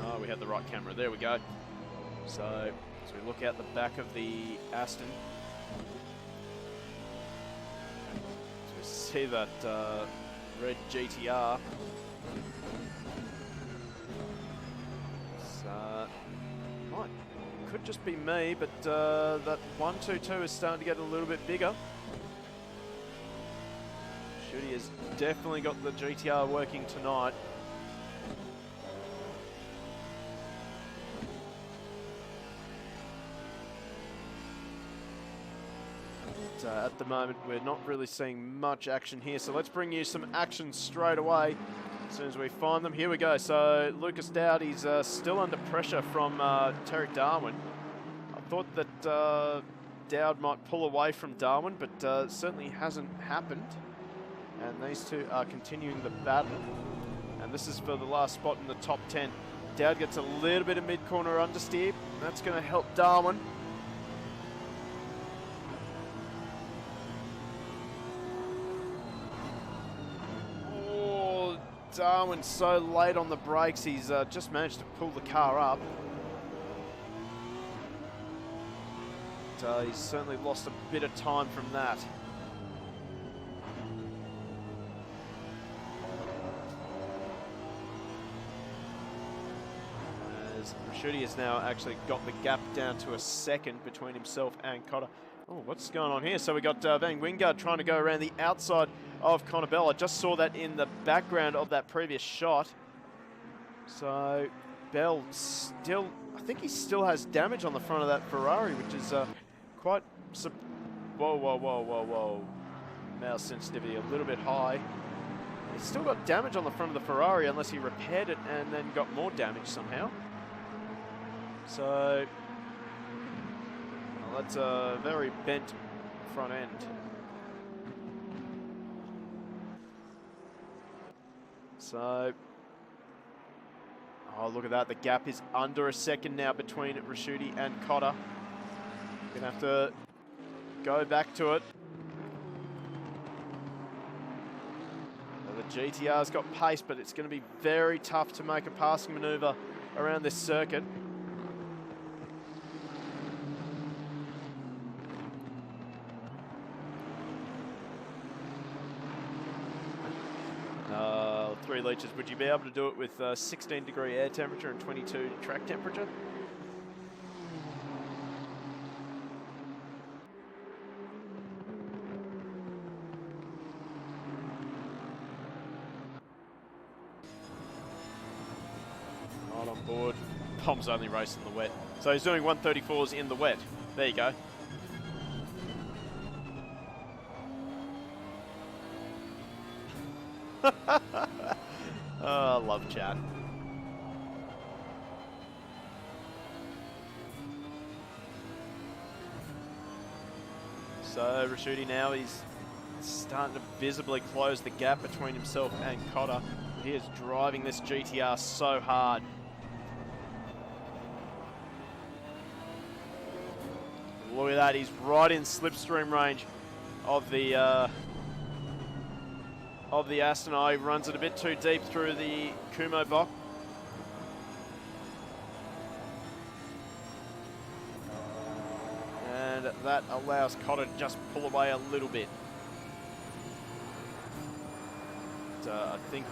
S1: Oh, we had the right camera. There we go. So, as we look out the back of the Aston, so we see that red GTR. So, could just be me, but that 122 is starting to get a little bit bigger. Raschuti has definitely got the GTR working tonight. At the moment, we're not really seeing much action here, so let's bring you some action straight away as soon as we find them. Here we go. So Lucas Dowd, he's still under pressure from Terry Darwin. I thought that Dowd might pull away from Darwin, but certainly hasn't happened. And these two are continuing the battle. And this is for the last spot in the top 10. Dowd gets a little bit of mid-corner understeer. That's going to help Darwin. Darwin's so late on the brakes, he's just managed to pull the car up. But, he's certainly lost a bit of time from that. As Raschuti has now actually got the gap down to a second between himself and Cotter. Oh, what's going on here? So we got Van Wingard trying to go around the outside of Connor Bell. I just saw that in the background of that previous shot. So Bell still, I think he still has damage on the front of that Ferrari, which is quite, whoa. Mouse sensitivity a little bit high. He's still got damage on the front of the Ferrari unless he repaired it and then got more damage somehow. So That's a very bent front end. So, oh, look at that. The gap is under a second now between Rashudi and Cotter. Gonna have to go back to it. The GTR's got pace, but it's going to be very tough to make a passing manoeuvre around this circuit. Three litres, would you be able to do it with 16-degree air temperature and 22 track temperature? Not on board. Tom's only racing the wet. So he's doing 134s in the wet. There you go. Oh, I love chat. So Rashudi now, he's starting to visibly close the gap between himself and Cotter. He is driving this GTR so hard. Look at that, he's right in slipstream range of the Aston. He runs it a bit too deep through the Kumo box. And that allows Cotter to just pull away a little bit. I think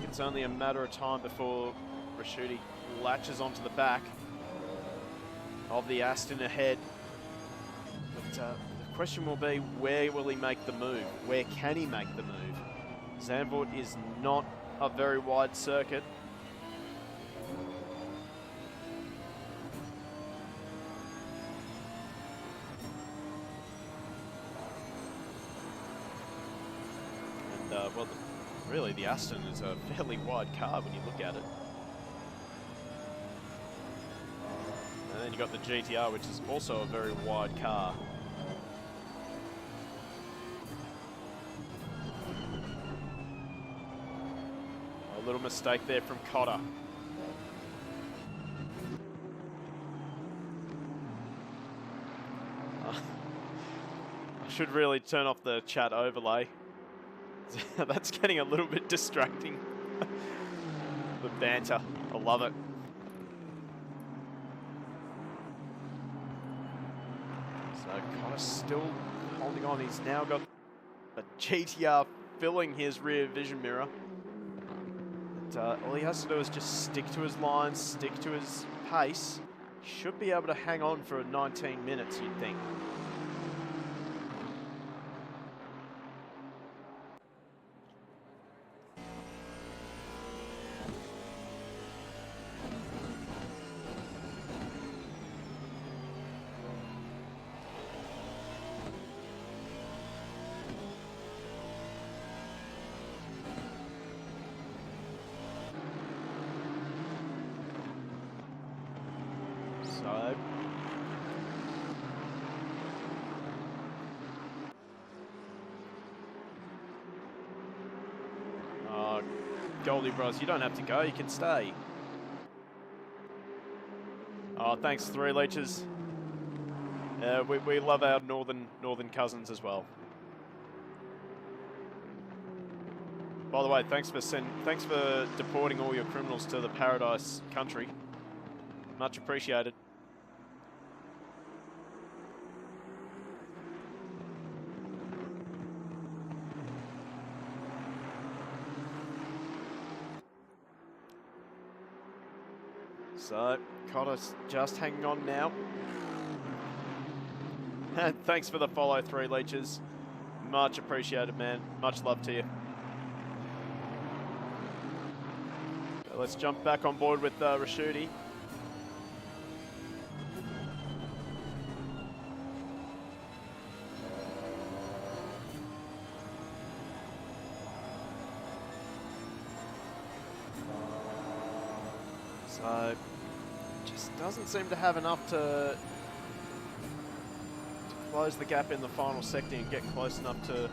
S1: it's only a matter of time before Rashudi latches onto the back of the Aston ahead. But the question will be, where will he make the move? Where can he make the move? Zandvoort is not a very wide circuit. And, well, really, the Aston is a fairly wide car when you look at it. And then you've got the GTR, which is also a very wide car. A little mistake there from Cotter. I should really turn off the chat overlay. That's getting a little bit distracting. The banter, I love it. So Cotter's still holding on. He's now got a GTR filling his rear vision mirror. But all he has to do is just stick to his lines, stick to his pace. Should be able to hang on for 19 minutes, you'd think. So, Goldie Bros, you don't have to go, you can stay. Oh, thanks, 3 leeches. We love our northern cousins as well. By the way, thanks for deporting all your criminals to the paradise country. Much appreciated. So, Cotter's just hanging on now. And thanks for the follow, 3 leeches. Much appreciated, man. Much love to you. So let's jump back on board with Rashudi. So, just doesn't seem to have enough to close the gap in the final sector and get close enough to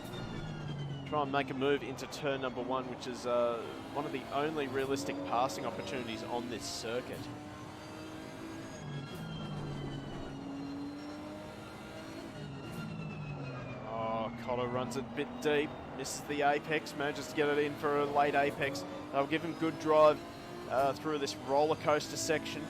S1: try and make a move into turn number 1, which is one of the only realistic passing opportunities on this circuit. Oh, Cotto runs it a bit deep, misses the apex, manages to get it in for a late apex. They'll give him good drive through this roller coaster section.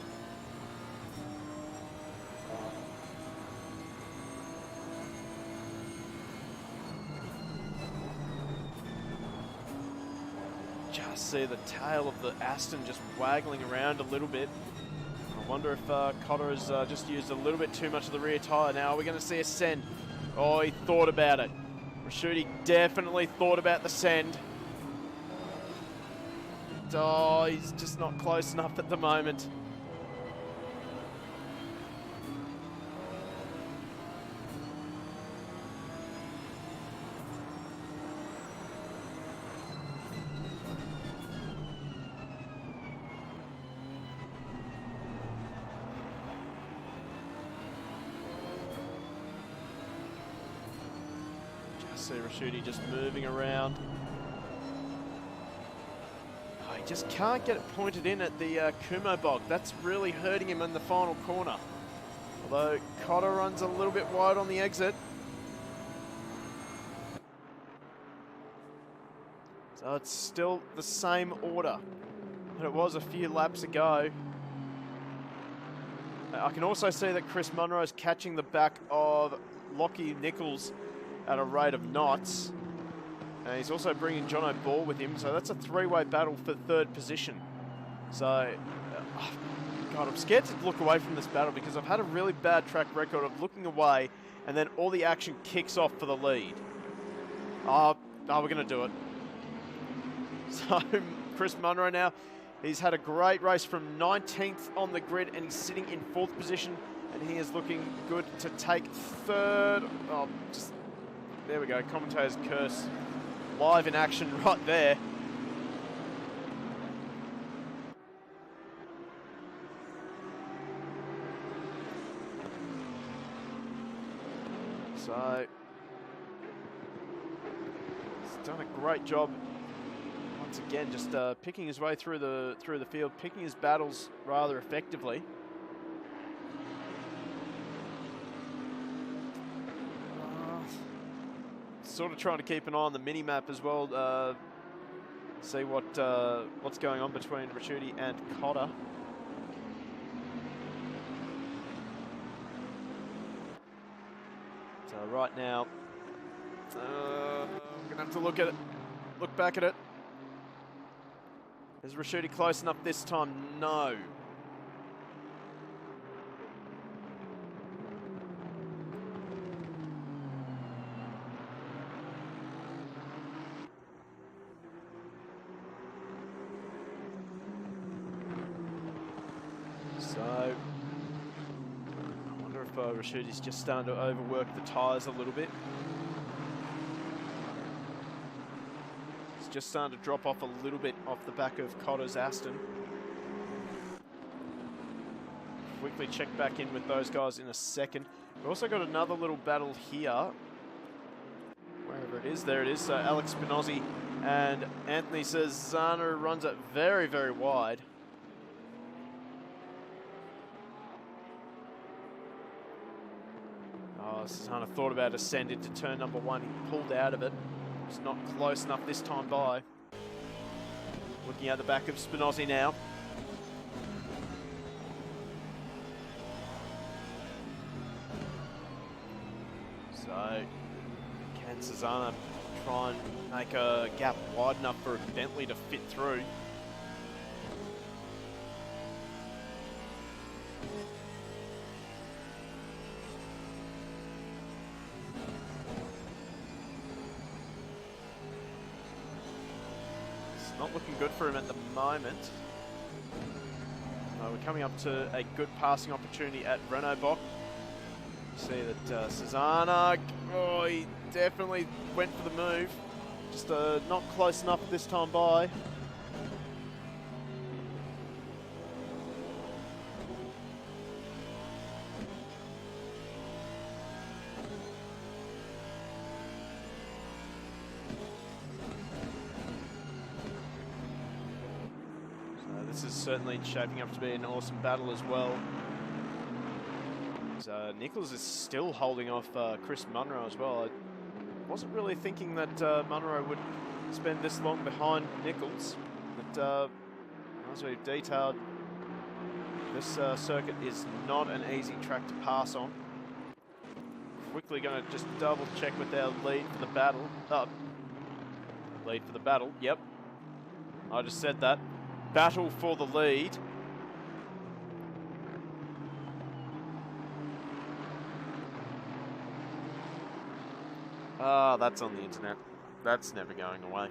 S1: Just see the tail of the Aston just waggling around a little bit. I wonder if Cotter has just used a little bit too much of the rear tyre. Now we're going to see a send. Oh, he thought about it. Raschuti definitely thought about the send. Oh, he's just not close enough at the moment. See Raschuti just moving around. Oh, he just can't get it pointed in at the Kumo bog. That's really hurting him in the final corner. Although Cotter runs a little bit wide on the exit. So it's still the same order that it was a few laps ago. I can also see that Chris Munro is catching the back of Lockie Nichols at a rate of knots. And he's also bringing Jono Ball with him, so that's a three-way battle for third position. So, God, I'm scared to look away from this battle because I've had a really bad track record of looking away and then all the action kicks off for the lead. Oh, we're going to do it. So, Chris Munro now, he's had a great race from 19th on the grid and he's sitting in 4th position and he is looking good to take 3rd. Oh, just... There we go, commentator's curse live in action right there. So, he's done a great job once again, just picking his way through the field, picking his battles rather effectively. Sort of trying to keep an eye on the mini-map as well, see what's going on between Raschuti and Cotter. So right now, I'm going to have to look back at it. Is Raschuti close enough this time? No. So, I wonder if Rashuti's just starting to overwork the tyres a little bit. He's just starting to drop off a little bit off the back of Cotter's Aston. Quickly check back in with those guys in a second. We've also got another little battle here. Wherever it is, there it is. So Alex Spinozzi and Anthony Cesano runs it very, very wide. Cesano thought about ascend into turn number 1. He pulled out of it. It's not close enough this time by. Looking at the back of Spinozzi now. So, can Cesano try and make a gap wide enough for Bentley to fit through? Not looking good for him at the moment. We're coming up to a good passing opportunity at Renault Bock. See that Cesano, oh, he definitely went for the move. Just not close enough this time by. this is certainly shaping up to be an awesome battle as well. So Nichols is still holding off Chris Munro as well. I wasn't really thinking that Munro would spend this long behind Nichols, but as we've detailed, this circuit is not an easy track to pass on. Quickly going to just double check with our lead for the battle. Lead for the battle, yep. I just said that. Battle for the lead. Ah, that's on the internet. That's never going away.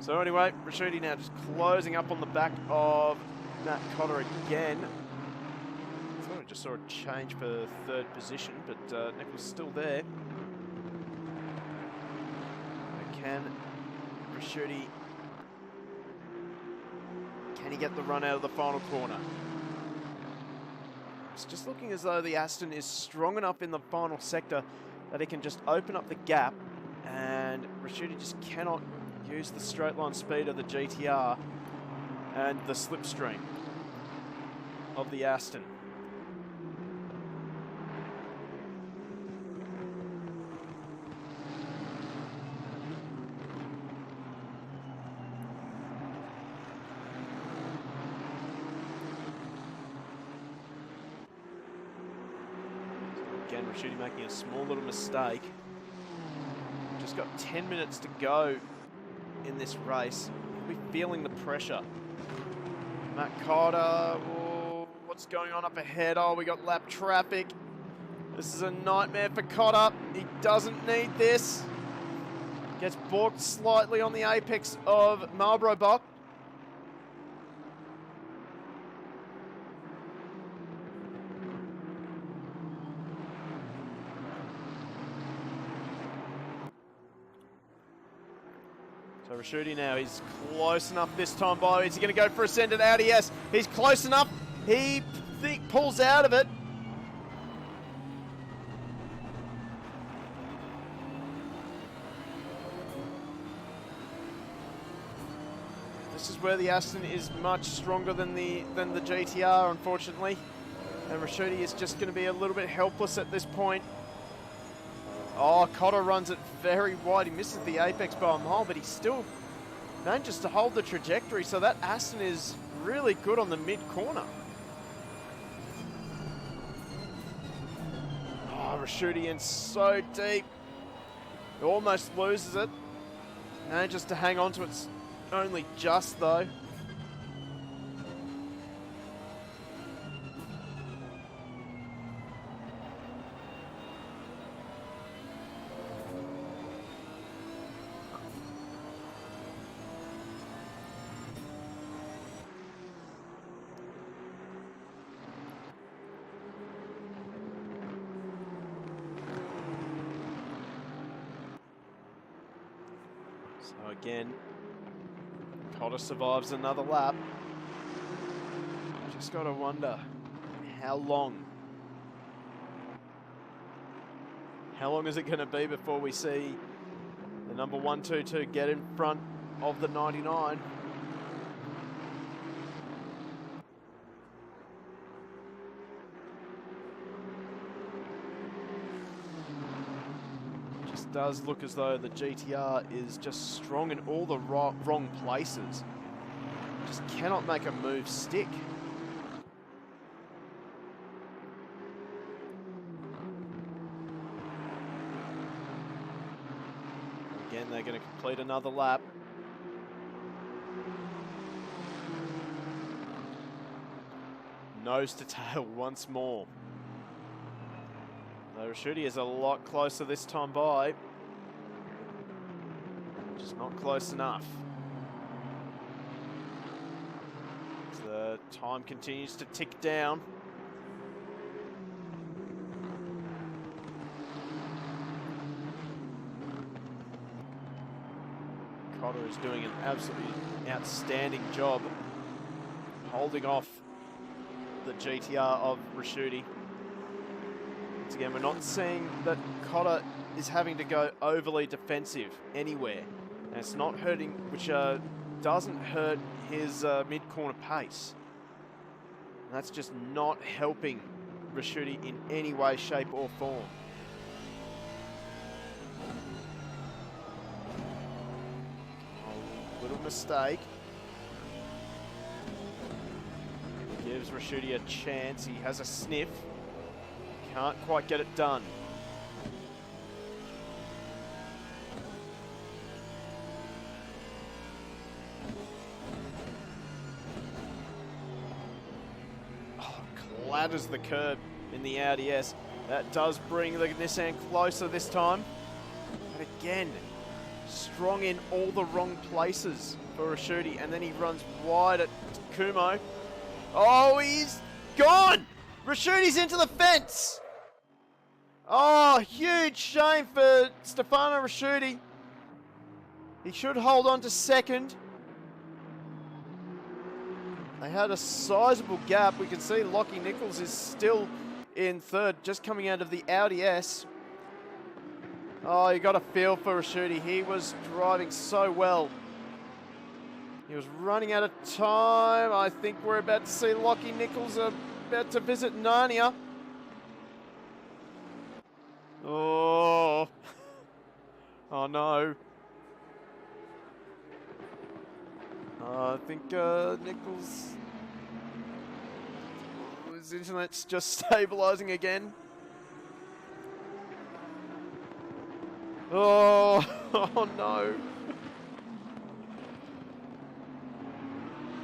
S1: So anyway, Rashidi now just closing up on the back of Matt Cotter again. I thought I just saw a change for third position, but Nichols still there. Can Rashidi, can he get the run out of the final corner? It's just looking as though the Aston is strong enough in the final sector that it can just open up the gap, and Rashidi just cannot use the straight line speed of the GTR and the slipstream of the Aston. Again, Rashidi making a small little mistake. Just got 10 minutes to go in this race. We'll be feeling the pressure. Matt Cotter, oh, what's going on up ahead? Oh, we got lap traffic. This is a nightmare for Cotter. He doesn't need this. Gets balked slightly on the apex of Marlborough Bock. So Rashidi now, he's close enough this time by. Is he going to go for a ascendant out? Yes, he's close enough. He pulls out of it. This is where the Aston is much stronger than the GTR, unfortunately. And Rashidi is just going to be a little bit helpless at this point. Oh, Cotter runs it very wide. He misses the apex by a mile, but he still manages to hold the trajectory. So that Aston is really good on the mid-corner. Oh, Rashidi in so deep. He almost loses it. Manages to hang on to it only just, though. So again, Cotter survives another lap. Just got to wonder how long. How long is it going to be before we see the number 122 get in front of the 99? Does look as though the GTR is just strong in all the wrong places. Just cannot make a move stick. Again, they're going to complete another lap. Nose to tail once more. Rashidi is a lot closer this time by. Just not close enough. As the time continues to tick down. Cotter is doing an absolutely outstanding job holding off the GTR of Rashidi. Once again. We're not seeing that Cotter is having to go overly defensive anywhere. And it's not hurting, which doesn't hurt his mid-corner pace. And that's just not helping Raschuti in any way, shape or form. Oh, little mistake. Gives Raschuti a chance. He has a sniff. Can't quite get it done. Ladders the curb in the Audi S. That does bring the Nissan closer this time. But again, strong in all the wrong places for Raschuti. And then he runs wide at Kumo. Oh, he's gone! Raschuti's into the fence! Oh, huge shame for Stefano Raschuti. He should hold on to second. They had a sizable gap. We can see Lockie Nichols is still in third, just coming out of the Audi S. Oh, you got a feel for Raschuti. He was driving so well. He was running out of time. I think we're about to see Lockie Nichols about to visit Narnia. Oh. Oh no. I think Nichols... His internet's just stabilizing again. Oh, oh no.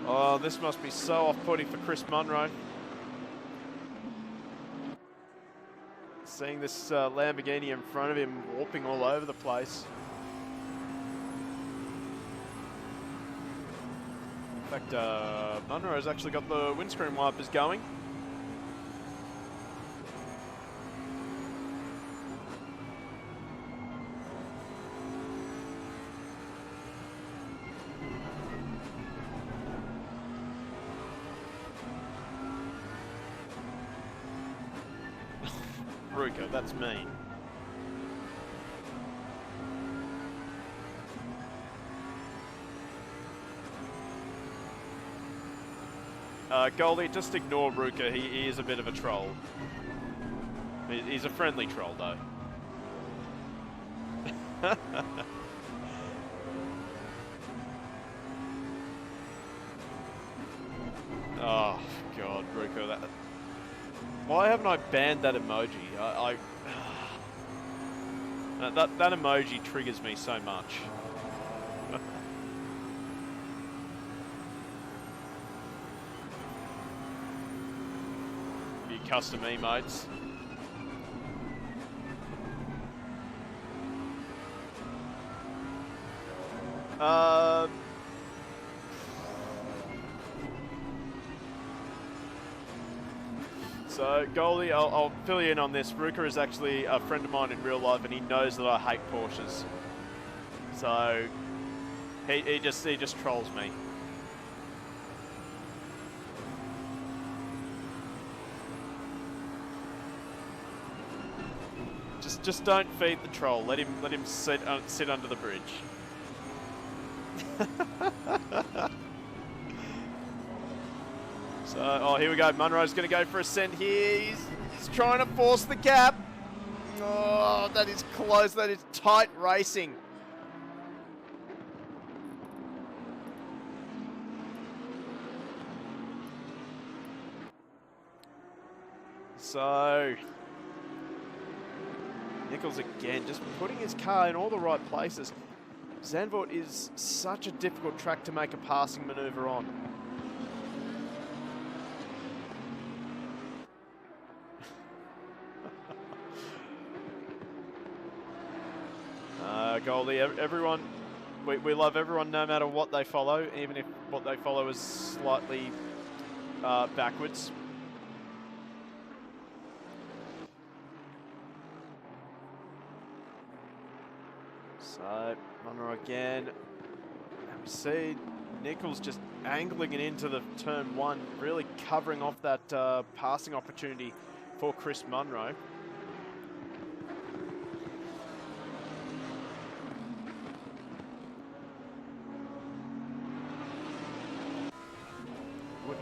S1: Oh, this must be so off-putting for Chris Munro. Seeing this Lamborghini in front of him warping all over the place. In fact, Munro's actually got the windscreen wipers going. Ruka, that's mean. Goldie, just ignore Ruka. He is a bit of a troll. He's a friendly troll, though. Oh, God, Ruka. That... Why haven't I banned that emoji? That emoji triggers me so much. Custom emotes. So, Goldie, I'll fill you in on this. Ruka is actually a friend of mine in real life, and he knows that I hate Porsches. So, he just trolls me. Just don't feed the troll. Let him sit under the bridge. So, oh, here we go. Munro's going to go for a send here. He's trying to force the gap. Oh, that is close. That is tight racing. So, Nichols again, just putting his car in all the right places. Zandvoort is such a difficult track to make a passing manoeuvre on. Goldie, everyone, we love everyone no matter what they follow, even if what they follow is slightly backwards. So, Munro again. And we see Nichols just angling it into the turn one, really covering off that passing opportunity for Chris Munro.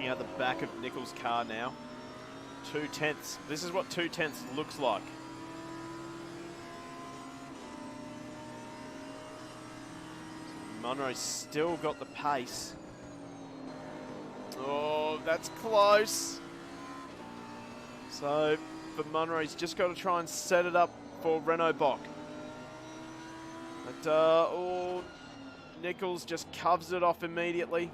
S1: looking at the back of Nichols' car now. 2/10. This is what 2/10 looks like. Munro's still got the pace. Oh, that's close. So, for Munro, he's just got to try and set it up for Renault Bock. But, oh, Nichols just covers it off immediately.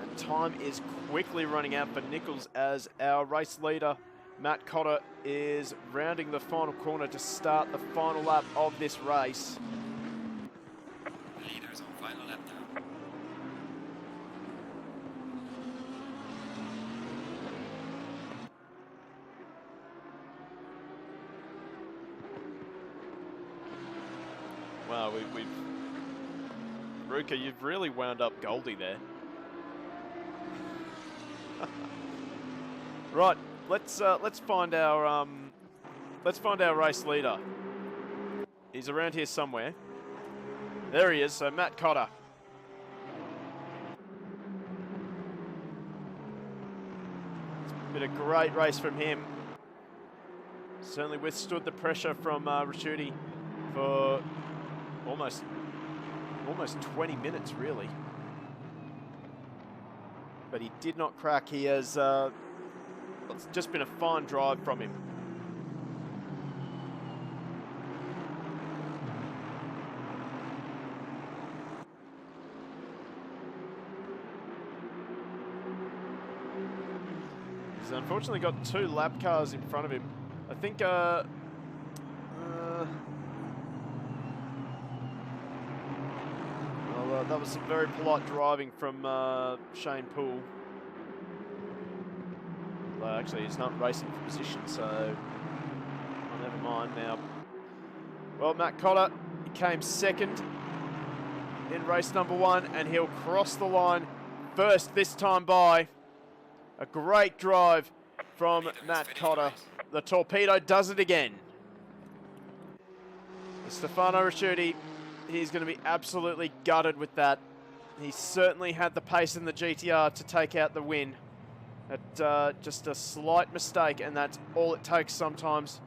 S1: And time is quickly running out for Nichols as our race leader, Matt Cotter, is rounding the final corner to start the final lap of this race.
S2: Leaders on final lap now.
S1: Wow, we've Ruka, you've really wound up Goldie there. Right. Let's find our race leader. He's around here somewhere. There he is. So Matt Cotter. It's been a great race from him. Certainly withstood the pressure from Raschuti for almost 20 minutes, really. But he did not crack. He has. It's just been a fine drive from him. He's unfortunately got 2 lap cars in front of him. I think well, that was some very polite driving from Shane Poole. Actually, he's not racing for position, so never mind now. Well, Matt Cotter, he came second in race number 1, and he'll cross the line first this time by. A great drive from Matt Cotter. The torpedo does it again. Stefano Raschuti, he's going to be absolutely gutted with that. He certainly had the pace in the GTR to take out the win. Just a slight mistake, and that's all it takes sometimes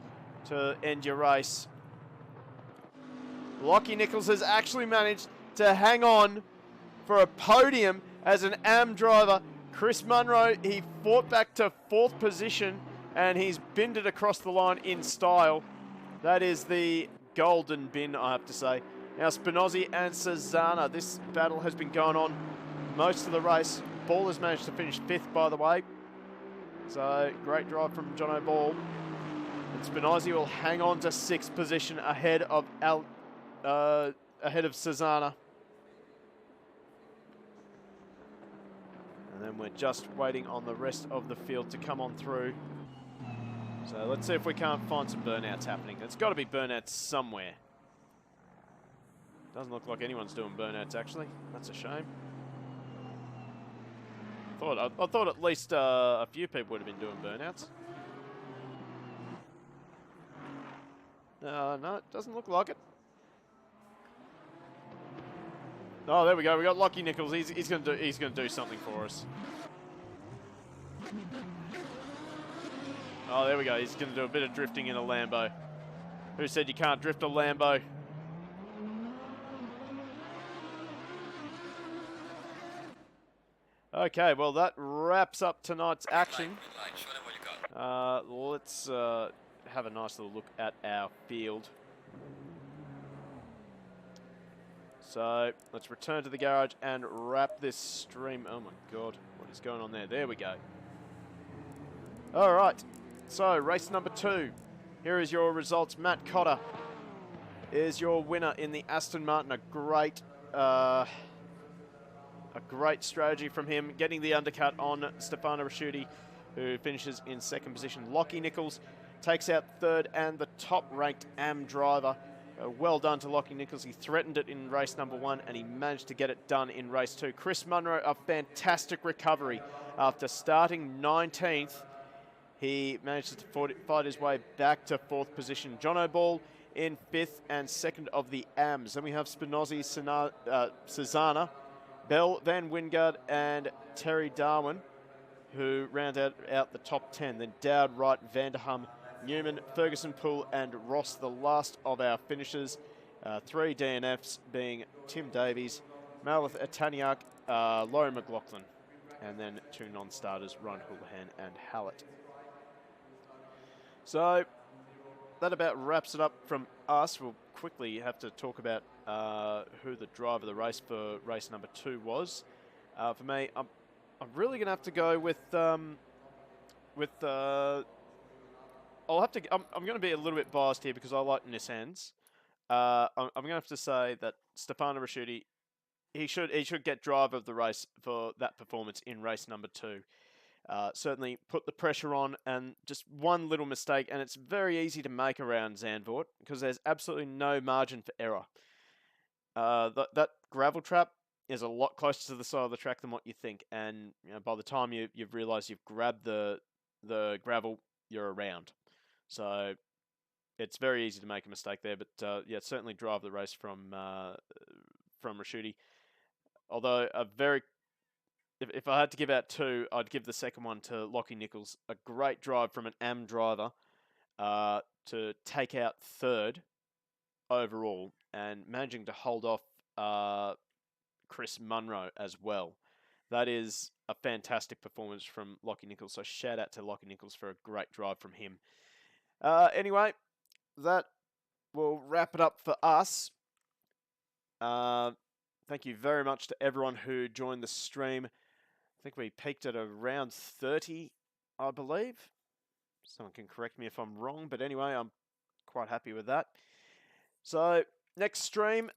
S1: to end your race. Lockie Nichols has actually managed to hang on for a podium as an AM driver. Chris Munro, he fought back to 4th position, and he's binned it across the line in style. That is the golden bin, I have to say. Now Spinozzi and Cesana, this battle has been going on most of the race. Ball has managed to finish 5th, by the way. So, great drive from Jono Ball. And Spinozzi will hang on to 6th position ahead of Cesana. And then we're just waiting on the rest of the field to come on through. So let's see if we can't find some burnouts happening. There's got to be burnouts somewhere. Doesn't look like anyone's doing burnouts, actually. That's a shame. I thought at least a few people would have been doing burnouts. No, it doesn't look like it. Oh, there we go. We got Lockie Nichols. He's going to do something for us. Oh, there we go. He's going to do a bit of drifting in a Lambo. Who said you can't drift a Lambo? Okay, well that wraps up tonight's action. Let's have a nice little look at our field. So let's return to the garage and wrap this stream. Oh my God, what is going on there? There we go. All right, so race number 2. Here is your results. Matt Cotter is your winner in the Aston Martin. A great strategy from him, getting the undercut on Stefano Raschuti, who finishes in 2nd position. Lockie Nichols takes out 3rd and the top-ranked AM driver. Well done to Lockie Nichols. He threatened it in race number 1, and he managed to get it done in race 2. Chris Munro, a fantastic recovery after starting 19th. He managed to fight his way back to 4th position. John O'Ball in 5th and 2nd of the AMs. Then we have Spinozzi, Cezana, Bell, Van Wingard, and Terry Darwin, who round out the top 10. Then Dowd, Wright, Vanderham, Newman, Ferguson, Poole, and Ross, the last of our finishers. 3 DNFs being Tim Davies, Malith Ataniak, Laurie McLaughlin, and then 2 non-starters, Ron Houlihan and Hallett. So that about wraps it up from us. We'll quickly have to talk about who the driver of the race for race number 2 was. For me, I'm really going to have to go with I'm going to be a little bit biased here because I like Nissans. I'm going to have to say that Stefano Rasciuti, he should get driver of the race for that performance in race number 2. Certainly put the pressure on, and just one little mistake, and it's very easy to make around Zandvoort because there's absolutely no margin for error. That gravel trap is a lot closer to the side of the track than what you think, and by the time you've realised you've grabbed the gravel, you're around. So it's very easy to make a mistake there, but yeah, certainly drive the race from Rasciuti. Although if I had to give out 2, I'd give the second one to Lockie Nichols. A great drive from an AM driver to take out 3rd overall, and managing to hold off Chris Munro as well. That is a fantastic performance from Lockie Nichols. So shout out to Lockie Nichols for a great drive from him. Anyway, that will wrap it up for us. Thank you very much to everyone who joined the stream. I think we peaked at around 30, I believe. Someone can correct me if I'm wrong, but anyway, I'm quite happy with that. So, next stream,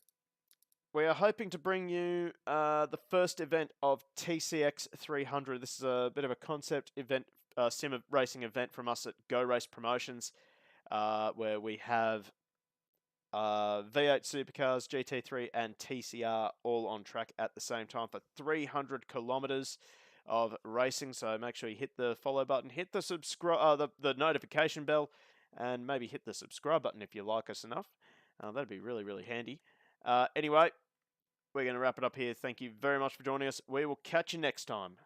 S1: we are hoping to bring you the first event of TCX 300. This is a bit of a concept event, sim racing event from us at Go Race Promotions, where we have V8 Supercars, GT3 and TCR all on track at the same time for 300 kilometers of racing. So make sure you hit the follow button, hit the subscribe, the notification bell, and maybe hit the subscribe button if you like us enough. That'd be really, really handy. Anyway, we're going to wrap it up here. Thank you very much for joining us. We will catch you next time.